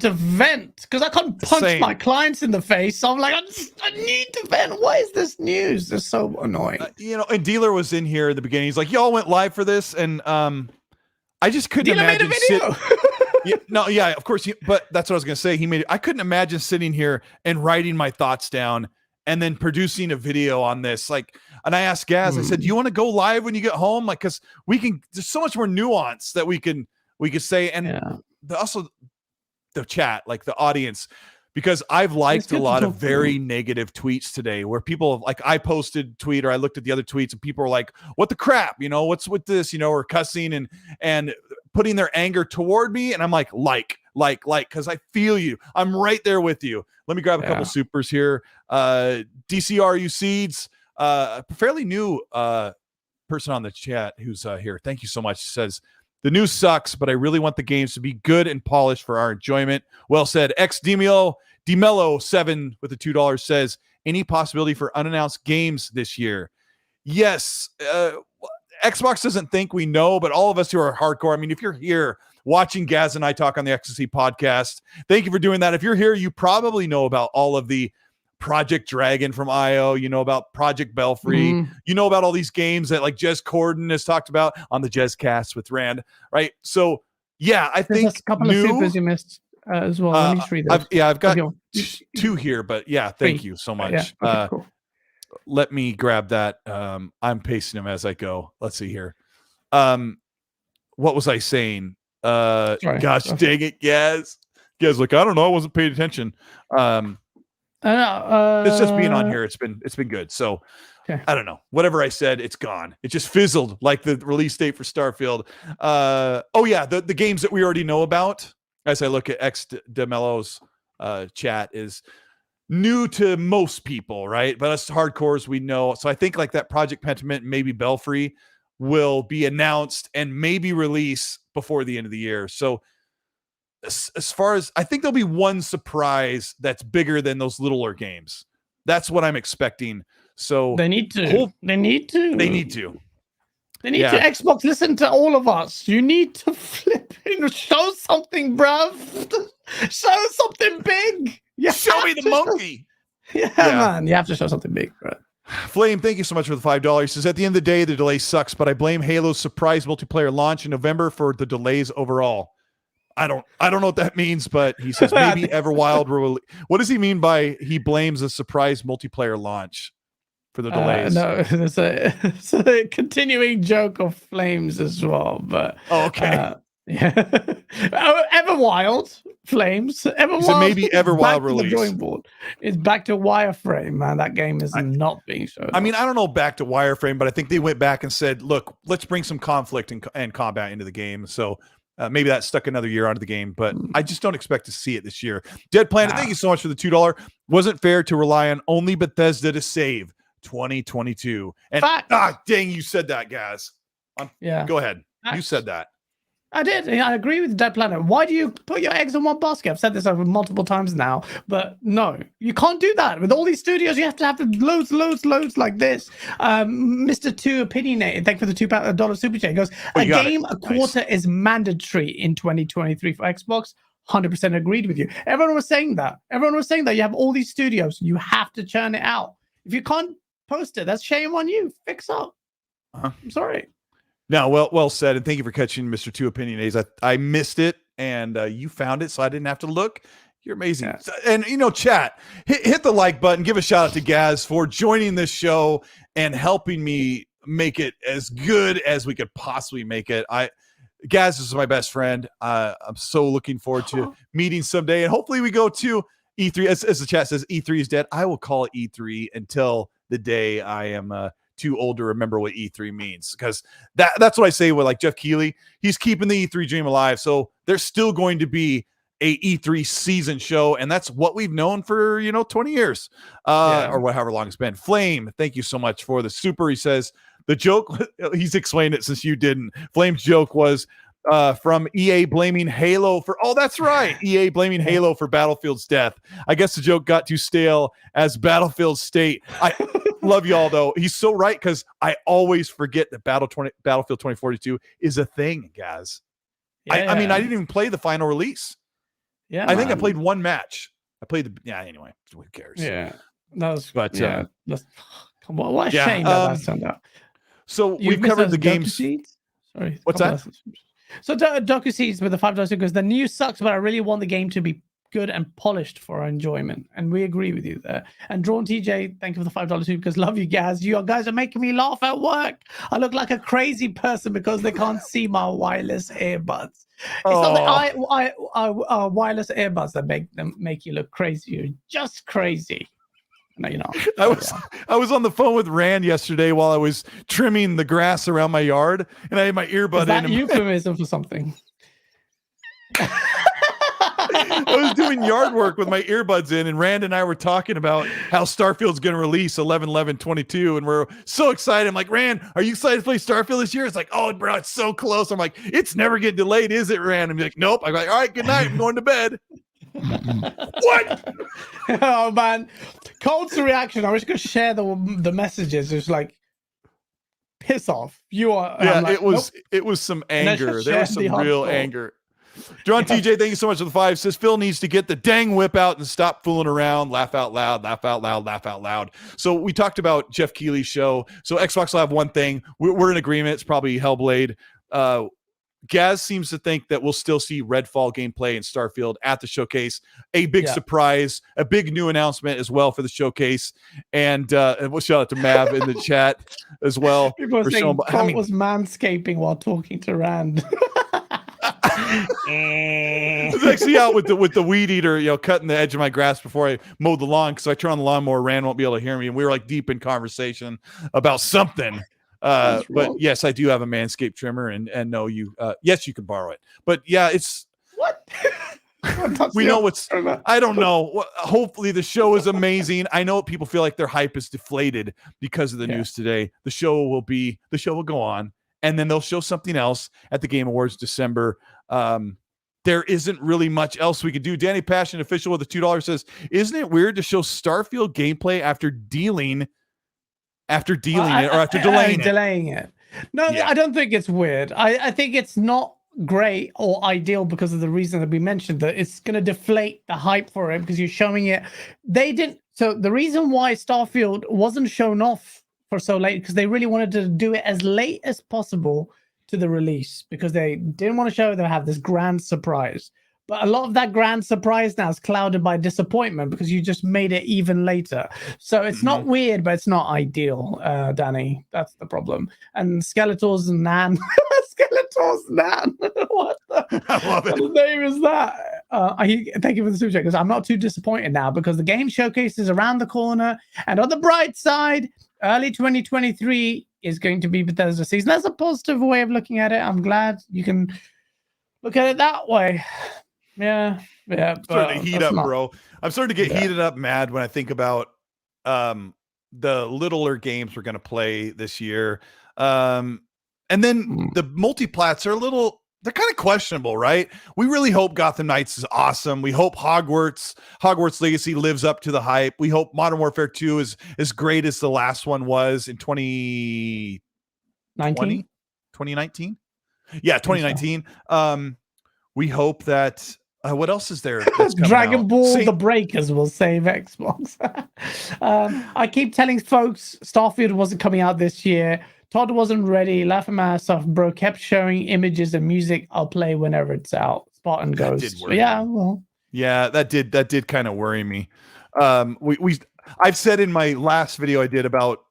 to vent because I couldn't punch my clients in the face. So I'm like, I need to vent. What is this news? It's so annoying. You know, and Dealer was in here at the beginning. He's like, y'all went live for this. And I just couldn't imagine. Made a video. Yeah, of course. But that's what I was going to say. I couldn't imagine sitting here and writing my thoughts down and then producing a video on this. Like, and I asked Gaz, I said, do you want to go live when you get home? Like, cause there's so much more nuance that we can say. And also the chat, like the audience, because I've liked a lot of very negative tweets today where people like, I posted tweet or I looked at the other tweets and people are like, what the crap, what's with this, or cussing and putting their anger toward me. And I'm like, cause I feel you. I'm right there with you. Let me grab a couple supers here. DCRU Seeds, a fairly new person on the chat who's here. Thank you so much. Says, the news sucks, but I really want the games to be good and polished for our enjoyment. Well said. DeMello 7 with the $2 says, any possibility for unannounced games this year? Yes. Xbox doesn't think we know, but all of us who are hardcore, I mean, if you're here watching Gaz and I talk on the XSC podcast, thank you for doing that. If you're here, you probably know about all of the Project Dragon from IO, about Project Belfry, about all these games that like Jez Corden has talked about on the Jezcast with Rand, right? So yeah, I think a couple of supers you missed as well. Let me just read those. I've got two here, but yeah, thank you so much. Okay, cool. Let me grab that. I'm pasting them as I go. Let's see here. What was I saying? Gosh dang it, Gaz. Gaz, like, I don't know, I wasn't paying attention. It's just being on here. It's been good. So I don't know. Whatever I said, it's gone. It just fizzled like the release date for Starfield. The games that we already know about, as I look at X DeMello's chat, is new to most people, right? But us hardcores, we know. So I think like that Project Pentiment, maybe Belfry, will be announced and maybe release before the end of the year. So as far as, I think there'll be one surprise that's bigger than those littler games. That's what I'm expecting. So they need to. They need to. Xbox, listen to all of us. You need to flip and show something, bruv. Show something big. Show me the monkey. Yeah, man. You have to show something big, bro. Flame, thank you so much for the $5. He says, at the end of the day, the delay sucks, but I blame Halo's surprise multiplayer launch in November for the delays overall. I don't know what that means, but he says maybe Everwild will. What does he mean by he blames a surprise multiplayer launch for the delays? No, it's a continuing joke of Flames as well. But okay. Yeah. Oh, Everwild Flames. Everwild. So maybe is Everwild back to release. the drawing board. It's back to wireframe, man. That game is not being shown. I mean, I don't know back to wireframe, but I think they went back and said, look, let's bring some conflict and combat into the game. So maybe that stuck another year onto the game, but I just don't expect to see it this year. Dead Planet, thank you so much for the $2. Wasn't fair to rely on only Bethesda to save 2022. And dang, you said that, Gaz. Yeah. Go ahead. Facts. You said that. I did. I agree with Dead Planet. Why do you put your eggs in one basket? I've said this over multiple times now, but no, you can't do that. With all these studios, you have to have loads like this. Mr. Two Opinionated, thank you for the $2 super chat. He goes, a game a quarter is mandatory in 2023 for Xbox. 100% agreed with you. Everyone was saying that. You have all these studios. You have to churn it out. If you can't post it, that's shame on you. Fix up. I'm sorry. No, well said, and thank you for catching Mr. Two Opinionates. I missed it, and you found it, so I didn't have to look. You're amazing. Yeah. And, chat, hit the like button. Give a shout out to Gaz for joining this show and helping me make it as good as we could possibly make it. Gaz is my best friend. I'm so looking forward to meeting someday, and hopefully we go to E3. As the chat says, E3 is dead. I will call it E3 until the day I am too old to remember what E3 means, because that's what I say with like Jeff Keighley. He's keeping the E3 dream alive. So there's still going to be a E3 season show, and that's what we've known for 20 years or however long it's been. Flame, thank you so much for the super. He says the joke, he's explained it since you didn't. Flame's joke was from EA blaming Halo for that's right, EA blaming Halo for Battlefield's death. I guess the joke got too stale as Battlefield State. I love y'all though. He's so right, because I always forget that Battlefield 2042 is a thing, guys. I mean, I didn't even play the final release. Yeah, I think I played one match. I played anyway, who cares? Yeah, that was, but come on, what a shame that turned out. So we've covered the games. Sorry, what's that? So Doku Seeds with the $5 because the news sucks, but I really want the game to be good and polished for our enjoyment, and we agree with you there. And Drawn TJ, thank you for the $5 too, because love you guys. You guys are making me laugh at work. I look like a crazy person because they can't see my wireless earbuds. It's not the wireless earbuds that make you look crazy. You're just crazy. No, you're not. I was on the phone with Rand yesterday while I was trimming the grass around my yard, and I had my earbud in. Is that euphemism for something? I was doing yard work with my earbuds in, and Rand and I were talking about how Starfield's going to release 11/11/22, and we're so excited. I'm like, Rand, are you excited to play Starfield this year? It's like, oh, bro, it's so close. I'm like, it's never getting delayed, is it, Rand? I'm like, nope. I'm like, all right, good night. I'm going to bed. What? Oh man, Colt's reaction. I was going to share the messages. It's like, piss off. You are. Yeah, like, it was some anger. There was some real anger. John TJ, thank you so much for the 5. Says Phil needs to get the dang whip out and stop fooling around. Laugh out loud, laugh out loud, laugh out loud. So we talked about Jeff Keighley's show. So Xbox will have one thing. We're in agreement. It's probably Hellblade. Gaz seems to think that we'll still see Redfall gameplay in Starfield at the showcase. A big surprise, a big new announcement as well for the showcase. And we'll shout out to Mav in the chat as well. People are saying Colt was manscaping while talking to Rand. I was actually out with the weed eater, cutting the edge of my grass before I mowed the lawn, because I turn on the lawnmower, Rand won't be able to hear me, and we were like deep in conversation about something. But yes, I do have a Manscaped trimmer, and no, yes, you can borrow it. But yeah, it's what we know I don't know. Hopefully the show is amazing. I know people feel like their hype is deflated because of the news today. The show will go on, and then they'll show something else at the Game Awards December. There isn't really much else we could do. Danny Passion official with the $2 says, isn't it weird to show Starfield gameplay after delaying it? No, I don't think it's weird. I think it's not great or ideal because of the reason that we mentioned, that it's going to deflate the hype for it because you're showing it. So the reason why Starfield wasn't shown off for so late, because they really wanted to do it as late as possible to the release, because they didn't want to show them have this grand surprise. But a lot of that grand surprise now is clouded by disappointment because you just made it even later. So it's not weird, but it's not ideal, Danny. That's the problem. And Skeletors and Nan. Skeletor's man. What the? I love it. What name is that? Thank you for the super chat because I'm not too disappointed now because the game showcase is around the corner, and on the bright side, early 2023 is going to be Bethesda season. That's a positive way of looking at it. I'm glad you can look at it that way. Yeah. I'm starting to heat up, bro. I'm starting to get heated up mad when I think about the littler games we're going to play this year. And then the multiplats are they're kind of questionable, right? We really hope Gotham Knights is awesome. We hope Hogwarts Legacy lives up to the hype. We hope Modern Warfare 2 is as great as the last one was in 2019. Yeah, 2019. We hope that what else is there? Dragon Ball The Breakers will save Xbox. I keep telling folks Starfield wasn't coming out this year. Todd wasn't ready. Laughing my ass off, bro. Kept showing images and music. I'll play whenever it's out. Spartan Ghost. Yeah, well. Yeah, that did kind of worry me. I've said in my last video I did about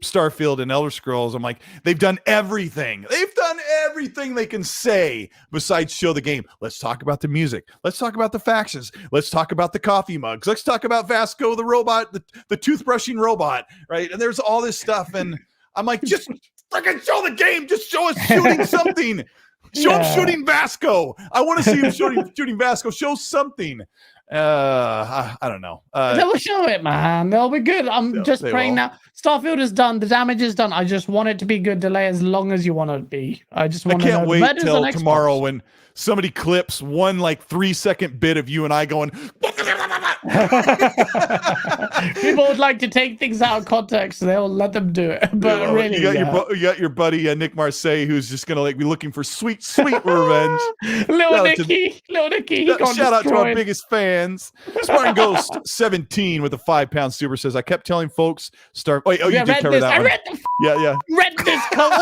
Starfield and Elder Scrolls, I'm like, they've done everything. They've done everything they can say besides show the game. Let's talk about the music. Let's talk about the factions. Let's talk about the coffee mugs. Let's talk about Vasco, the robot, the toothbrushing robot, right? And there's all this stuff, and I'm like, just freaking show the game. Just show us shooting something. Show him shooting Vasco. I want to see him shooting Vasco. Show something. I don't know. They'll show it, man. They'll be good. I'm just praying now. Starfield is done. The damage is done. I just want it to be good delay as long as you want it to be. I can't wait till tomorrow when somebody clips one 3-second bit of you and I going. People would like to take things out of context, so they'll let them do it. But really, you got your buddy Nick Marseille, who's just gonna be looking for sweet revenge. Little Nicky, shout out to our biggest fans. Spartan Ghost 17 with a 5-pound super says, I kept telling folks you did cover that one. Read this code.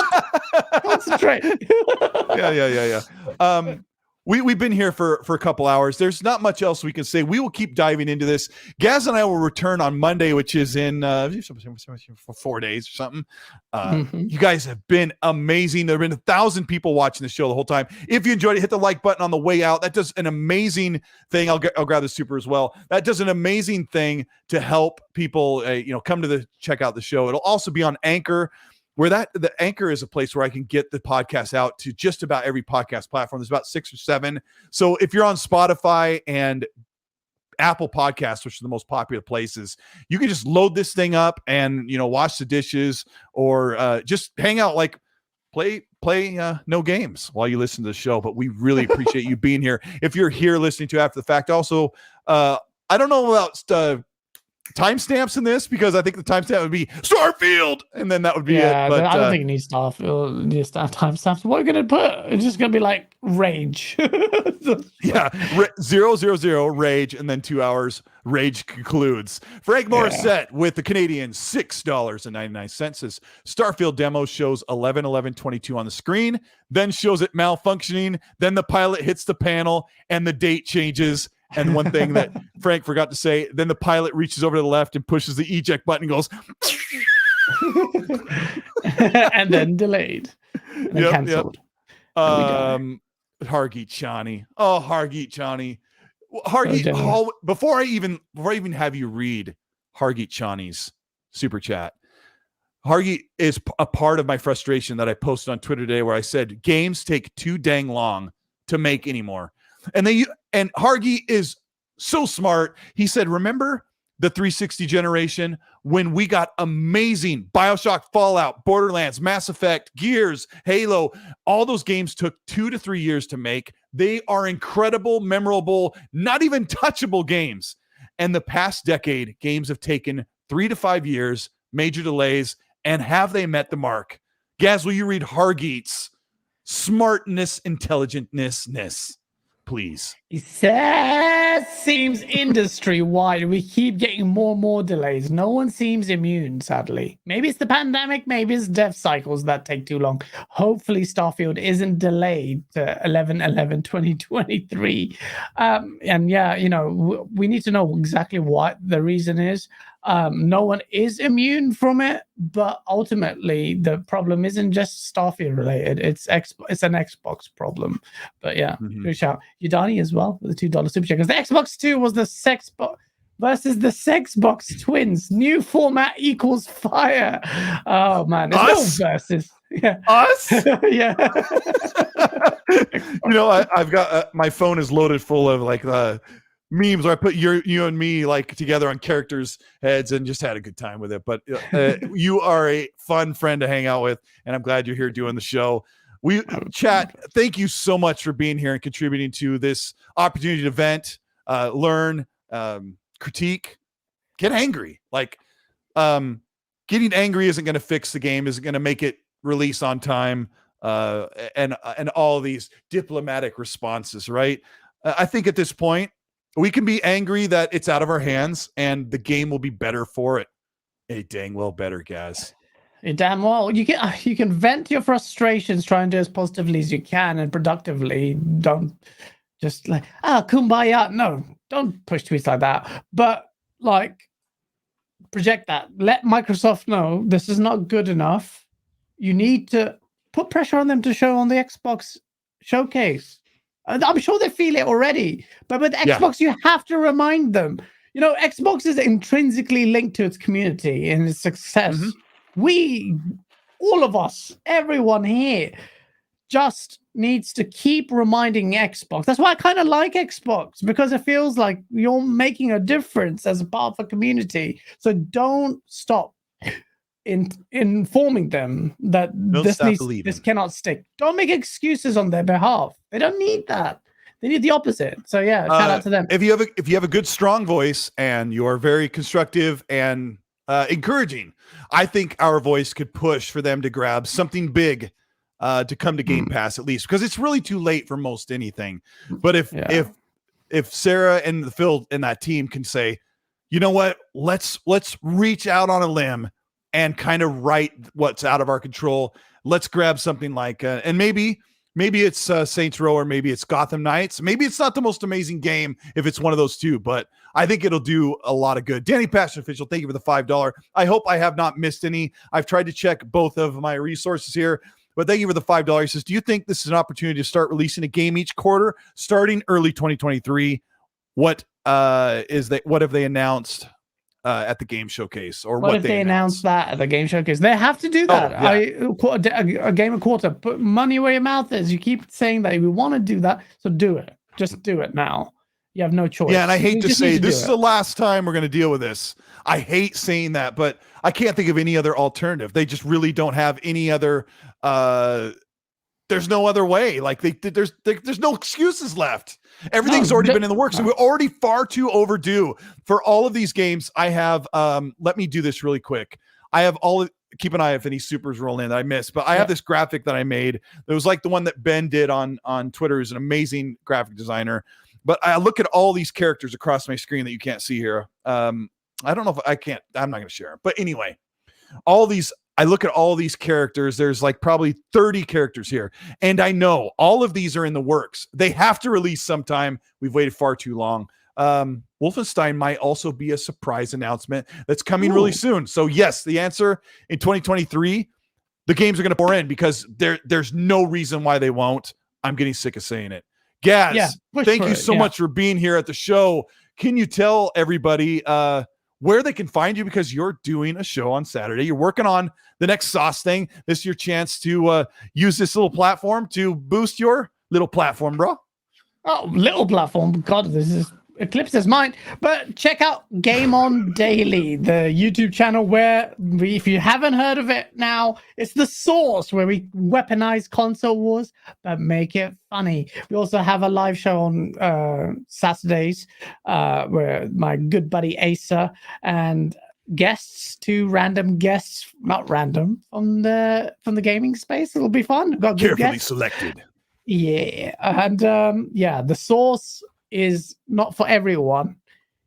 Concentrate. Yeah. We've been here for a couple hours. There's not much else we can say. We will keep diving into this. Gaz and I will return on Monday, which is in 4 days or something. You guys have been amazing. There have been 1,000 people watching the show the whole time. If you enjoyed it, hit the like button on the way out. That does an amazing thing. I'll grab the super as well. That does an amazing thing to help people, come to check out the show. It'll also be on Anchor, where the Anchor is a place where I can get the podcast out to just about every podcast platform. There's about 6 or 7. So if you're on Spotify and Apple Podcasts, which are the most popular places, you can just load this thing up and, wash the dishes or just hang out, play no games while you listen to the show. But we really appreciate you being here. If you're here listening to after the fact, also, I don't know about timestamps in this because I think the timestamp would be Starfield, and then that would be it. But I don't think it needs Starfield. It needs timestamps. What are you gonna put? It's just gonna be like Rage. 000 Rage, and then 2 hours. Rage concludes. Frank Morissette with the Canadian $6.99 says Starfield demo shows 11/11/22 on the screen, then shows it malfunctioning, then the pilot hits the panel and the date changes. And one thing that Frank forgot to say, then the pilot reaches over to the left and pushes the eject button and goes and then delayed and canceled. Hargeet Chani. Oh, Hargeet Chani. Hargeet, before I even have you read Hargeet Chani's super chat, Hargeet is a part of my frustration that I posted on Twitter today where I said games take too dang long to make anymore. And Hargeet is so smart. He said, remember the 360 generation when we got amazing BioShock, Fallout, Borderlands, Mass Effect, Gears, Halo. All those games took 2 to 3 years to make. They are incredible, memorable, not even touchable games. And the past decade, games have taken 3 to 5 years, major delays, and have they met the mark? Gaz, will you read Hargeet's smartness, intelligentness? Please. He says, seems industry-wide, we keep getting more and more delays. No one seems immune, sadly. Maybe it's the pandemic, maybe it's dev cycles that take too long. Hopefully Starfield isn't delayed to 11/11/2023. And we need to know exactly what the reason is. No one is immune from it, but ultimately the problem isn't just Starfield related. It's an Xbox problem. But yeah, good shout. Udani as well with the $2 super chat, because the Xbox 2 was the Sexbox versus the Sexbox twins. New format equals fire. Oh man, there's no versus. Yeah, us. Yeah. I've got my phone is loaded full of like memes where I put you and me like together on characters' heads and just had a good time with it. But you are a fun friend to hang out with, and I'm glad you're here doing the show. We chat. Thank you so much for being here and contributing to this opportunity to vent, learn, critique, get angry. Like, getting angry isn't going to fix the game. Isn't going to make it release on time. And all these diplomatic responses, right? I think at this point we can be angry that it's out of our hands and the game will be better for it. Hey, dang well better, guys. Damn well. You can vent your frustrations, try and do as positively as you can and productively. Don't just like, kumbaya. No, don't push tweets like that. But like, project that. Let Microsoft know this is not good enough. You need to put pressure on them to show on the Xbox showcase. I'm sure they feel it already, but with Xbox, you have to remind them. Xbox is intrinsically linked to its community and its success. We, all of us, everyone here, just needs to keep reminding Xbox. That's why I kind of like Xbox, because it feels like you're making a difference as a part of a community. So don't stop informing them that this cannot stick. Don't make excuses on their behalf. They don't need that. They need the opposite. So yeah, shout out to them. If you have a good strong voice and you are very constructive and encouraging, I think our voice could push for them to grab something big to come to Game Pass, at least, because it's really too late for most anything. But if Sarah and Phil and that team can say, you know what, let's reach out on a limb and kind of right what's out of our control. Let's grab something like, and maybe it's Saints Row, or maybe it's Gotham Knights. Maybe it's not the most amazing game if it's one of those two, but I think it'll do a lot of good. Danny Passion Official, thank you for the $5. I hope I have not missed any. I've tried to check both of my resources here, but thank you for the $5. He says, do you think this is an opportunity to start releasing a game each quarter starting early 2023? What have they announced at the game showcase, or what if they announced that at the game showcase? They have to do that. A game a quarter. Put money where your mouth is. You keep saying that we want to do that, so do it. Just do it now. You have no choice. Yeah, and I hate to say this is the last time we're going to deal with this. I hate saying that, but I can't think of any other alternative. They just really don't have any other. There's no other way. Like there's no excuses left. Everything's already been in the works, and we're already far too overdue for all of these games. I have let me do this really quick. I have keep an eye if any supers roll in that I missed, but I have this graphic that I made. It was like the one that Ben did on Twitter. He's an amazing graphic designer. But I look at all these characters across my screen that you can't see here. I don't know if I can't. I'm not going to share them. But anyway, I look at all these characters. There's like probably 30 characters here. And I know all of these are in the works. They have to release sometime. We've waited far too long. Wolfenstein might also be a surprise announcement that's coming really soon. So yes, the answer in 2023, the games are going to pour in, because there's no reason why they won't. I'm getting sick of saying it. Gaz, thank you so much for being here at the show. Can you tell everybody where they can find you, because you're doing a show on Saturday? You're working on the next sauce thing. This is your chance to use this little platform to boost your little platform, bro. Oh, little platform. God, this is eclipses mine. But check out Game On Daily, the YouTube channel where if you haven't heard of it now, it's the source where we weaponize console wars but make it funny. We also have a live show on Saturdays where my good buddy Asa and two random guests, not random, from the gaming space. It'll be fun. Got good carefully guests. Selected. Yeah, and the source is not for everyone.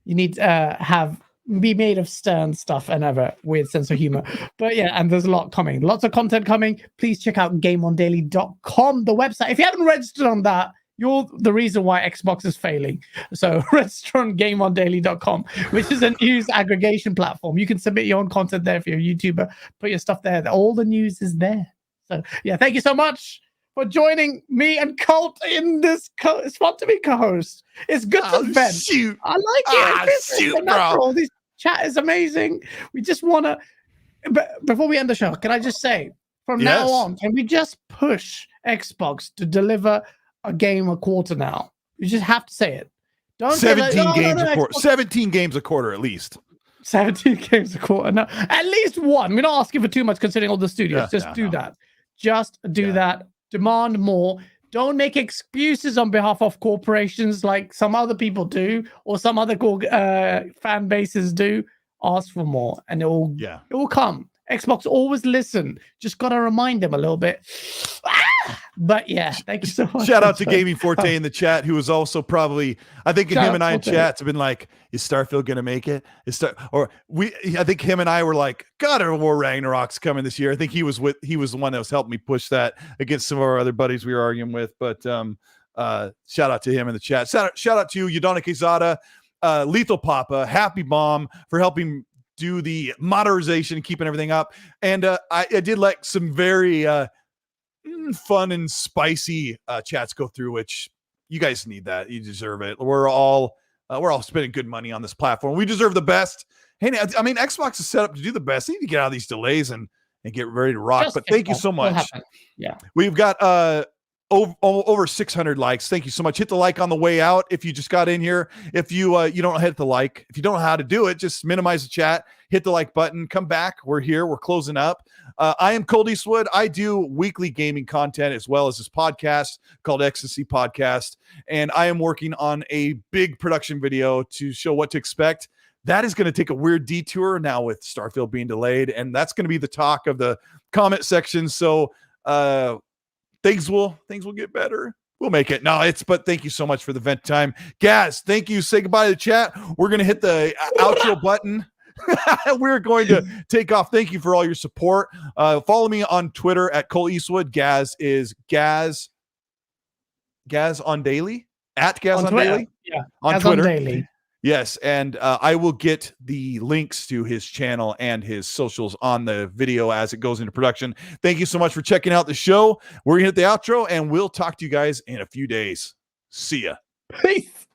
You need to be made of stern stuff and have a weird sense of humor. But yeah, and there's a lot coming. Lots of content coming. Please check out GameOnDaily.com, the website. If you haven't registered on that, You're the reason why Xbox is failing. So restaurantgameondaily.com, which is a news aggregation platform. You can submit your own content there if you're a YouTuber. Put your stuff there. All the news is there. So yeah, thank you so much for joining me and Colt in this. It's fun to be co-host. It's good to vent. Shoot. I like it. Shoot, bro. This chat is amazing. We just want to. But before we end the show, can I just say, from now on, can we just push Xbox to deliver a game a quarter now? You just have to say it. Don't 17 games a quarter. 17 games a quarter at least. 17 games a quarter. No, at least one. We're not asking for too much considering all the studios. Just do that. Just do that. Demand more. Don't make excuses on behalf of corporations like some other people do or some other fan bases do. Ask for more and it will come. Xbox always listen. Just got to remind them a little bit. But yeah, thank you so much. Shout out to Gaming Forte in the chat, who was also probably, I think him and I in chats have been like, is Starfield going to make it? I think him and I were like, God of War Ragnarok's coming this year. I think he was the one that was helping me push that against some of our other buddies we were arguing with. But shout out to him in the chat. Shout out to Yadona Quezada, Lethal Papa, Happy Bomb for helping do the modernization, keeping everything up. And I did like some very fun and spicy chats go through, which you guys need that. You deserve it. We're all spending good money on this platform. We deserve the best. Hey, I mean, Xbox is set up to do the best. They need to get out of these delays and get ready to rock. But thank you so much. Yeah, we've got over 600 likes. Thank you so much. Hit the like on the way out if you just got in here. If you don't hit the like, if you don't know how to do it, just minimize the chat, hit the like button, come back. We're here. We're closing up. I am Colteastwood. I do weekly gaming content as well as this podcast called Ecstasy Podcast. And I am working on a big production video to show what to expect. That is going to take a weird detour now with Starfield being delayed. And that's going to be the talk of the comment section. So, things will get better. We'll make it. But thank you so much for the vent time. Gaz, thank you. Say goodbye to the chat. We're going to hit the outro button. We're going to take off. Thank you for all your support. Follow me on Twitter at Colteastwood. Gaz is Gaz on Daily at Gaz on Daily. Yeah. On Gaz Twitter. On Daily. Yes, and I will get the links to his channel and his socials on the video as it goes into production. Thank you so much for checking out the show. We're going to hit the outro, and we'll talk to you guys in a few days. See ya. Peace.